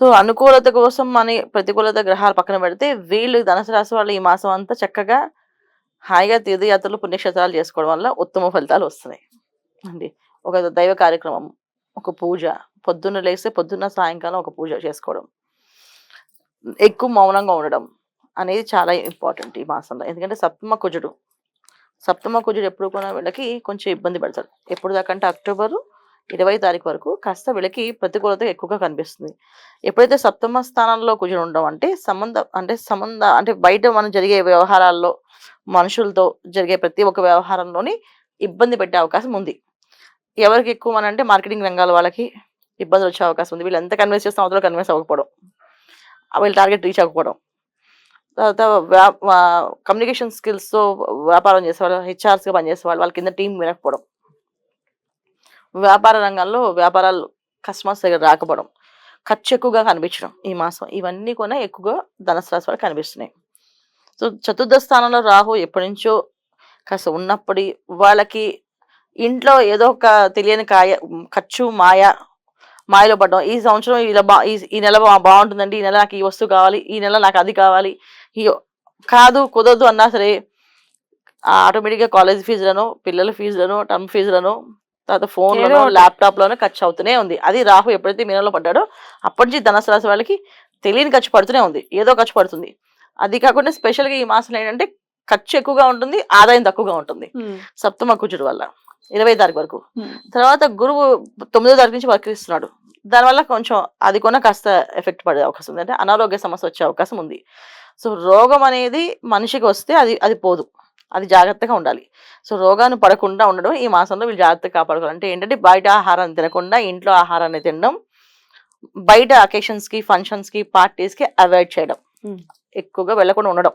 సో అనుకూలత కోసం అని ప్రతికూలత గ్రహాలు పక్కన పెడితే వీళ్ళు ధనుసు రాశి వాళ్ళు ఈ మాసం అంతా చక్కగా హాయిగా తీర్థయాత్రలు, పుణ్యక్షేత్రాలు చేసుకోవడం వల్ల ఉత్తమ ఫలితాలు వస్తున్నాయి అండి. ఒక దైవ కార్యక్రమం, ఒక పూజ, పొద్దున్న లేస్తే పొద్దున్న సాయంకాలం ఒక పూజ చేసుకోవడం, ఎక్కువ మౌనంగా ఉండడం అనేది చాలా ఇంపార్టెంట్ ఈ మాసంలో. ఎందుకంటే సప్తమ కుజుడు ఎప్పుడు కూడా వీళ్ళకి కొంచెం ఇబ్బంది పడతాడు. ఎప్పుడు దాకా అంటే అక్టోబర్ 20 తారీఖు వరకు కాస్త వీళ్ళకి ప్రతికూలత ఎక్కువగా కనిపిస్తుంది. ఎప్పుడైతే సప్తమ స్థానంలో కుజుడు ఉండడం అంటే అంటే బయట మనం జరిగే వ్యవహారాల్లో, మనుషులతో జరిగే ప్రతి ఒక్క వ్యవహారంలోని ఇబ్బంది పెట్టే అవకాశం ఉంది. ఎవరికి ఎక్కువ అంటే మార్కెటింగ్ రంగాల వాళ్ళకి ఇబ్బందులు వచ్చే అవకాశం ఉంది. వీళ్ళు ఎంత కన్విన్స్ చేస్తాం అవతల కన్విన్స్ అవ్వకపోవడం, వీళ్ళ టార్గెట్ రీచ్ అవ్వకపోవడం. తర్వాత కమ్యూనికేషన్ స్కిల్స్తో వ్యాపారం చేసేవాళ్ళు, హెచ్ఆర్స్గా పనిచేసేవాళ్ళు, వాళ్ళ కింద టీం వినకపోవడం, వ్యాపార రంగంలో వ్యాపారాలు కస్టమర్స్ దగ్గర రాకపోవడం, ఖర్చు ఎక్కువగా కనిపించడం ఈ మాసం, ఇవన్నీ కూడా ఎక్కువగా ధనుసు రాశి వాళ్ళకి కనిపిస్తున్నాయి. సో చతుర్థ స్థానంలో రాహు ఎప్పటి నుంచో కాస్త ఉన్నప్పటి వాళ్ళకి ఇంట్లో ఏదో ఒక తెలియని ఖర్చు, మాయ, మాయలో పడ్డం. ఈ సంవత్సరం ఇలా ఈ నెల బాగుంటుందండి, ఈ నెల నాకు ఈ వస్తువు కావాలి, ఈ నెల నాకు అది కావాలి, ఈ కాదు కుదరదు అన్నా సరే ఆటోమేటిక్గా కాలేజ్ ఫీజులను, పిల్లల ఫీజులను, టర్మ్ ఫీజులను, తర్వాత ఫోన్లను, ల్యాప్టాప్ లోనే ఖర్చు అవుతూనే ఉంది. అది రాహు ఎప్పుడైతే మీనంలో పడ్డాడో అప్పటి నుంచి ధనుసు రాశి వాళ్ళకి తెలియని ఖర్చు పడుతూనే ఉంది, ఏదో ఖర్చు పడుతుంది. అది కాకుండా స్పెషల్గా ఈ మాసంలో ఏంటంటే ఖర్చు ఎక్కువగా ఉంటుంది, ఆదాయం తక్కువగా ఉంటుంది. సప్తమ కుజుడు వల్ల 20వ తారీఖు వరకు. తర్వాత గురువు 9వ తారీఖు నుంచి వక్రిస్తున్నాడు. దానివల్ల కొంచెం అది కూడా కాస్త ఎఫెక్ట్ పడే అవకాశం ఉంది, అంటే అనారోగ్య సమస్య వచ్చే అవకాశం ఉంది. సో రోగం అనేది మనిషికి వస్తే అది పోదు, అది జాగ్రత్తగా ఉండాలి. సో రోగాన్ని పడకుండా ఉండడం ఈ మాసంలో వీళ్ళు జాగ్రత్తగా కాపాడుకోవాలి. అంటే ఏంటంటే బయట ఆహారాన్ని తినకుండా ఇంట్లో ఆహారాన్ని తినడం, బయట అకేషన్స్కి, ఫంక్షన్స్కి, పార్టీస్కి అవాయిడ్ చేయడం, ఎక్కువగా వెళ్లకుండా ఉండడం.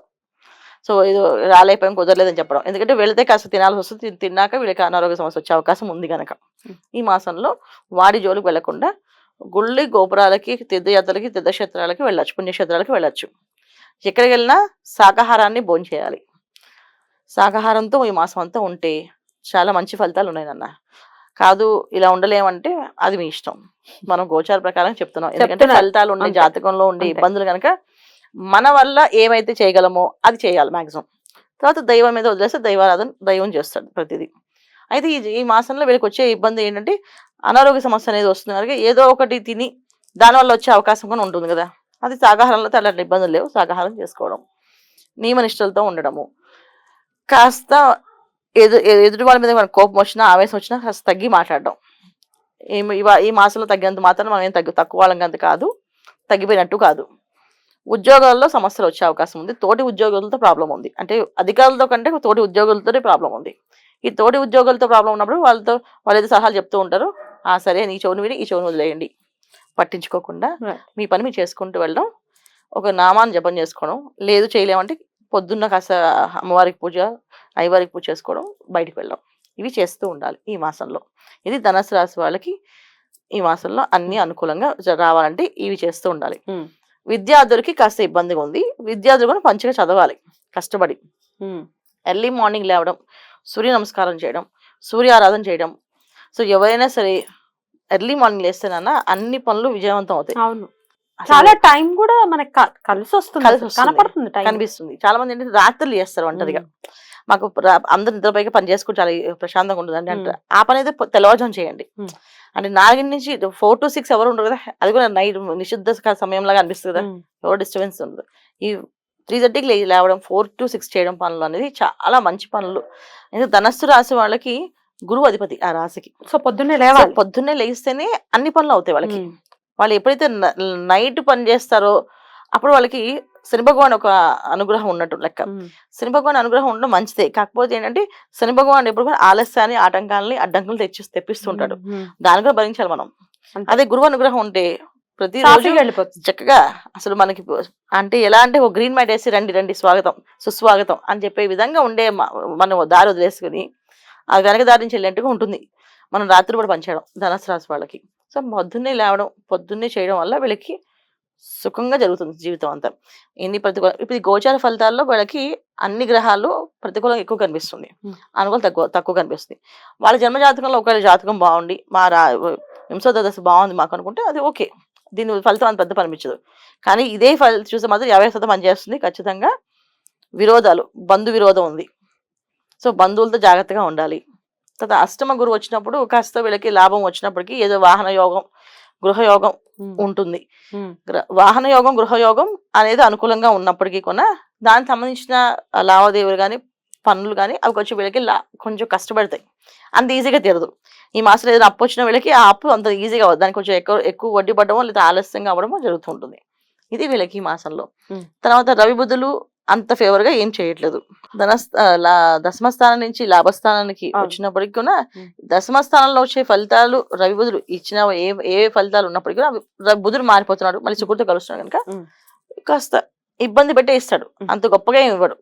సో ఇది రాలేపోయాం, కుదరలేదని చెప్పడం. ఎందుకంటే వెళితే కాస్త తినాల్సి వస్తుంది, తిన్నాక వీళ్ళకి అనారోగ్య సమస్య వచ్చే అవకాశం ఉంది కనుక ఈ మాసంలో వాడి జోలికి వెళ్లకుండా గుళ్ళి గోపురాలకి, తీర్థయాత్రలకి, తీర్థక్షేత్రాలకి వెళ్ళచ్చు, పుణ్యక్షేత్రాలకి వెళ్ళచ్చు. ఎక్కడికి వెళ్ళినా శాకాహారాన్ని భోంచేయాలి. శాకాహారంతో ఈ మాసం అంతా ఉంటే చాలా మంచి ఫలితాలు ఉన్నాయి నాన్న. కాదు ఇలా ఉండలేమంటే అది మీ ఇష్టం, మనం గోచార ప్రకారం చెప్తున్నాం. ఎందుకంటే ఫలితాలు ఉండే జాతకంలో ఉండే ఇబ్బందులు కనుక మన వల్ల ఏమైతే చేయగలమో అది చేయాలి మాక్సిమం. తర్వాత దైవం మీద వదిలేస్తే దైవారాధన దైవం చేస్తాడు ప్రతిదీ. అయితే ఈ మాసంలో వీళ్ళకి వచ్చే ఇబ్బంది ఏంటంటే అనారోగ్య సమస్య అనేది వస్తుంది కనుక ఏదో ఒకటి తిని దానివల్ల వచ్చే అవకాశం కూడా ఉంటుంది కదా. అది శాకాహారంలో అలాంటి ఇబ్బందులు లేవు. శాకాహారం చేసుకోవడం, నియమనిష్టలతో ఉండడము, కాస్త ఎదుటి వాళ్ళ మీద మనకు కోపం వచ్చినా, ఆవేశం వచ్చినా కాస్త తగ్గి మాట్లాడడం. ఈ మాసంలో తగ్గినంత మాత్రం మనం ఏం తక్కువ వాళ్ళంత కాదు, తగ్గిపోయినట్టు కాదు. ఉద్యోగాల్లో సమస్యలు వచ్చే అవకాశం ఉంది. తోటి ఉద్యోగులతో ప్రాబ్లం ఉంది, అంటే అధికారులతో కంటే తోటి ఉద్యోగులతోనే ప్రాబ్లం ఉంది. ఈ తోటి ఉద్యోగులతో ప్రాబ్లం ఉన్నప్పుడు వాళ్ళు ఏదో సలహాలు చెప్తూ ఉంటారు, సరే ఈ చెవుని విని ఈ చెవుని వదిలేయండి, పట్టించుకోకుండా మీ పని మీరు చేసుకుంటూ వెళ్ళడం, ఒక నామాన్ని జపం చేసుకోవడం. లేదు చేయలేమంటే పొద్దున్న కాస్త అమ్మవారికి పూజ, అయ్యవారికి పూజ చేసుకోవడం, బయటికి వెళ్ళడం, ఇవి చేస్తూ ఉండాలి ఈ మాసంలో. ఇది ధనుసు రాశి వాళ్ళకి ఈ మాసంలో అన్ని అనుకూలంగా రావాలంటే ఇవి చేస్తూ ఉండాలి. విద్యార్థులకి కాస్త ఇబ్బందిగా ఉంది. విద్యార్థులు కూడా మంచిగా చదవాలి, కష్టపడి ఎర్లీ మార్నింగ్ లేవడం, సూర్య నమస్కారం చేయడం, సూర్యారాధన చేయడం. సో ఎవరైనా సరే ఎర్లీ మార్నింగ్ లేస్తేనన్నా అన్ని పనులు విజయవంతం అవుతాయి. అవును, చాలా టైం కూడా మనకి కలిసి వస్తుంది, కనపడుతుంది, కనిపిస్తుంది. చాలా మంది ఏంటంటే రాత్రులు చేస్తారు ఒంటరిగా, మాకు అందరు నిద్రపైకి పని చేసుకుని చాలా ప్రశాంతంగా ఉంటుంది అంటే ఆ పని అయితే తెల్లవారుజాము చేయండి. అంటే 4 నుంచి 4 to 6 ఎవరు ఉండరు కదా, అది కూడా నైట్ నిషిద్ధ సమయం లాగా అనిపిస్తుంది కదా, ఎవరు డిస్టర్బెన్స్ ఉండదు. ఈ 3:30కి లేవడం, 4 to 6 చేయడం పనులు అనేది చాలా మంచి పనులు. ఎందుకంటే ధనస్సు రాశి వాళ్ళకి గురువు అధిపతి ఆ రాశికి. సో పొద్దున్నే లేస్తేనే అన్ని పనులు అవుతాయి వాళ్ళకి. వాళ్ళు ఎప్పుడైతే నైట్ పని చేస్తారో అప్పుడు వాళ్ళకి శని భగవాన్ ఒక అనుగ్రహం ఉన్నట్టు లెక్క. శని భగవాన్ అనుగ్రహం ఉండడం మంచిదే, కాకపోతే ఏంటంటే శని భగవాన్ ఎప్పుడు కూడా ఆలస్యాన్ని, ఆటంకాలని, అడ్డంకులు తెప్పిస్తుంటాడు. దాని కూడా భరించాలి మనం. అదే గురువు అనుగ్రహం ఉంటే ప్రతి రోజు చక్కగా అసలు మనకి అంటే ఎలా అంటే ఒక గ్రీన్ మ్యాట్ వేసి రండి రండి స్వాగతం సుస్వాగతం అని చెప్పే విధంగా ఉండే మనం దారి వదిలేసుకుని ఆ వెనక దారి నుంచి వెళ్ళినట్టుగా ఉంటుంది మనం రాత్రి కూడా పనిచేయడం ధనుసు రాశి వాళ్ళకి. సో పొద్దున్నే లేవడం, పొద్దున్నే చేయడం వల్ల వీళ్ళకి సుఖంగా జరుగుతుంది జీవితం అంతా. ఎన్ని ప్రతికూల ఇప్పుడు ఈ గోచార ఫలితాల్లో వీళ్ళకి అన్ని గ్రహాలు ప్రతికూలం ఎక్కువ కనిపిస్తుంది, అనుకూలం తక్కువ కనిపిస్తుంది. వాళ్ళ జన్మ జాతకంలో ఒకవేళ జాతకం బాగుండి మా వింశోదశ దశ బాగుంది మాకు అనుకుంటే అది ఓకే, దీని ఫలితం అంత పెద్ద పనిపించదు. కానీ ఇదే ఫలితం చూస్తే మాత్రం 50% పనిచేస్తుంది ఖచ్చితంగా. విరోధాలు, బంధు విరోధం ఉంది, సో బంధువులతో జాగ్రత్తగా ఉండాలి. తర్వాత అష్టమ గురువు వచ్చినప్పుడు కాస్త వీళ్ళకి లాభం వచ్చినప్పటికీ ఏదో వాహన యోగం, గృహయోగం ఉంటుంది. వాహన యోగం, గృహయోగం అనేది అనుకూలంగా ఉన్నప్పటికీ కూడా దానికి సంబంధించిన లావాదేవీలు కానీ పనులు కానీ అవి కొంచెం వీళ్ళకి కొంచెం కష్టపడతాయి, అంత ఈజీగా తీరదు. ఈ మాసంలో ఏదైనా అప్పు వచ్చిన వీళ్ళకి ఆ అప్పు అంత ఈజీగా అవ్వదు, దానికి కొంచెం ఎక్కువ వడ్డీ పడడమో లేదా ఆలస్యంగా అవ్వడమో జరుగుతుంటుంది. ఇది వీళ్ళకి ఈ మాసంలో. తర్వాత రవి బుధులు అంత ఫేవర్ గా ఏం చేయట్లేదు. దశమస్థానం నుంచి లాభస్థానానికి వచ్చినప్పటికీ కూడా దశమస్థానంలో వచ్చే ఫలితాలు రవి బుధులు ఇచ్చిన ఏ ఫలితాలు ఉన్నప్పటికీ కూడా బుధుడు మారిపోతున్నాడు, మళ్ళీ శుక్రుడితో కలుస్తున్నాడు కనుక కాస్త ఇబ్బంది పెట్టే ఇస్తాడు, అంత గొప్పగా ఏమి ఇవ్వడు.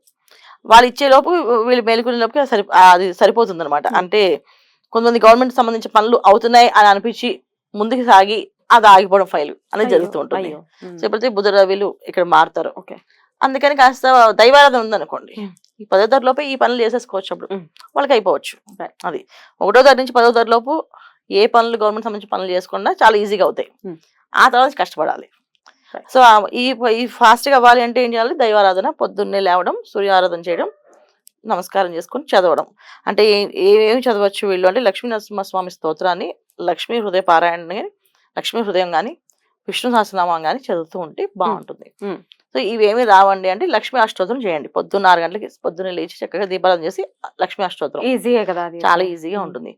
వాళ్ళు ఇచ్చే లోపు వీళ్ళు మేలుకునే లోపు అది సరిపోతుంది అనమాట. అంటే కొంతమంది గవర్నమెంట్ సంబంధించిన పనులు అవుతున్నాయి అని అనిపించి ముందుకు సాగి అది ఆగిపోవడం ఫైల్ అనేది జరుగుతూ ఉంటుంది. సో ఎప్పుడైతే బుధ రవిలు ఇక్కడ మారుతారు, అందుకని కాస్త దైవారాధన ఉందనుకోండి, ఈ 10వ తరగతి లోపు ఈ పనులు చేసేసుకోవచ్చు, అప్పుడు వాళ్ళకి అయిపోవచ్చు. అది 1వ తరగతి నుంచి 10వ తరగతి లోపు ఏ పనులు గవర్నమెంట్ సంబంధించిన పనులు చేసుకున్నా చాలా ఈజీగా అవుతాయి. ఆ తర్వాత కష్టపడాలి. Right. సో ఈ ఈ ఫాస్ట్గా అవ్వాలి అంటే ఏం చేయాలి? దైవారాధన, పొద్దున్నే లేవడం, సూర్యారాధన చేయడం, నమస్కారం చేసుకొని చదవడం. అంటే ఏమేమి చదవచ్చు వీళ్ళు అంటే లక్ష్మీ నరసింహస్వామి స్తోత్రాన్ని, లక్ష్మీ హృదయ పారాయణని, లక్ష్మీ హృదయం కానీ, విష్ణు సహస్రనామం కానీ చదువుతూ ఉంటే బాగుంటుంది. సో ఇవేమి రావండి అంటే లక్ష్మీ అష్టోత్తరం చేయండి. పొద్దున్న 6 గంటలకి పొద్దున్నే లేచి చక్కగా దీపారాధన చేసి లక్ష్మీ అష్టోత్తరం ఈజీయే కదా అది. చాలా ఈజీగా ఉంటుంది.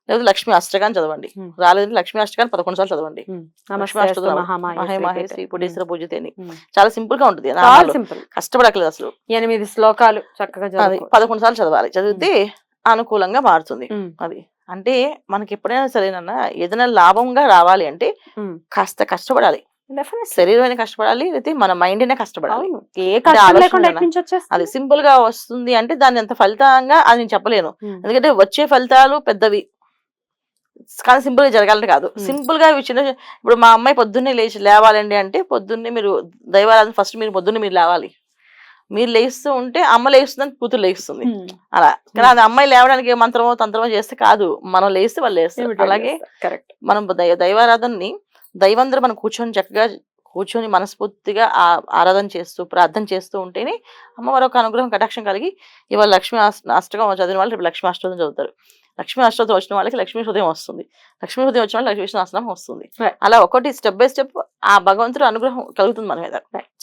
లేదా లక్ష్మీ అష్టకాన్ని చదవండి. రాలేదంటే లక్ష్మీ అష్టకాన్ని 11 సార్లు చదవండి. లక్ష్మీ అష్టోత్తరం మహేశ్వరి పూజేశ్వర పూజితేని చాలా సింపుల్ గా ఉంటుంది. చాలా సింపుల్, కష్టపడకలేదు అసలు. 8 శ్లోకాలు చక్కగా అది 11 సార్లు చదవాలి. చదివితే అనుకూలంగా మారుతుంది. అది అంటే మనకి ఎప్పుడైనా సరేనన్నా ఏదైనా లాభంగా రావాలి అంటే కాస్త కష్టపడాలి. శరీరమైన కష్టపడాలి, అయితే మన మైండ్ అయినా కష్టపడాలి. అది సింపుల్ గా వస్తుంది అంటే దాన్ని ఎంత ఫలితంగా అది నేను చెప్పలేను. ఎందుకంటే వచ్చే ఫలితాలు పెద్దవి కానీ సింపుల్ గా జరగాలంటే కాదు. సింపుల్ గా చిన్న ఇప్పుడు మా అమ్మాయి పొద్దున్నే లేవాలండి అంటే పొద్దున్నే మీరు దైవారాధన ఫస్ట్ మీరు పొద్దున్నే మీరు లేవాలి. మీరు లేస్తూ ఉంటే అమ్మ లేస్తుందని కూతురు లేస్తుంది అలా. కానీ అది అమ్మాయి లేవడానికి ఏ మంత్రమో తంత్రమో చేస్తే కాదు, మనం లేస్తే వాళ్ళు లేస్తారు. అలాగే మనం దైవారాధనని దైవందరూ మనం కూర్చొని మనస్ఫూర్తిగా ఆరాధన చేస్తూ ప్రార్థన చేస్తూ ఉంటేనే అమ్మవారు ఒక అనుగ్రహం కటాక్షం కలిగి ఇవాళ లక్ష్మీ అష్టకం చదివిన వాళ్ళు రేపు లక్ష్మీ అష్టోత్తరం చదువుతారు. లక్ష్మీ అష్టోత్తరం వచ్చిన వాళ్ళకి లక్ష్మీ హృదయం వస్తుంది. లక్ష్మీ హృదయం వచ్చిన వాళ్ళకి లక్ష్మీ సహస్రనామం వస్తుంది. అలా ఒకటి స్టెప్ బై స్టెప్ ఆ భగవంతుడు అనుగ్రహం కలుగుతుంది మన మీద,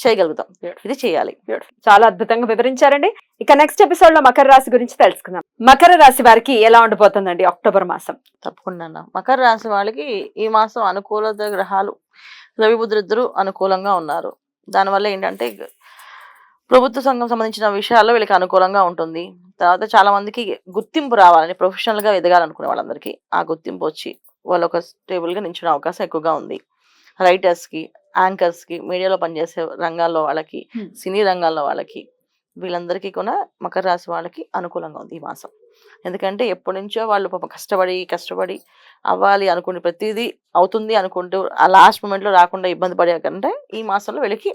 చేయగలుగుతాం. ఇది చేయాలి. చాలా అద్భుతంగా వివరించారండి. ఇక నెక్స్ట్ ఎపిసోడ్ లో మకర రాశి గురించి తెలుసుకుందాం. మకర రాశి వారికి ఎలా ఉండిపోతుందండి అక్టోబర్ మాసం? తప్పకుండా మకర రాశి వాళ్ళకి ఈ మాసం అనుకూలత గ్రహాలు రవి బుధులు ఇద్దరు అనుకూలంగా ఉన్నారు. దానివల్ల ఏంటంటే ప్రభుత్వ సంఘం సంబంధించిన విషయాల్లో వీళ్ళకి అనుకూలంగా ఉంటుంది. తర్వాత చాలా మందికి గుర్తింపు రావాలని, ప్రొఫెషనల్ గా ఎదగాలనుకునే వాళ్ళందరికీ ఆ గుర్తింపు వచ్చి వాళ్ళు ఒక స్టేబుల్ గా నిల్చునే అవకాశం ఎక్కువగా ఉంది. రైటర్స్ కి, యాంకర్స్ కి, మీడియాలో పనిచేసే రంగాల్లో వాళ్ళకి, సినీ రంగాల్లో వాళ్ళకి, వీళ్ళందరికీ కూడా మకర రాశి వాళ్ళకి అనుకూలంగా ఉంది ఈ మాసం. ఎందుకంటే ఎప్పటి నుంచో వాళ్ళు పాపం కష్టపడి అవ్వాలి అనుకుని ప్రతిదీ అవుతుంది అనుకుంటూ ఆ లాస్ట్ మూమెంట్ లో రాకుండా ఇబ్బంది పడే కంటే ఈ మాసంలో వీళ్ళకి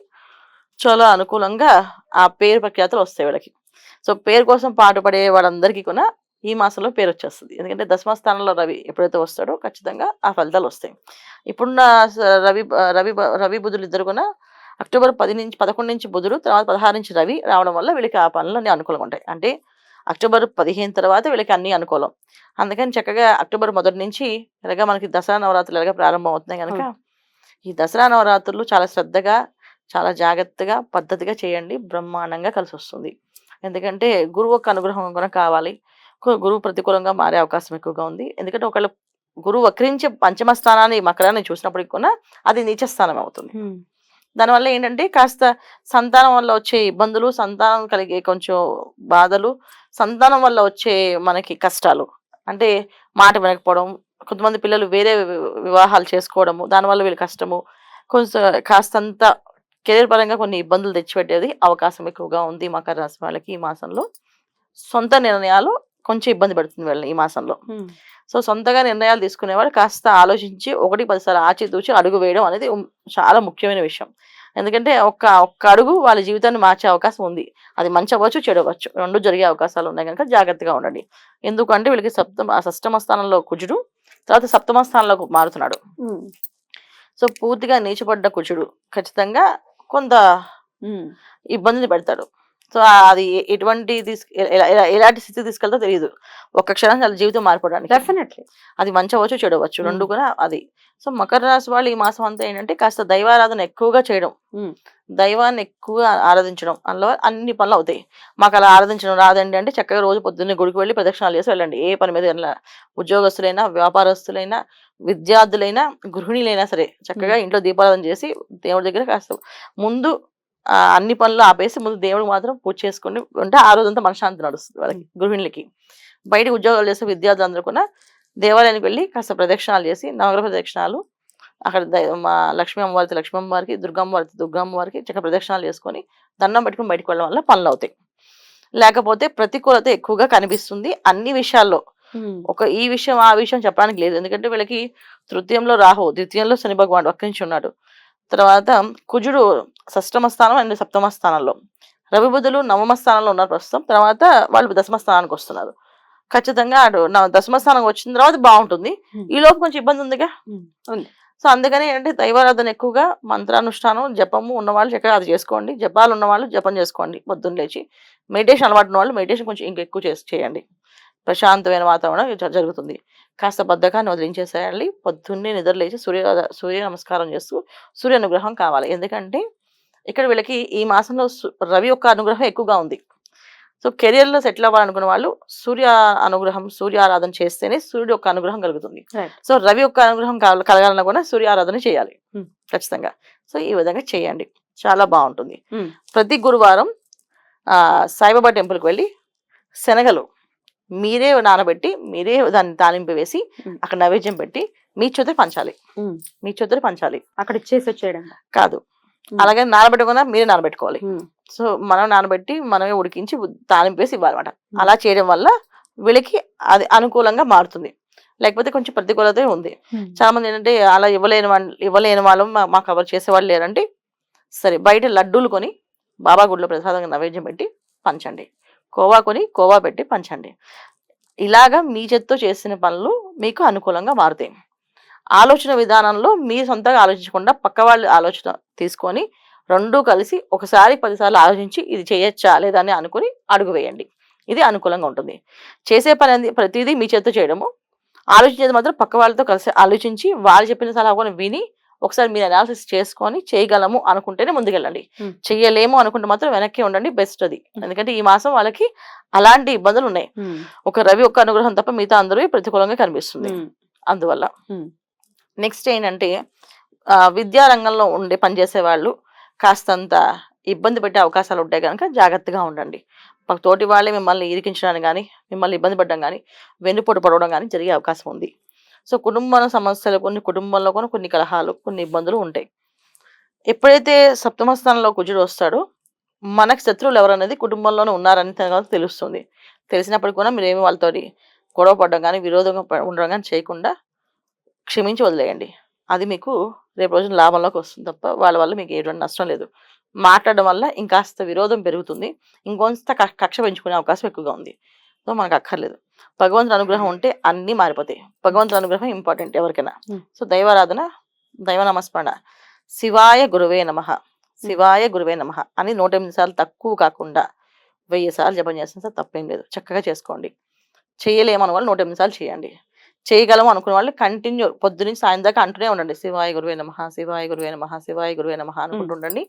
చాలా అనుకూలంగా ఆ పేరు ప్రఖ్యాతులు వస్తాయి వీళ్ళకి. సో పేరు కోసం పాటుపడే వాళ్ళందరికీ కూడా ఈ మాసంలో పేరు వచ్చేస్తుంది. ఎందుకంటే దశమ స్థానంలో రవి ఎప్పుడైతే వస్తాడో ఖచ్చితంగా ఆ ఫలితాలు వస్తాయి. ఇప్పుడున్న రవి రవి రవి బుధులు ఇద్దరు కూడా అక్టోబర్ 11 నుంచి బుధుడు, తర్వాత 16 నుంచి రవి రావడం వల్ల వీళ్ళకి ఆ పనులన్నీ అనుకూలంగా ఉంటాయి. అంటే అక్టోబర్ 15 తర్వాత వీళ్ళకి అన్ని అనుకూలం. అందుకని చక్కగా అక్టోబర్ 1 నుంచి ఎలాగా మనకి దసరా నవరాత్రులు ఎలాగా ప్రారంభం అవుతున్నాయి కనుక ఈ దసరా నవరాత్రులు చాలా శ్రద్ధగా, చాలా జాగ్రత్తగా, పద్ధతిగా చేయండి. బ్రహ్మాండంగా కలిసి వస్తుంది. ఎందుకంటే గురువు యొక్క అనుగ్రహం కూడా కావాలి. గురువు ప్రతికూలంగా మారే అవకాశం ఎక్కువగా ఉంది. ఎందుకంటే ఒకళ్ళు గురువు వక్రించి పంచమ స్థానాన్ని మకరాన్ని చూసినప్పటికి కూడా అది నీచ స్థానం అవుతుంది. దానివల్ల ఏంటంటే కాస్త సంతానం వల్ల వచ్చే ఇబ్బందులు, సంతానం కలిగే కొంచెం బాధలు, సంతానం వల్ల వచ్చే మనకి కష్టాలు, అంటే మాట వినకపోవడం, కొంతమంది పిల్లలు వేరే వివాహాలు చేసుకోవడము, దానివల్ల వీళ్ళు కష్టము, కొంచెం కాస్తంత కెరీర్ పరంగా కొన్ని ఇబ్బందులు తెచ్చిపెట్టేది అవకాశం ఎక్కువగా ఉంది మకర రాశి వాళ్ళకి ఈ మాసంలో. సొంత నిర్ణయాలు కొంచెం ఇబ్బంది పడుతుంది వీళ్ళని ఈ మాసంలో. సో సొంతగా నిర్ణయాలు తీసుకునేవాడు కాస్త ఆలోచించి 1-10 సార్లు ఆచితూచి అడుగు వేయడం అనేది చాలా ముఖ్యమైన విషయం. ఎందుకంటే ఒక్క అడుగు వాళ్ళ జీవితాన్ని మార్చే అవకాశం ఉంది. అది మంచి అవ్వచ్చు, చెడు అవ్వచ్చు, రెండు జరిగే అవకాశాలు ఉన్నాయి కనుక జాగ్రత్తగా ఉండండి. ఎందుకంటే వీళ్ళకి షష్టమ స్థానంలో కుజుడు, తర్వాత సప్తమ స్థానంలోకి మారుతున్నాడు. సో పూర్తిగా నీచపడ్డ కుజుడు ఖచ్చితంగా కొంత ఇబ్బందిని పెడతాడు. సో అది ఎటువంటి ఎలాంటి స్థితి తీసుకెళ్తా తెలియదు. ఒక్క క్షణం వాళ్ళ జీవితం మారిపోవడానికి డెఫినెట్లీ అది మంచి అవ్వచ్చు, చెడు అవ్వచ్చు, రెండు కూడా అది. సో మకర రాశి వాళ్ళు ఈ మాసం అంతా ఏంటంటే కాస్త దైవారాధన ఎక్కువగా చేయడం, దైవాన్ని ఎక్కువగా ఆరాధించడం, అందులో అన్ని పనులు అవుతాయి. మాకు అలా ఆరాధించడం రాదండి అంటే చక్కగా రోజు పొద్దున్నే గుడికి వెళ్ళి ప్రదక్షిణాలు చేసి వెళ్ళండి. ఏ పని మీద వెళ్ళినా, ఉద్యోగస్తులైనా, వ్యాపారస్తులైనా, విద్యార్థులైనా, గృహిణులైనా సరే చక్కగా ఇంట్లో దీపారాధన చేసి దేవుడి దగ్గర కాస్త ముందు అన్ని పనులు ఆపేసి ముందు దేవుడికి మాత్రం పూజ చేసుకుని ఉంటే ఆ రోజంతా మనశ్శాంతి నడుస్తుంది వాళ్ళకి. గృహిణులకి, బయటకు ఉద్యోగాలు చేసే విద్యార్థులందరూ కూడా దేవాలయానికి వెళ్ళి కాస్త ప్రదక్షిణాలు చేసి, నవగ్రహ ప్రదక్షిణాలు, అక్కడ మా లక్ష్మీ అమ్మవారికి, దుర్గమ్మవారికి చక్కగా ప్రదక్షిణాలు చేసుకొని దండం పెట్టుకుని బయటకు వెళ్ళడం వల్ల పనులు అవుతాయి. లేకపోతే ప్రతికూలత ఎక్కువగా కనిపిస్తుంది అన్ని విషయాల్లో. ఈ విషయం ఆ విషయం చెప్పడానికి లేదు. ఎందుకంటే వీళ్ళకి తృతీయంలో రాహు, ద్వితీయంలో శని భగవానుడు వక్రించి ఉన్నాడు. తర్వాత కుజుడు షష్టమ స్థానం అండ్ సప్తమ స్థానంలో, రవి బుధులు నవమ స్థానంలో ఉన్నారు ప్రస్తుతం. తర్వాత వాళ్ళు దశమ స్థానానికి వస్తున్నారు. ఖచ్చితంగా నా దశమ స్థానం వచ్చిన తర్వాత బాగుంటుంది. ఈ లోపు కొంచెం ఇబ్బంది ఉందిగా. ఉంది. సో అందుకని ఏంటంటే దైవారాధన ఎక్కువగా మంత్రానుష్ఠానం జపము ఉన్నవాళ్ళు చక్కగా అది చేసుకోండి. జపాలు ఉన్నవాళ్ళు జపం చేసుకోండి. పొద్దున్న లేచి మెడిటేషన్ అలవాటు ఉన్న వాళ్ళు మెడిటేషన్ కొంచెం ఇంకెక్కువ చేయండి. ప్రశాంతమైన వాతావరణం జరుగుతుంది. కాస్త బద్ధకాన్ని వదిలించేసేయాలి. పొద్దున్నే నిద్ర లేచి సూర్య నమస్కారం చేస్తూ సూర్య అనుగ్రహం కావాలి. ఎందుకంటే ఇక్కడ వీళ్ళకి ఈ మాసంలో రవి యొక్క అనుగ్రహం ఎక్కువగా ఉంది. సో కెరియర్లో సెటిల్ అవ్వాలనుకున్న వాళ్ళు సూర్య అనుగ్రహం సూర్య ఆరాధన చేస్తేనే సూర్యుడు యొక్క అనుగ్రహం కలుగుతుంది. సో రవి యొక్క అనుగ్రహం కలగాలన్నా కూడా సూర్య ఆరాధన చేయాలి ఖచ్చితంగా. సో ఈ విధంగా చేయండి, చాలా బాగుంటుంది. ప్రతి గురువారం సాయిబాబా టెంపుల్కి వెళ్ళి శనగలు మీరే నానబెట్టి మీరే దాన్ని తాలింపు వేసి అక్కడ నైవేద్యం పెట్టి మీ చేతితో పంచాలి. అక్కడ ఇచ్చేసి వచ్చేయడం కాదు, అలాగే నానబెట్టకుండా మీరే నానబెట్టుకోవాలి. సో మనం నానబెట్టి మనమే ఉడికించి తాలింపు వేసి ఇవ్వాలన్నమాట. అలా చేయడం వల్ల వీళ్ళకి అది అనుకూలంగా మారుతుంది. లేకపోతే కొంచెం ప్రతికూలత ఉంది. చాలా మంది ఏంటంటే అలా ఇవ్వలేని వాళ్ళు మాకు ఎవరు చేసేవాళ్ళు లేరంటే సరే బయట లడ్డూలు కొని బాబా గుడిలో ప్రసాదంగా నైవేద్యం పెట్టి పంచండి. కోవా కొని కోవా పెట్టి పంచండి. ఇలాగా మీ చేత్తో చేసిన పనులు మీకు అనుకూలంగా మారుతాయి. ఆలోచన విధానంలో మీ సొంతంగా ఆలోచించకుండా పక్క వాళ్ళ ఆలోచన తీసుకొని రెండూ కలిసి ఒకసారి 10 సార్లు ఆలోచించి ఇది చేయొచ్చా లేదా అని అనుకుని అడుగు వేయండి. ఇది అనుకూలంగా ఉంటుంది. చేసే పని ప్రతిదీ మీ చేత్తో చేయడము, ఆలోచించేది మాత్రం పక్క వాళ్ళతో కలిసి ఆలోచించి వాళ్ళు చెప్పిన సలహా విని ఒకసారి మీరు అనాలిసిస్ చేసుకొని చేయగలము అనుకుంటేనే ముందుకెళ్ళండి. చెయ్యలేము అనుకుంటే మాత్రం వెనక్కి ఉండండి, బెస్ట్ అది. ఎందుకంటే ఈ మాసం వాళ్ళకి అలాంటి ఇబ్బందులు ఉన్నాయి. ఒక రవి ఒక్క అనుగ్రహం తప్ప మిగతా అందరూ ప్రతికూలంగా కనిపిస్తుంది. అందువల్ల నెక్స్ట్ ఏంటంటే విద్యారంగంలో పనిచేసే వాళ్ళు కాస్తంత ఇబ్బంది పెట్టే అవకాశాలు ఉంటాయి కనుక జాగ్రత్తగా ఉండండి. తోటి వాళ్ళే మిమ్మల్ని ఇరికించడానికి కానీ మిమ్మల్ని ఇబ్బంది పడడం కానీ వెన్నుపోటు పడవడం కానీ జరిగే అవకాశం ఉంది. సో కుటుంబ సమస్యలు కుటుంబంలో కొన్ని కలహాలు కొన్ని ఇబ్బందులు ఉంటాయి. ఎప్పుడైతే సప్తమ స్థానంలో కుజుడు వస్తాడో మనకు శత్రువులు ఎవరనేది కుటుంబంలోనే ఉన్నారని తెలుస్తుంది. తెలిసినప్పటికీ కూడా మీరేమి వాళ్ళతో గొడవ పడడం కానీ విరోధంగా ఉండడం కానీ చేయకుండా క్షమించి వదిలేయండి. అది మీకు రేపు రోజున లాభంలోకి వస్తుంది తప్ప వాళ్ళ వల్ల మీకు ఎటువంటి నష్టం లేదు. మాట్లాడడం వల్ల ఇంకాస్త విరోధం పెరుగుతుంది, ఇంకొంత కక్ష పెంచుకునే అవకాశం ఎక్కువగా ఉంది. సో మనకు అక్కర్లేదు. భగవంతుని అనుగ్రహం ఉంటే అన్నీ మారిపోతాయి. భగవంతుని అనుగ్రహం ఇంపార్టెంట్ ఎవరికైనా. సో దైవారాధన, దైవ నమస్మరణ, శివాయ గురువే నమః, శివాయ గురువే నమః అని 108 సార్లు తక్కువ కాకుండా 1000 సార్లు జపం చేసిన సార్ తప్పేం లేదు, చక్కగా చేసుకోండి. చేయలేమని వాళ్ళు 108 సార్లు చేయండి. చేయగలము అనుకున్న వాళ్ళు కంటిన్యూ పొద్దునుంచి సాయం దాకా అంటూనే ఉండండి. శివాయ గురువే నమః, శివాయ గురువే నమః, శివాయ గురువే నమః అనుకుంటుండండి.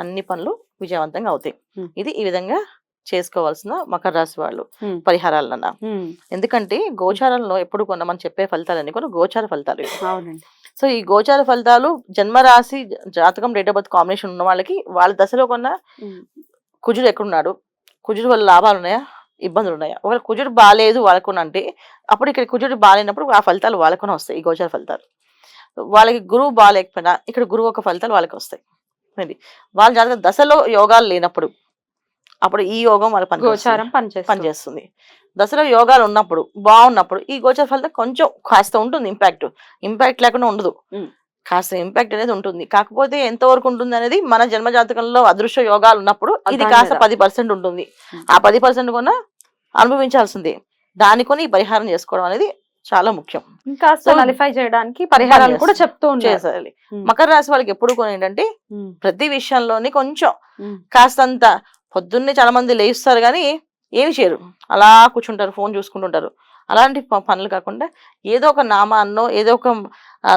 అన్ని పనులు విజయవంతంగా అవుతాయి. ఇది ఈ విధంగా చేసుకోవాల్సిన మకర రాశి వాళ్ళు పరిహారాలన్నా. ఎందుకంటే గోచారంలో ఎప్పుడు మనం చెప్పే ఫలితాలన్నీ కూడా గోచార ఫలితాలు. సో ఈ గోచార ఫలితాలు జన్మరాశి జాతకం డేట్ ఆఫ్ బర్త్ కాంబినేషన్ ఉన్న వాళ్ళకి వాళ్ళ దశలో కుజుడు ఎక్కడున్నాడు, కుజుడు వల్ల లాభాలు ఉన్నాయా ఇబ్బందులు ఉన్నాయా, ఒకవేళ కుజుడు బాగాలేదు వాళ్ళకున్న అంటే అప్పుడు ఇక్కడ కుజుడు బాగాలేనప్పుడు ఆ ఫలితాలు వాళ్ళకునే వస్తాయి. ఈ గోచార ఫలితాలు వాళ్ళకి గురువు బాగాలేకపోయినా ఇక్కడ గురువు ఒక ఫలితాలు వాళ్ళకి వస్తాయి. వాళ్ళ జాతక దశలో యోగాలు లేనప్పుడు అప్పుడు ఈ యోగం వాళ్ళ పనిచేస్తుంది. దశలో యోగాలు ఉన్నప్పుడు బాగున్నప్పుడు ఈ గోచర ఫలితం కొంచెం కాస్త ఉంటుంది. ఇంపాక్ట్ లేకుండా ఉండదు, కాస్త ఇంపాక్ట్ అనేది ఉంటుంది. కాకపోతే ఎంతవరకు ఉంటుంది అనేది మన జన్మ జాతకంలో అదృశ్య యోగాలు ఉన్నప్పుడు ఇది కాస్త 10% ఉంటుంది. ఆ 10% కూడా అనుభవించాల్సిందే. దానికొని ఈ పరిహారం చేసుకోవడం అనేది చాలా ముఖ్యం. ఇంకా నలిఫై చేయడానికి పరిహారాలు కూడా చెప్తూ చేయాలి. మకర రాశి వాళ్ళకి ఎప్పుడు కూడా ఏంటంటే ప్రతి విషయంలోని కొంచెం కాస్తంత పొద్దున్నే చాలా మంది లేస్తారు కానీ ఏమి చేయరు, అలా కూర్చుంటారు, ఫోన్ చూసుకుంటుంటారు. అలాంటి పనులు కాకుండా ఏదో ఒక నామాన్నో ఏదో ఒక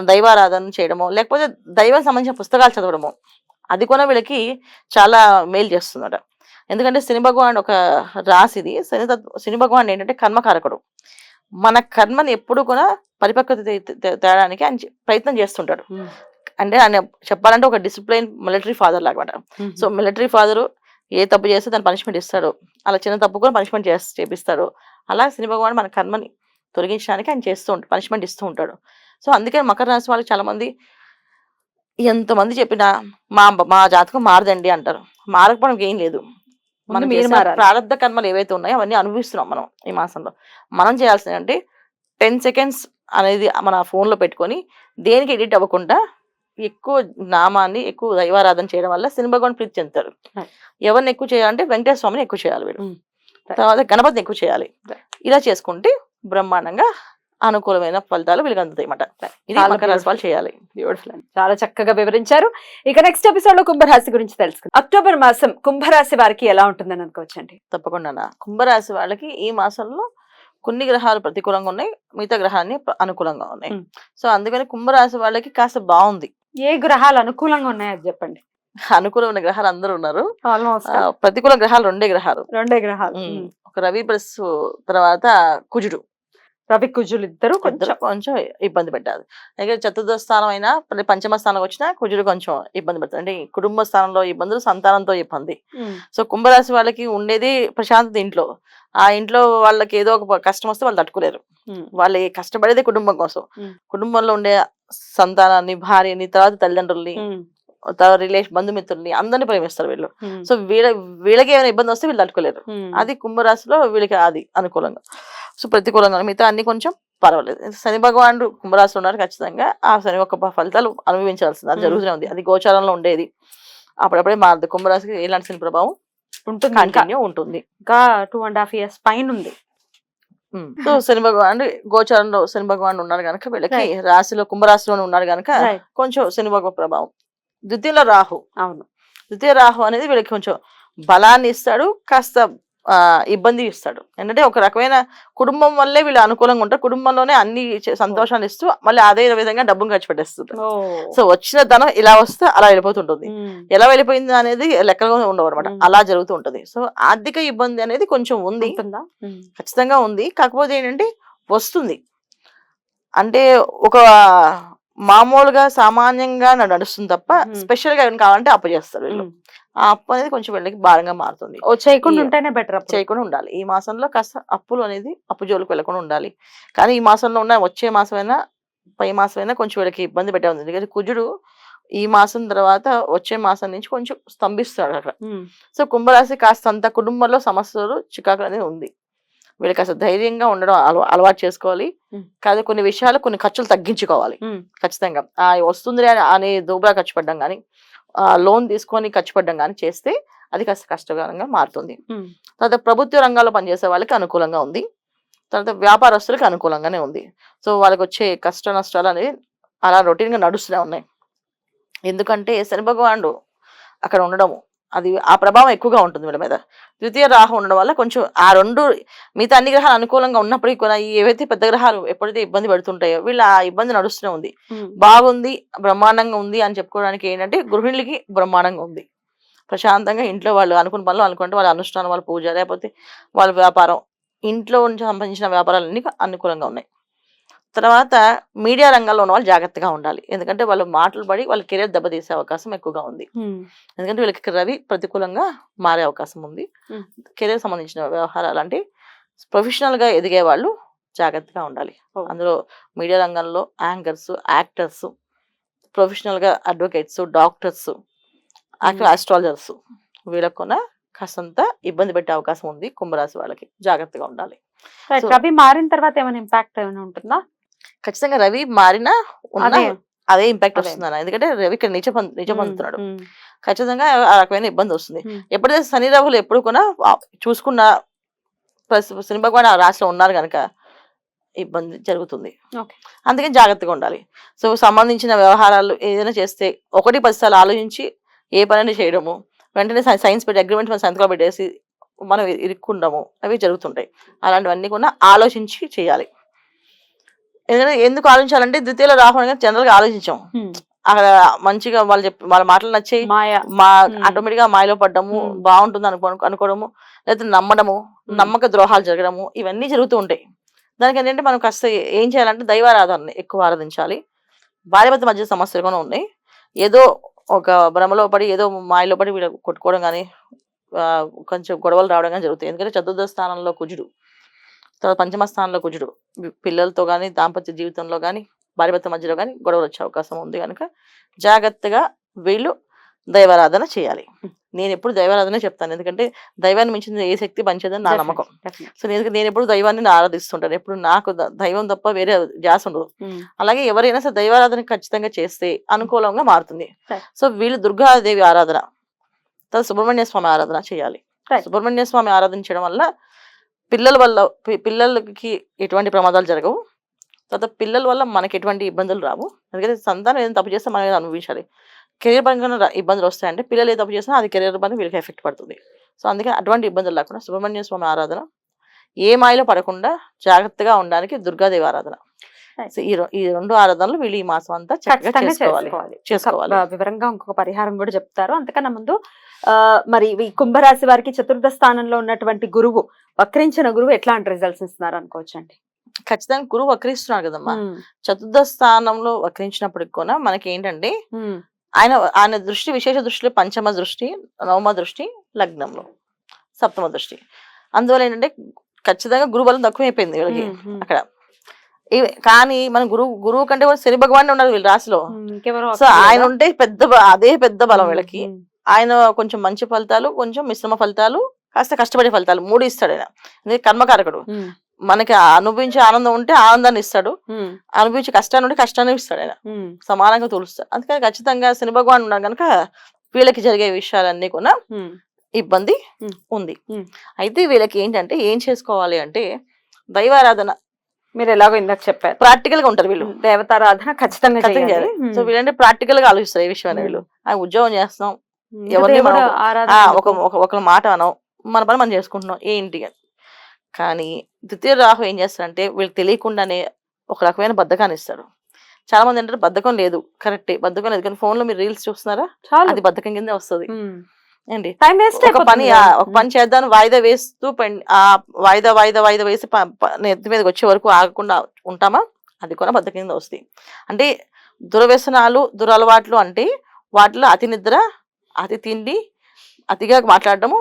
దైవారాధన చేయడమో లేకపోతే దైవం సంబంధించిన పుస్తకాలు చదవడమో అది కూడా వీళ్ళకి చాలా మేలు చేస్తుందట. ఎందుకంటే శని భగవాన్ ఒక రాశిది. శని భగవాన్ ఏంటంటే కర్మకారకుడు. మన కర్మని ఎప్పుడు కూడా పరిపక్వత తేడానికి ఆయన ప్రయత్నం చేస్తుంటాడు. అంటే ఆయన చెప్పాలంటే ఒక డిసిప్లైన్ మిలిటరీ ఫాదర్ లాగా. సో మిలిటరీ ఫాదరు ఏ తప్పు చేస్తే దాన్ని పనిష్మెంట్ ఇస్తాడు, అలా చిన్న తప్పు కూడా పనిష్మెంట్ చేపిస్తాడు. అలా శని భగవాన్ మన కర్మని తొలగించడానికి ఆయన పనిష్మెంట్ ఇస్తూ ఉంటాడు. సో అందుకే మకర రాశి వాళ్ళకి చాలా మంది ఎంతమంది చెప్పినా మా జాతకం మారదండి అంటారు. మారకపోవడానికి ఏం లేదు. మనం ప్రారంభ కర్మలు ఏవైతే ఉన్నాయో అవన్నీ అనుభవిస్తున్నాం మనం ఈ మాసంలో. మనం చేయాల్సింది అంటే 10 సెకండ్స్ అనేది మన ఫోన్లో పెట్టుకొని దేనికి ఎడిట్ అవ్వకుండా ఎక్కువ నామాన్ని ఎక్కువ దైవారాధన చేయడం వల్ల శని భగవాన్ ప్రీతి చెందుతారు. ఎవరిని ఎక్కువ చేయాలంటే వెంకటేశ్వర స్వామిని ఎక్కువ చేయాలి వీడు. తర్వాత గణపతిని ఎక్కువ చేయాలి. ఇలా చేసుకుంటే బ్రహ్మాండంగా అనుకూలమైన ఫలితాలు వీళ్ళకి అందుతాయి అన్నమాట. ఇది చాలా మకర రాశి వాళ్ళు చేయాలి. బ్యూటిఫుల్ అండి, చాలా చక్కగా వివరించారు. ఇక నెక్స్ట్ ఎపిసోడ్ లో కుంభరాశి గురించి తెలుసుకుందాం. అక్టోబర్ మాసం కుంభరాశి వారికి ఎలా ఉంటుందని అనుకోవచ్చండి? తప్పకుండా కుంభరాశి వాళ్ళకి ఈ మాసంలో కొన్ని గ్రహాలు ప్రతికూలంగా ఉన్నాయి, మిగతా గ్రహాన్ని అనుకూలంగా ఉన్నాయి. సో అందుకని కుంభరాశి వాళ్ళకి కాస్త బాగుంది. ఏ గ్రహాలు అనుకూలంగా ఉన్నాయో అది చెప్పండి. అనుకూలమైన గ్రహాలు అందరూ ఉన్నారు. ఆల్మోస్ట్ ప్రతికూల గ్రహాలు రెండే గ్రహాలు. ఒక రవి ప్లస్ తర్వాత కుజుడు. రవి కుజులు ఇద్దరు కొంచెం ఇబ్బంది పెట్టారు. అయితే చతుర్థ స్థానం అయినా పంచమ స్థానం వచ్చినా కుజుడు కొంచెం ఇబ్బంది పెడతారు. అంటే కుటుంబ స్థానంలో ఇబ్బందులు, సంతానంతో ఇబ్బంది. సో కుంభరాశి వాళ్ళకి ఉండేది ప్రశాంతత ఇంట్లో. ఆ ఇంట్లో వాళ్ళకి ఏదో ఒక కష్టం వస్తే వాళ్ళు తట్టుకోలేరు. వాళ్ళు కష్టపడేది కుటుంబం కోసం. కుటుంబంలో ఉండే సంతానాన్ని, భార్యని, తర్వాత తల్లిదండ్రుల్ని, బంధుమిత్రుల్ని అందరినీ ప్రేమిస్తారు వీళ్ళు. సో వీళ్ళకి ఏమైనా ఇబ్బంది వస్తే వీళ్ళు తట్టుకోలేరు. అది కుంభరాశిలో వీళ్ళకి అది అనుకూలంగా. సో ప్రతికూలంగా మిగతా అన్ని కొంచెం పర్వాలేదు. శని భగవానుడు కుంభరాశిలో ఉన్నారు, ఖచ్చితంగా ఆ శని యొక్క ఫలితాలు అనుభవించాల్సింది. అది జరుగుతూనే ఉంది. అది గోచారంలో ఉండేది, అప్పుడప్పుడే మారదు. కుంభరాశికి ఎలాంటి శని ప్రభావం ఉంటుంది, కంటిన్యూ ఉంటుంది. ఇంకా 2.5 years పైన ఉంది. సో శని భగవానుడు గోచారంలో శని భగవానుడు ఉన్నారు కనుక వీళ్ళకి రాశిలో కుంభరాశిలోనే ఉన్నారు కనుక కొంచెం శని భగవాన్ ప్రభావం. ద్వితీయంలో రాహు. అవును, ద్వితీయ రాహు అనేది వీళ్ళకి కొంచెం బలాన్ని ఇస్తాడు, కాస్త ఇబ్బంది ఇస్తాడు. ఏంటంటే ఒక రకమైన కుటుంబం వల్లే వీళ్ళు అనుకూలంగా ఉంటారు. కుటుంబంలోనే అన్ని సంతోషాలు ఇస్తూ మళ్ళీ అదే విధంగా డబ్బును ఖర్చు పెట్టేస్తుంది. సో వచ్చిన ధనం ఇలా వస్తే అలా వెళ్ళిపోతుంటుంది. ఎలా వెళ్ళిపోయింది అనేది లెక్కలుగా ఉండవు అనమాట, అలా జరుగుతూ ఉంటుంది. సో ఆర్థిక ఇబ్బంది అనేది కొంచెం ఉంది, ఖచ్చితంగా ఉంది. కాకపోతే ఏంటంటే వస్తుంది అంటే ఒక మామూలుగా సామాన్యంగా నడుస్తుంది తప్ప స్పెషల్ గా కావాలంటే అప్పు చేస్తారు వీళ్ళు. ఆ అప్పు అనేది కొంచెం వీళ్ళకి భారంగా మారుతుంది. చేయకుండా ఉంటేనే బెటర్, చేయకుండా ఉండాలి. ఈ మాసంలో కాస్త అప్పులు అనేది అప్పు జోలికి వెళ్ళకుండా ఉండాలి. కానీ ఈ మాసంలో ఉన్న వచ్చే మాసమైనా పై మాసమైనా కొంచెం వీళ్ళకి ఇబ్బంది పెట్టే ఉంది. ఎందుకంటే కుజుడు ఈ మాసం తర్వాత వచ్చే మాసం నుంచి కొంచెం స్తంభిస్తాడు అక్కడ. సో కుంభరాశి కాస్త అంత కుటుంబంలో సమస్యలు చికాకు అనేది ఉంది. వీళ్ళకి అసలు ధైర్యంగా ఉండడం అలవాటు చేసుకోవాలి. కాదు కొన్ని విషయాలు కొన్ని ఖర్చులు తగ్గించుకోవాలి ఖచ్చితంగా. వస్తుంది అనే దూబరా ఖర్చు పడ్డం కానీ, లోన్ తీసుకొని ఖర్చు పడ్డం కానీ చేస్తే అది కాస్త కష్టకరంగా మారుతుంది. తర్వాత ప్రభుత్వ రంగాల్లో పనిచేసే వాళ్ళకి అనుకూలంగా ఉంది. తర్వాత వ్యాపారస్తులకి అనుకూలంగానే ఉంది. సో వాళ్ళకి వచ్చే కష్ట నష్టాలు అనేవి అలా రొటీన్గా నడుస్తూనే ఉన్నాయి. ఎందుకంటే శని భగవానుడు అక్కడ ఉండడము అది ఆ ప్రభావం ఎక్కువగా ఉంటుంది వీళ్ళ మీద. ద్వితీయ రాహు ఉండడం వల్ల కొంచెం ఆ రెండు మిగతా అన్ని గ్రహాలు అనుకూలంగా ఉన్నప్పటికీ కూడా ఏవైతే పెద్ద గ్రహాలు ఎప్పుడైతే ఇబ్బంది పెడుతుంటాయో వీళ్ళు ఆ ఇబ్బంది నడుస్తూనే ఉంది. బాగుంది, బ్రహ్మాండంగా ఉంది అని చెప్పుకోవడానికి ఏంటంటే గృహిణులకి బ్రహ్మాండంగా ఉంది. ప్రశాంతంగా ఇంట్లో వాళ్ళు అనుకున్న పనులు అనుకుంటే వాళ్ళ అనుష్ఠానం, వాళ్ళ పూజ, లేకపోతే వాళ్ళ వ్యాపారం, ఇంట్లో సంబంధించిన వ్యాపారాలన్నీ అనుకూలంగా ఉన్నాయి. తర్వాత మీడియా రంగంలో ఉన్న వాళ్ళు జాగ్రత్తగా ఉండాలి. ఎందుకంటే వాళ్ళు మాటలు పడి వాళ్ళ కెరీర్ దెబ్బతీసే అవకాశం ఎక్కువగా ఉంది. ఎందుకంటే వీళ్ళకి రవి ప్రతికూలంగా మారే అవకాశం ఉంది. కెరీర్ సంబంధించిన వ్యవహారాలు అంటే ప్రొఫెషనల్ గా ఎదిగే వాళ్ళు జాగ్రత్తగా ఉండాలి. అందులో మీడియా రంగంలో యాంకర్స్, యాక్టర్స్, ప్రొఫెషనల్ గా అడ్వకేట్స్, డాక్టర్స్, ఆస్ట్రాలజర్స్ వీళ్ళకు కూడా కాస్తంత ఇబ్బంది పెట్టే అవకాశం ఉంది. కుంభరాశి వాళ్ళకి జాగ్రత్తగా ఉండాలి. రవి మారిన తర్వాత ఏమైనా ఇంపాక్ట్ ఏమైనా ఉంటుందా? ఖచ్చితంగా రవి మారినా అదే ఇంపాక్ట్ వస్తుంది అన్న. ఎందుకంటే రవి ఇక్కడ నిజ పొందుతున్నాడు, ఖచ్చితంగా ఆ రకమైన ఇబ్బంది వస్తుంది. ఎప్పుడైతే శని రాహులు ఎప్పుడు కూడా చూసుకున్న శని భగవాన్ ఆ రాశిలో ఉన్నారు కనుక ఇబ్బంది జరుగుతుంది. అందుకని జాగ్రత్తగా ఉండాలి. సో సంబంధించిన వ్యవహారాలు ఏదైనా చేస్తే 1-10 సార్లు ఆలోచించి ఏ పని చేయడము, వెంటనే సైన్స్ పెట్టి అగ్రిమెంట్ సంతకాలు పెట్టేసి మనం ఇరుక్కుండము అవి జరుగుతుంటాయి. అలాంటివన్నీ కూడా ఆలోచించి చేయాలి. ఎందుకంటే ఎందుకు ఆలోచించాలంటే ద్వితీయలో రాహు జనరల్ గా ఆలోచించాం, అక్కడ మంచిగా వాళ్ళు వాళ్ళ మాటలు నచ్చాయి, ఆటోమేటిక్ గా మాయలో పడ్డము, బాగుంటుంది అనుకోవడము, లేకపోతే నమ్మడము, నమ్మక ద్రోహాలు జరగడము, ఇవన్నీ జరుగుతూ ఉంటాయి. దానికి ఏంటంటే మనం కాస్త ఏం చేయాలంటే దైవారాధనని ఎక్కువ ఆరాధించాలి. భార్యాభర్త మధ్య సమస్యలు కూడా ఉన్నాయి. ఏదో ఒక భ్రమలో పడి ఏదో మాయలో పడి వీళ్ళు కొట్టుకోవడం కానీ కొంచెం గొడవలు రావడం కానీ జరుగుతాయి. ఎందుకంటే చతుర్థ స్థానంలో కుజుడు, తర్వాత పంచమ స్థానంలో కుజుడు, పిల్లలతో కానీ దాంపత్య జీవితంలో కానీ భార్యాభర్త మధ్యలో కానీ గొడవలు వచ్చే అవకాశం ఉంది. కనుక జాగ్రత్తగా వీళ్ళు దైవారాధన చేయాలి. నేను ఎప్పుడు దైవారాధన చెప్తాను, ఎందుకంటే దైవాన్ని మించిన ఏ శక్తి పనిచేదని నా నమ్మకం. సో నేను ఎప్పుడు దైవాన్ని ఆరాధిస్తుంటాను. ఎప్పుడు నాకు దైవం తప్ప వేరే ధ్యాస ఉండదు. అలాగే ఎవరైనా సరే దైవారాధన ఖచ్చితంగా చేస్తే అనుకూలంగా మారుతుంది. సో వీళ్ళు దుర్గాదేవి ఆరాధన, తర్వాత సుబ్రహ్మణ్య స్వామి ఆరాధన చేయాలి. సుబ్రహ్మణ్య స్వామి ఆరాధన చేయడం వల్ల పిల్లల వల్ల పిల్లలకి ఎటువంటి ప్రమాదాలు జరగవు. తర్వాత పిల్లల వల్ల మనకి ఎటువంటి ఇబ్బందులు రావు. ఎందుకంటే సంతానం ఏదైనా తప్పు చేస్తే మనం ఏదైనా అనుభవించాలి. కెరీర్ పరంగా ఇబ్బందులు వస్తాయంటే పిల్లలు ఏ తప్పు చేసినా అది కెరీర్ పరంగా వీళ్ళకి ఎఫెక్ట్ పడుతుంది. సో అందుకని అటువంటి ఇబ్బందులు లేకుండా సుబ్రహ్మణ్య స్వామి ఆరాధన, ఏ మాయలో పడకుండా జాగ్రత్తగా ఉండడానికి దుర్గాదేవి ఆరాధన. సో ఈ 2 ఆరాధనలు వీళ్ళు ఈ మాసం అంతా చక్కగా చేసుకోవాలి. వివరంగా ఇంకొక పరిహారం కూడా చెప్తారు. అంతకన్నా ముందు మరి ఈ కుంభరాశి వారికి చతుర్థ స్థానంలో ఉన్నటువంటి గురువు, వక్రించిన గురువు ఎట్లాంటి రిజల్ట్స్ ఇస్తున్నారు అనుకోవచ్చు అండి? ఖచ్చితంగా గురువు వక్రిస్తున్నాడు కదమ్మా. చతుర్థ స్థానంలో వక్రించినప్పటికి కూడా మనకి ఏంటంటే ఆయన దృష్టి, విశేష దృష్టిలో పంచమ దృష్టి, నవమ దృష్టి, లగ్నంలో సప్తమ దృష్టి. అందువల్ల ఏంటంటే ఖచ్చితంగా గురువు బలం తక్కువైపోయింది వీళ్ళకి అక్కడ. కానీ మన గురువు కంటే కూడా శని భగవాన్ ఉన్నారు వీళ్ళ రాశిలో. సో ఆయన ఉంటే అదే పెద్ద బలం వీళ్ళకి. ఆయన కొంచెం మంచి ఫలితాలు, కొంచెం మిశ్రమ ఫలితాలు, కాస్త కష్టపడే ఫలితాలు 3 ఇస్తాడు ఆయన. ఎందుకంటే కర్మకారకుడు. మనకి అనుభవించే ఆనందం ఉంటే ఆనందాన్ని ఇస్తాడు, అనుభవించే కష్టాన్ని ఉంటే కష్టాన్ని ఇస్తాడు. ఆయన సమానంగా తోలుస్తాడు. అందుకని ఖచ్చితంగా శని భగవాన్ ఉన్నారు కనుక వీళ్ళకి జరిగే విషయాలన్నీ కూడా ఇబ్బంది ఉంది. అయితే వీళ్ళకి ఏంటంటే ఏం చేసుకోవాలి అంటే దైవారాధన. మీరు ఎలాగో ఇందాక చెప్పారు, ప్రాక్టికల్ గా ఉంటారు వీళ్ళు. దేవతారాధన ఖచ్చితంగా చేయాలి. సో వీళ్ళంటే ప్రాక్టికల్ గా ఆలోచిస్తారు ఈ విషయాన్ని. వీళ్ళు ఉద్యోగం చేస్తున్నాం, ఎవరిని ఒక మాట అనం, మన పని మనం చేసుకుంటున్నాం ఏంటి అని. కానీ ద్వితీయ రాహు ఏం చేస్తాడంటే వీళ్ళకి తెలియకుండానే ఒక రకమైన బద్ధకాన్ని ఇస్తాడు. చాలా మంది ఏంటంటే బద్ధకం లేదు, కరెక్టే, బద్ధకం లేదు. కానీ ఫోన్ లో మీరు రీల్స్ చూస్తున్నారా, అది బద్ధకం కిందే వస్తుంది ఏంటి. ఒక పని చేద్దాం వాయిదా వేస్తూ వాయిదా వేసి నెత్తి మీదకి వచ్చే వరకు ఆగకుండా ఉంటామా, అది కూడా బద్ధకం కింద వస్తుంది. అంటే దురవ్యసనాలు, దురలవాట్లు అంటే వాటిలో అతి నిద్ర, అతి తిండి, అతిగా మాట్లాడటము,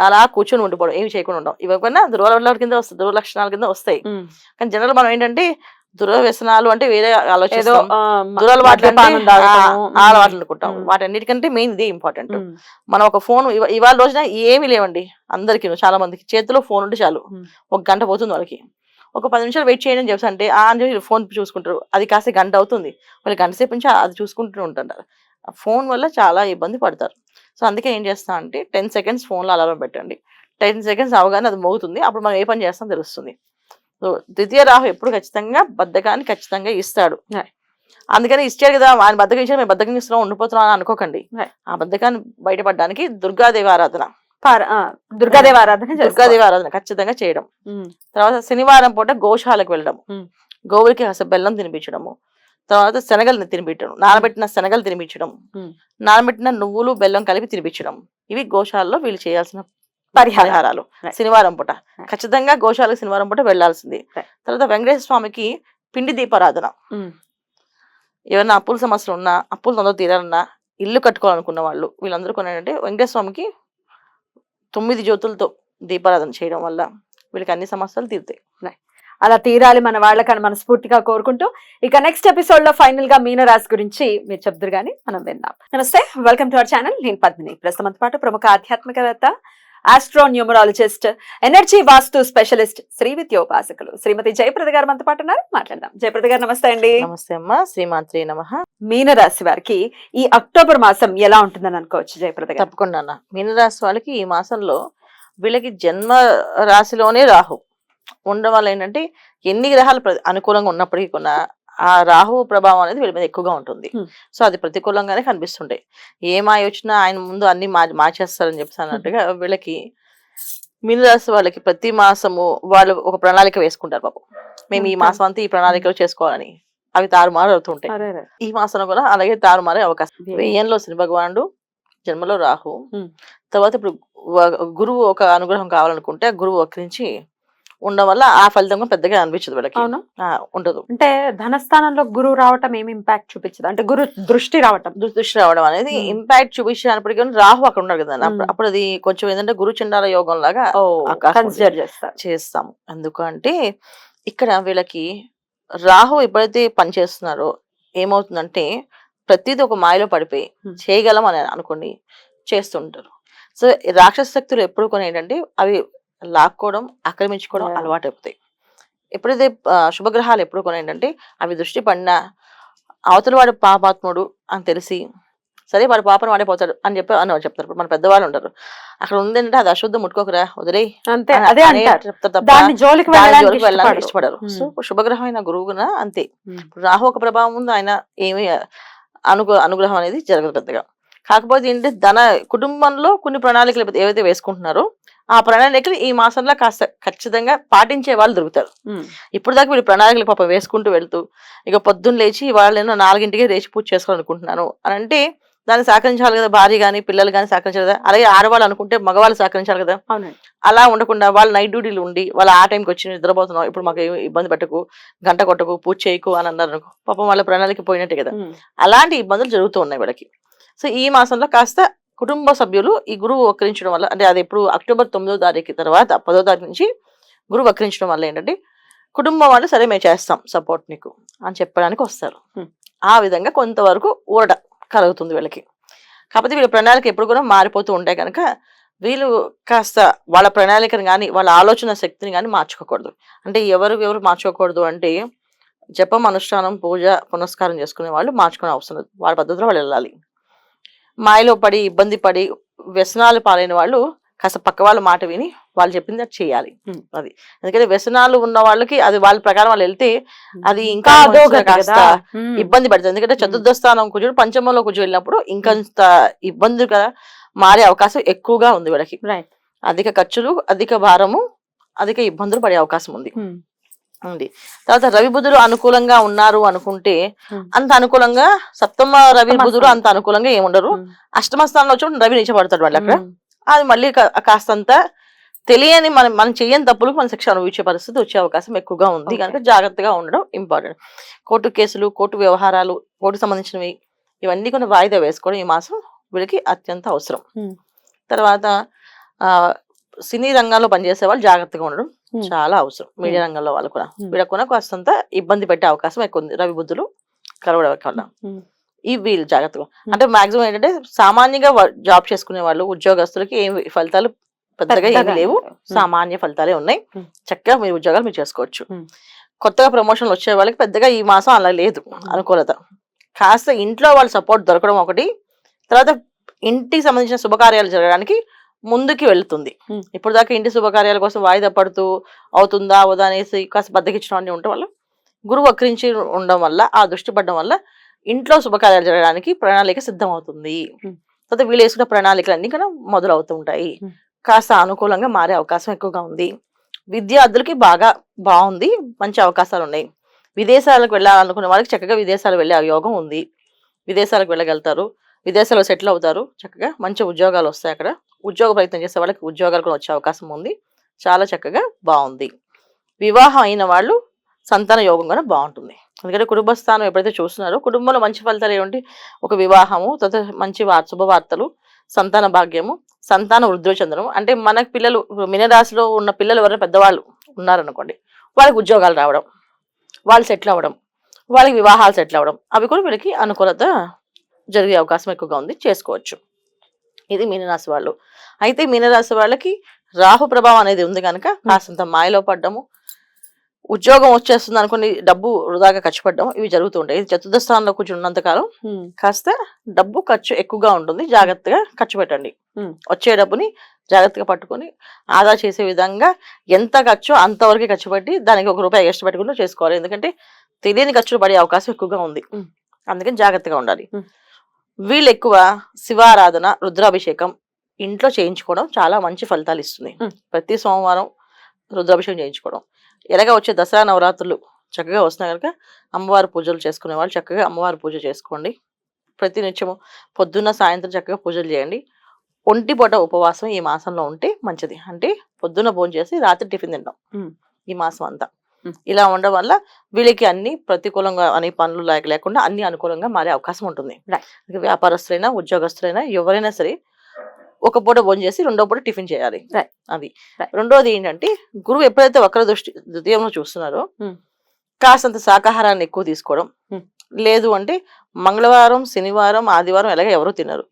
అలా కూర్చొని ఉండిపోవడం, ఏమి చేయకుండా ఉండడం, ఇవన్నీ దురలవాట్ల కింద వస్తాయి, దురలక్షణాల కింద వస్తాయి. కానీ జనరల్ మనం ఏంటంటే దురవ్యసనాలు అంటే వేరే ఆలోచిస్తాం, దురలవాట్లు అలవాట్లు అనుకుంటాం. వాటన్నిటికంటే మెయిన్ ఇదే ఇంపార్టెంట్. మనం ఒక ఫోన్ ఇవాళ రోజున ఏమీ లేవండి అందరికి, చాలా మందికి చేతిలో ఫోన్ ఉంటే చాలు, 1 గంట పోతుంది వాళ్ళకి. ఒక 10 నిమిషాలు వెయిట్ చేయడం చెప్పి అంటే ఫోన్ చూసుకుంటారు, అది కాస్త గంట అవుతుంది, వాళ్ళు గంట సేపు నుంచి అది చూసుకుంటూ ఉంటుంటారు. ఫోన్ వల్ల చాలా ఇబ్బంది పడతారు. సో అందుకే ఏం చేస్తా అంటే 10 సెకండ్స్ ఫోన్లో అలారం పెట్టండి. 10 సెకండ్స్ అవగానే అది మోగుతుంది, అప్పుడు మనం ఏ పని చేస్తాం తెలుస్తుంది. సో ద్వితీయ రాహు ఎప్పుడు ఖచ్చితంగా బద్ధకాన్ని ఖచ్చితంగా ఇస్తాడు. అందుకని ఇచ్చాడు కదా, ఆయన బద్ధకం ఇచ్చాడు, మేము బద్ధకం ఇస్తున్నాం ఉండిపోతున్నాం అని అనుకోకండి. ఆ బద్ధకాన్ని బయటపడడానికి దుర్గాదేవి ఆరాధన ఖచ్చితంగా చేయడం. తర్వాత శనివారం పూట గోశాలకు వెళ్ళడం, గోవులకి కాస్త బెల్లం తినిపించడము, తర్వాత శనగలు తినిపించడం, నానబెట్టిన శనగలు తినిపించడం, నానబెట్టిన నువ్వులు బెల్లం కలిపి తినిపించడం, ఇవి గోశాలలో వీళ్ళు చేయాల్సిన పరిహారాలు. శనివారం పూట ఖచ్చితంగా గోశాలకు శనివారం పూట వెళ్లాల్సింది. తర్వాత వెంకటేశ్వర స్వామికి పిండి దీపారాధన. ఏమైనా అప్పుల సమస్యలు ఉన్నా, అప్పులు తొందరగా తీరాలన్నా, ఇల్లు కట్టుకోవాలనుకున్న వాళ్ళు వీళ్ళందరూ కొనంటే వెంకటేశ్వర స్వామికి 9 జ్యోతులతో దీపారాధన చేయడం వల్ల వీళ్ళకి అన్ని సమస్యలు తీరుతాయి. అలా తీరాలి మన వాళ్ళకని మనస్ఫూర్తిగా కోరుకుంటూ, ఇక నెక్స్ట్ ఎపిసోడ్ లో ఫైనల్ గా మీనరాశి గురించి మీరు చెప్తారు కానీ మనం విందాం. నమస్తే, వెల్కమ్ టు అవర్ ఛానల్. నేను పద్మిని. ప్రస్తుతంతో పాటు ప్రముఖ ఆధ్యాత్మికవేత్త, ఆస్ట్రోన్యూమరాలజిస్ట్, ఎనర్జీ వాస్తు స్పెషలిస్ట్, శ్రీ విద్యోపాసకులు శ్రీమతి జయప్రద గారు మనతో పాటు ఉన్నారు. మాట్లాడదాం. జయప్రద గారు నమస్తే అండి. నమస్తే అమ్మా. శ్రీమాత్రే నమః. మీనరాశి వారికి ఈ అక్టోబర్ మాసం ఎలా ఉంటుందని అనుకోవచ్చు జయప్రద గారు? తప్పకుండా అన్న. మీనరాశి వాళ్ళకి ఈ మాసంలో వీళ్ళకి జన్మ రాశిలోనే రాహు ఉండడం వల్ల ఏంటంటే ఎన్ని గ్రహాలు అనుకూలంగా ఉన్నప్పటికీ కూడా ఆ రాహు ప్రభావం అనేది వీళ్ళ మీద ఎక్కువగా ఉంటుంది. సో అది ప్రతికూలంగానే కనిపిస్తుంటాయి. ఏ మాయ వచ్చినా ఆయన ముందు అన్ని మార్చేస్తారని చెప్పి అన్నట్టుగా వీళ్ళకి మీనరాశి వాళ్ళకి ప్రతి మాసము వాళ్ళు ఒక ప్రణాళిక వేసుకుంటారు. పాపం మేము ఈ మాసం అంతా ఈ ప్రణాళికలు చేసుకోవాలని, అవి తారుమారు అవుతుంటాయి. ఈ మాసంలో కూడా అలాగే తారుమారే అవకాశం. వ్యయంలో శని భగవానుడు, జన్మలో రాహు, తర్వాత ఇప్పుడు గురువు ఒక అనుగ్రహం కావాలనుకుంటే ఆ గురువు వక్రించి ఉండడం వల్ల ఆ ఫలితం పెద్దగా అనిపించదు వీళ్ళకి, ఉండదు. అంటే ధనస్థానంలో గురువు రావటం ఏమి ఇంపాక్ట్ చూపించదు, అంటే గురు దృష్టి రావడం అనేది ఇంపాక్ట్ చూపించినప్పటికీ రాహు అక్కడ ఉన్నారు కదా, అప్పుడు అది కొంచెం ఏంటంటే గురు చండాల యోగం లాగా చేస్తాము. ఎందుకంటే ఇక్కడ వీళ్ళకి రాహు ఎప్పుడైతే పనిచేస్తున్నారో ఏమవుతుందంటే ప్రతిదీ ఒక మాయలో పడిపోయి చేయగలం అని అనుకోండి చేస్తుంటారు. సో రాక్షస శక్తులు ఎప్పుడు కొన్ని ఏంటంటే అవి లాక్కోవడం, ఆక్రమించుకోవడం అలవాటు అయిపోతాయి. ఎప్పుడైతే శుభగ్రహాలు ఎప్పుడు కొన్ని ఏంటంటే అవి దృష్టి పడినా అవతల వాడు పాపాత్ముడు అని తెలిసి సరే వాడి పాపను వాడే పోతాడు అని చెప్పి అని చెప్తారు. ఇప్పుడు మన పెద్దవాళ్ళు ఉంటారు, అక్కడ ఉందంటే అది అశుద్ధం ముట్టుకోకరా వదిలే అంతే, అదే అంటారు. చెప్తారు తప్ప దాని జోలికి జోలికి వెళ్ళడానికి వెళ్ళడానికి ఇష్టపడరు. సో శుభగ్రహమైన గురువున అంతే. ఇప్పుడు రాహు ఒక ప్రభావం ఉంది, ఆయన ఏమి అనుగ్రహం అనేది జరగదు పెద్దగా. కాకపోతే ఏంటంటే కుటుంబంలో కొన్ని ప్రణాళికలు ఏవైతే వేసుకుంటున్నారో ఆ ప్రణాళికలు ఈ మాసంలో కాస్త ఖచ్చితంగా పాటించే వాళ్ళు దొరుకుతారు. ఇప్పుడు దాకా వీళ్ళు ప్రణాళికలు పాప వేసుకుంటూ వెళ్తూ ఇక పొద్దున్న లేచి వాళ్ళు 4ంటికే లేచి పూజ చేసుకోవాలనుకుంటున్నాను అని అంటే దాన్ని సహకరించాలి కదా, భార్య కానీ పిల్లలు కానీ సహకరించాలి కదా, అలాగే ఆడవాళ్ళు అనుకుంటే మగవాళ్ళు సహకరించాలి కదా. అలా ఉండకుండా వాళ్ళు నైట్ డ్యూటీలు ఉండి వాళ్ళు ఆ టైంకి వచ్చి నిద్రపోతున్నాం, ఇప్పుడు మాకు ఇబ్బంది పెట్టకు, గంట కొట్టకు, పూజ చేయకు అని అన్నారు అనుకో, పాపం వాళ్ళ ప్రణాళిక పోయినట్టే కదా. అలాంటి ఇబ్బందులు జరుగుతూ ఉన్నాయి వీళ్ళకి. సో ఈ మాసంలో కాస్త కుటుంబ సభ్యులు ఈ గురువు వక్రించడం వల్ల, అంటే అది ఎప్పుడు అక్టోబర్ 9వ తారీఖు తర్వాత 10వ తారీఖు నుంచి గురువు వక్రించడం వల్ల ఏంటంటే కుటుంబం వాళ్ళు సరే మేము చేస్తాం సపోర్ట్ నీకు అని చెప్పడానికి వస్తారు. ఆ విధంగా కొంతవరకు ఊరట కలుగుతుంది వీళ్ళకి. కాకపోతే వీళ్ళ ప్రణాళిక ఎప్పుడు కూడా మారిపోతూ ఉంటాయి కనుక వీళ్ళు కాస్త వాళ్ళ ప్రణాళికను కానీ వాళ్ళ ఆలోచన శక్తిని కానీ మార్చుకోకూడదు. అంటే ఎవరు మార్చుకోకూడదు అంటే జపం, అనుష్ఠానం, పూజ, పునస్కారం చేసుకునే వాళ్ళు మార్చుకునే అవసరం లేదు. వాళ్ళ పద్ధతిలో వాళ్ళు వెళ్ళాలి. మాయలో పడి ఇబ్బంది పడి వ్యసనాలు పాలైన వాళ్ళు కాస్త పక్క వాళ్ళ మాట విని వాళ్ళు చెప్పింది అది చేయాలి. అది ఎందుకంటే వ్యసనాలు ఉన్న వాళ్ళకి అది వాళ్ళ ప్రకారం వాళ్ళు వెళ్తే అది ఇంకా కాస్త ఇబ్బంది పడుతుంది. ఎందుకంటే చతుర్థ స్థానం కుజుడు పంచమంలో కుజుడు వెళ్ళినప్పుడు ఇంకంత ఇబ్బంది కదా మారే అవకాశం ఎక్కువగా ఉంది వీళ్ళకి. అధిక ఖర్చులు, అధిక భారము, అధిక ఇబ్బందులు పడే అవకాశం ఉంది. తర్వాత రవి బుధులు అనుకూలంగా ఉన్నారు అనుకుంటే అంత అనుకూలంగా సప్తమ రవి బుధులు అంత అనుకూలంగా ఏముండరు. అష్టమ స్థానంలో వచ్చి రవి నిలిచబడతాడు వాళ్ళు అక్కడ. అది మళ్ళీ కాస్తంత తెలియని మనం చేయని తప్పులకు మన శిక్ష అనుభవించే పరిస్థితి వచ్చే అవకాశం ఎక్కువగా ఉంది కనుక జాగ్రత్తగా ఉండడం ఇంపార్టెంట్. కోర్టు కేసులు, కోర్టు వ్యవహారాలు, కోర్టు సంబంధించినవి ఇవన్నీ కూడా వాయిదా వేసుకోవడం ఈ మాసం వీళ్ళకి అత్యంత అవసరం. తర్వాత సినీ రంగంలో పనిచేసే వాళ్ళు జాగ్రత్తగా ఉండడం చాలా అవసరం. మీడియా రంగంలో వాళ్ళు కూడా వీళ్ళకు కూడా కాస్తంత ఇబ్బంది పెట్టే అవకాశం ఎక్కువ ఉంది రవి బుద్ధులు కలవడం వల్ల. ఈ వీళ్ళు జాగ్రత్తగా అంటే మాక్సిమం ఏంటంటే సామాన్యంగా జాబ్ చేసుకునే వాళ్ళు ఉద్యోగస్తులకి ఏం ఫలితాలు పెద్దగా ఏమి లేవు, సామాన్య ఫలితాలే ఉన్నాయి. చక్కగా మీరు ఉద్యోగాలు మీరు చేసుకోవచ్చు. కొత్తగా ప్రమోషన్లు వచ్చే వాళ్ళకి పెద్దగా ఈ మాసం అలా లేదు అనుకూలత. కాస్త ఇంట్లో వాళ్ళ సపోర్ట్ దొరకడం ఒకటి, తర్వాత ఇంటికి సంబంధించిన శుభకార్యాలు జరగడానికి ముందుకి వెళుతుంది. ఇప్పుడు దాకా ఇంటి శుభకార్యాల కోసం వాయిదా పడుతూ అవుతుందా అవుదా అనేసి కాస్త బద్దకిచ్చడం అన్ని ఉండటం వల్ల గురువు వక్రించి ఉండడం వల్ల ఆ దృష్టి పడడం వల్ల ఇంట్లో శుభకార్యాలు జరగడానికి ప్రణాళిక సిద్ధం అవుతుంది. తర్వాత వీళ్ళు వేసుకున్న ప్రణాళికలన్నీ కూడా మొదలవుతూ ఉంటాయి. కాస్త అనుకూలంగా మారే అవకాశం ఎక్కువగా ఉంది. విద్యార్థులకి బాగుంది, మంచి అవకాశాలు ఉన్నాయి. విదేశాలకు వెళ్ళాలనుకునే వాళ్ళకి చక్కగా విదేశాలు వెళ్ళే యోగం ఉంది. విదేశాలకు వెళ్ళగలుగుతారు, విదేశాల్లో సెటిల్ అవుతారు, చక్కగా మంచి ఉద్యోగాలు వస్తాయి. అక్కడ ఉద్యోగ ప్రయత్నం చేసే వాళ్ళకి ఉద్యోగాలు కూడా వచ్చే అవకాశం ఉంది. చాలా చక్కగా బాగుంది. వివాహం అయిన వాళ్ళు సంతాన యోగం కూడా బాగుంటుంది. ఎందుకంటే కుటుంబ స్థానం ఎప్పుడైతే చూస్తున్నారో కుటుంబంలో మంచి ఫలితాలు ఏమిటి, ఒక వివాహము, తర్వాత మంచి శుభవార్తలు, సంతాన భాగ్యము, సంతాన వృద్ధి చెందడం. అంటే మనకు పిల్లలు మీనరాశిలో ఉన్న పిల్లలు ఎవరైనా పెద్దవాళ్ళు ఉన్నారనుకోండి, వాళ్ళకి ఉద్యోగాలు రావడం, వాళ్ళు సెటిల్ అవ్వడం, వాళ్ళకి వివాహాలు సెటిల్ అవ్వడం, అవి కూడా వీళ్ళకి అనుకూలత జరిగే అవకాశం ఎక్కువగా ఉంది, చేసుకోవచ్చు. ఇది మీనరాశి వాళ్ళు. అయితే మీనరాశి వాళ్ళకి రాహు ప్రభావం అనేది ఉంది కనుక కాస్తంత మాయలో పడ్డము, ఉద్యోగం వచ్చేస్తుంది అనుకుని డబ్బు వృధాగా ఖర్చు పడ్డం ఇవి జరుగుతూ ఉంటాయి. ఇది చతుర్థ స్థానంలో కూర్చుని ఉన్నంతకాలం కాస్త డబ్బు ఖర్చు ఎక్కువగా ఉంటుంది. జాగ్రత్తగా ఖర్చు పెట్టండి. వచ్చే డబ్బుని జాగ్రత్తగా పట్టుకొని ఆదా చేసే విధంగా ఎంత ఖర్చు అంతవరకు ఖర్చు పెట్టి దానికి ₹1 ఎక్స్ట్రా పెట్టుకుంటూ చేసుకోవాలి. ఎందుకంటే తెలియని ఖర్చులు పడే అవకాశం ఎక్కువగా ఉంది, అందుకని జాగ్రత్తగా ఉండాలి. వీళ్ళు ఎక్కువ శివారాధన, రుద్రాభిషేకం ఇంట్లో చేయించుకోవడం చాలా మంచి ఫలితాలు ఇస్తుంది. ప్రతి సోమవారం రుద్రాభిషేకం చేయించుకోవడం, ఎలాగ వచ్చే దసరా నవరాత్రులు చక్కగా వస్తున్నాయి కనుక అమ్మవారి పూజలు చేసుకునే వాళ్ళు చక్కగా అమ్మవారి పూజ చేసుకోండి. ప్రతి నిత్యము పొద్దున్న సాయంత్రం చక్కగా పూజలు చేయండి. ఒంటిపూట ఉపవాసం ఈ మాసంలో ఉంటే మంచిది. అంటే పొద్దున్న భోజనం చేసి రాత్రి టిఫిన్ తింటాం ఈ మాసం అంతా. ఇలా ఉండడం వల్ల వీళ్ళకి అన్ని ప్రతికూలంగా అనే పనులు లేకుండా అన్ని అనుకూలంగా మారే అవకాశం ఉంటుంది. వ్యాపారస్తులైనా ఉద్యోగస్తులైనా ఎవరైనా సరే ఒక పూట భోజనం చేసి రెండో పూట టిఫిన్ చేయాలి. అది రెండోది ఏంటంటే గురువు ఎప్పుడైతే వక్ర దృష్టి ద్వితీయంలో చూస్తున్నారో కాసంత శాకాహారాన్ని ఎక్కువ తీసుకోవడం. లేదు అంటే మంగళవారం, శనివారం, ఆదివారం ఎలాగ ఎవరు తినరు,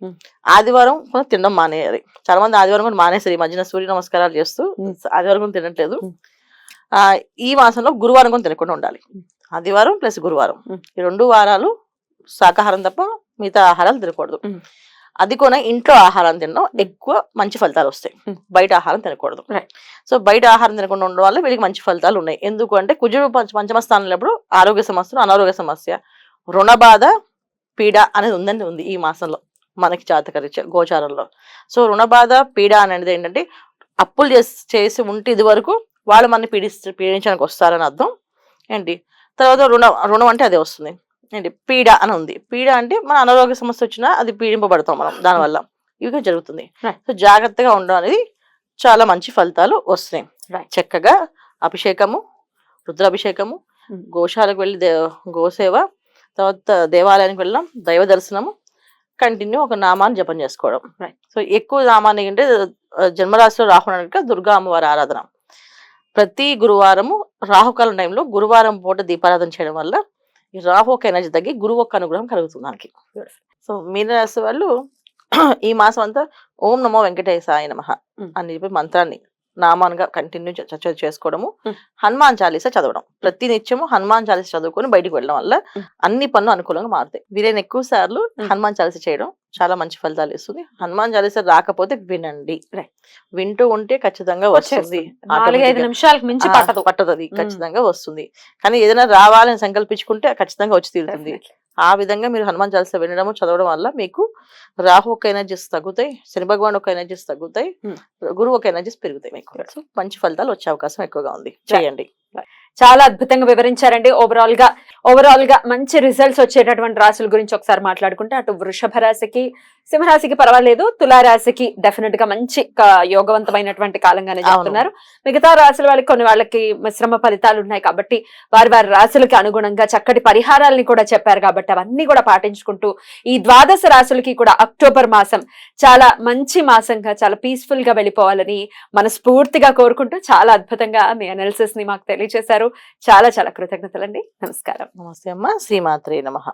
ఆదివారం కూడా తినడం మానేయాలి. చాలా మంది ఆదివారం కూడా మానేసారు. ఈ మధ్యన సూర్య నమస్కారాలు చేస్తూ ఆదివారం కూడా తినట్లేదు. ఈ మాసంలో గురువారం కూడా తినకుండా ఉండాలి. ఆదివారం ప్లస్ గురువారం ఈ 2 వారాలు శాకాహారం తప్ప మిగతా ఆహారాలు తినకూడదు. మ్మ్. అది కూడా ఇంట్లో ఆహారం తినడం ఎక్కువ మంచి ఫలితాలు వస్తాయి. బయట ఆహారం తినకూడదు. Right. సో బయట ఆహారం తినకుండా ఉండడం వల్ల వీళ్ళకి మంచి ఫలితాలు ఉన్నాయి. ఎందుకు అంటే కుజుడు పంచమ స్థానంలో ఆరోగ్య సమస్యలు, అనారోగ్య సమస్య, రుణ బాధ, పీడ అనేది ఉంది ఈ మాసంలో మనకి జాతకరీత్యా గోచారంలో. సో రుణ బాధ, పీడ అనేది ఏంటంటే అప్పులు చేసి ఉంటే ఇది వరకు వాళ్ళు మనని పీడించడానికి వస్తారని అర్థం ఏంటి. తర్వాత రుణం అంటే అదే వస్తుంది ఏంటి, పీడ అని ఉంది. పీడ అంటే మన అనారోగ్య సమస్య వచ్చినా అది పీడింపబడతాం మనం దానివల్ల, ఇవి జరుగుతుంది. సో జాగ్రత్తగా ఉండడం అనేది చాలా మంచి ఫలితాలు వస్తున్నాయి. చక్కగా అభిషేకము, రుద్రాభిషేకము, గోశాలకు వెళ్ళి గోసేవ, తర్వాత దేవాలయానికి వెళ్ళడం, దైవ దర్శనము, కంటిన్యూ ఒక నామాన్ని జపం చేసుకోవడం. సో ఎక్కువ నామాన్ని అంటే జన్మరాశిలో రాహునాక దుర్గా అమ్మవారి ఆరాధన. ప్రతి గురువారము రాహుకాలం టైంలో గురువారం పూట దీపారాధన చేయడం వల్ల ఈ రాహు ఒక ఎనర్జీ తగ్గి గురువు ఒక అనుగ్రహం కలుగుతుంది మనకి. సో మీనరాశి వాళ్ళు ఈ మాసం అంతా ఓం నమో వెంకటేశాయ నమః అని చెప్పి మంత్రాన్ని నామానుగా కంటిన్యూ చేసుకోవడము, హనుమాన్ చాలీసా చదవడం, ప్రతి నిత్యము హనుమాన్ చాలీసా చదువుకొని బయటికి వెళ్ళడం వల్ల అన్ని పనులు అనుకూలంగా మారుతాయి. వీలైన ఎక్కువ సార్లు హనుమాన్ చాలీసా చేయడం చాలా మంచి ఫలితాలు ఇస్తుంది. హనుమాన్ చాలీసా రాకపోతే వినండి, వింటూ ఉంటే ఖచ్చితంగా వస్తుంది. 4-5 నిమిషాలకు మించి పట్టదు, ఖచ్చితంగా వస్తుంది. కానీ ఏదైనా రావాలని సంకల్పించుకుంటే ఖచ్చితంగా వచ్చి తీరుతుంది. ఆ విధంగా మీరు హనుమాన్ చాలీసా వినడము, చదవడం వల్ల మీకు రాహు ఒక ఎనర్జీస్ తగ్గుతాయి, శని భగవాన్ ఒక ఎనర్జీస్ తగ్గుతాయి, గురువు ఒక ఎనర్జీస్ పెరుగుతాయి. మీకు మంచి ఫలితాలు వచ్చే అవకాశం ఎక్కువగా ఉంది. చేయండి. చాలా అద్భుతంగా వివరించారండి. ఓవరాల్ గా మంచి రిజల్ట్స్ వచ్చేటటువంటి రాశుల గురించి ఒకసారి మాట్లాడుకుంటే అటు వృషభ రాశికి, సింహరాశికి పర్వాలేదు, తులారాశికి డెఫినెట్ గా మంచి యోగవంతమైనటువంటి కాలంగానే చెప్తున్నారు. మిగతా రాశుల వాళ్ళకి కొన్ని వాళ్ళకి మిశ్రమ ఫలితాలు ఉన్నాయి కాబట్టి వారి రాశులకి అనుగుణంగా చక్కటి పరిహారాలని కూడా చెప్పారు కాబట్టి అవన్నీ కూడా పాటించుకుంటూ ఈ 12 రాశులకి కూడా అక్టోబర్ మాసం చాలా మంచి మాసంగా చాలా పీస్ఫుల్ గా వెళ్ళిపోవాలని మనస్ఫూర్తిగా కోరుకుంటూ చాలా అద్భుతంగా మీ అనాలిసిస్ ని మాకు తెలియజేశారు. చాలా చాలా కృతజ్ఞతలండి. నమస్కారం. నమస్తే అమ్మ. శ్రీమాత్రే నమః.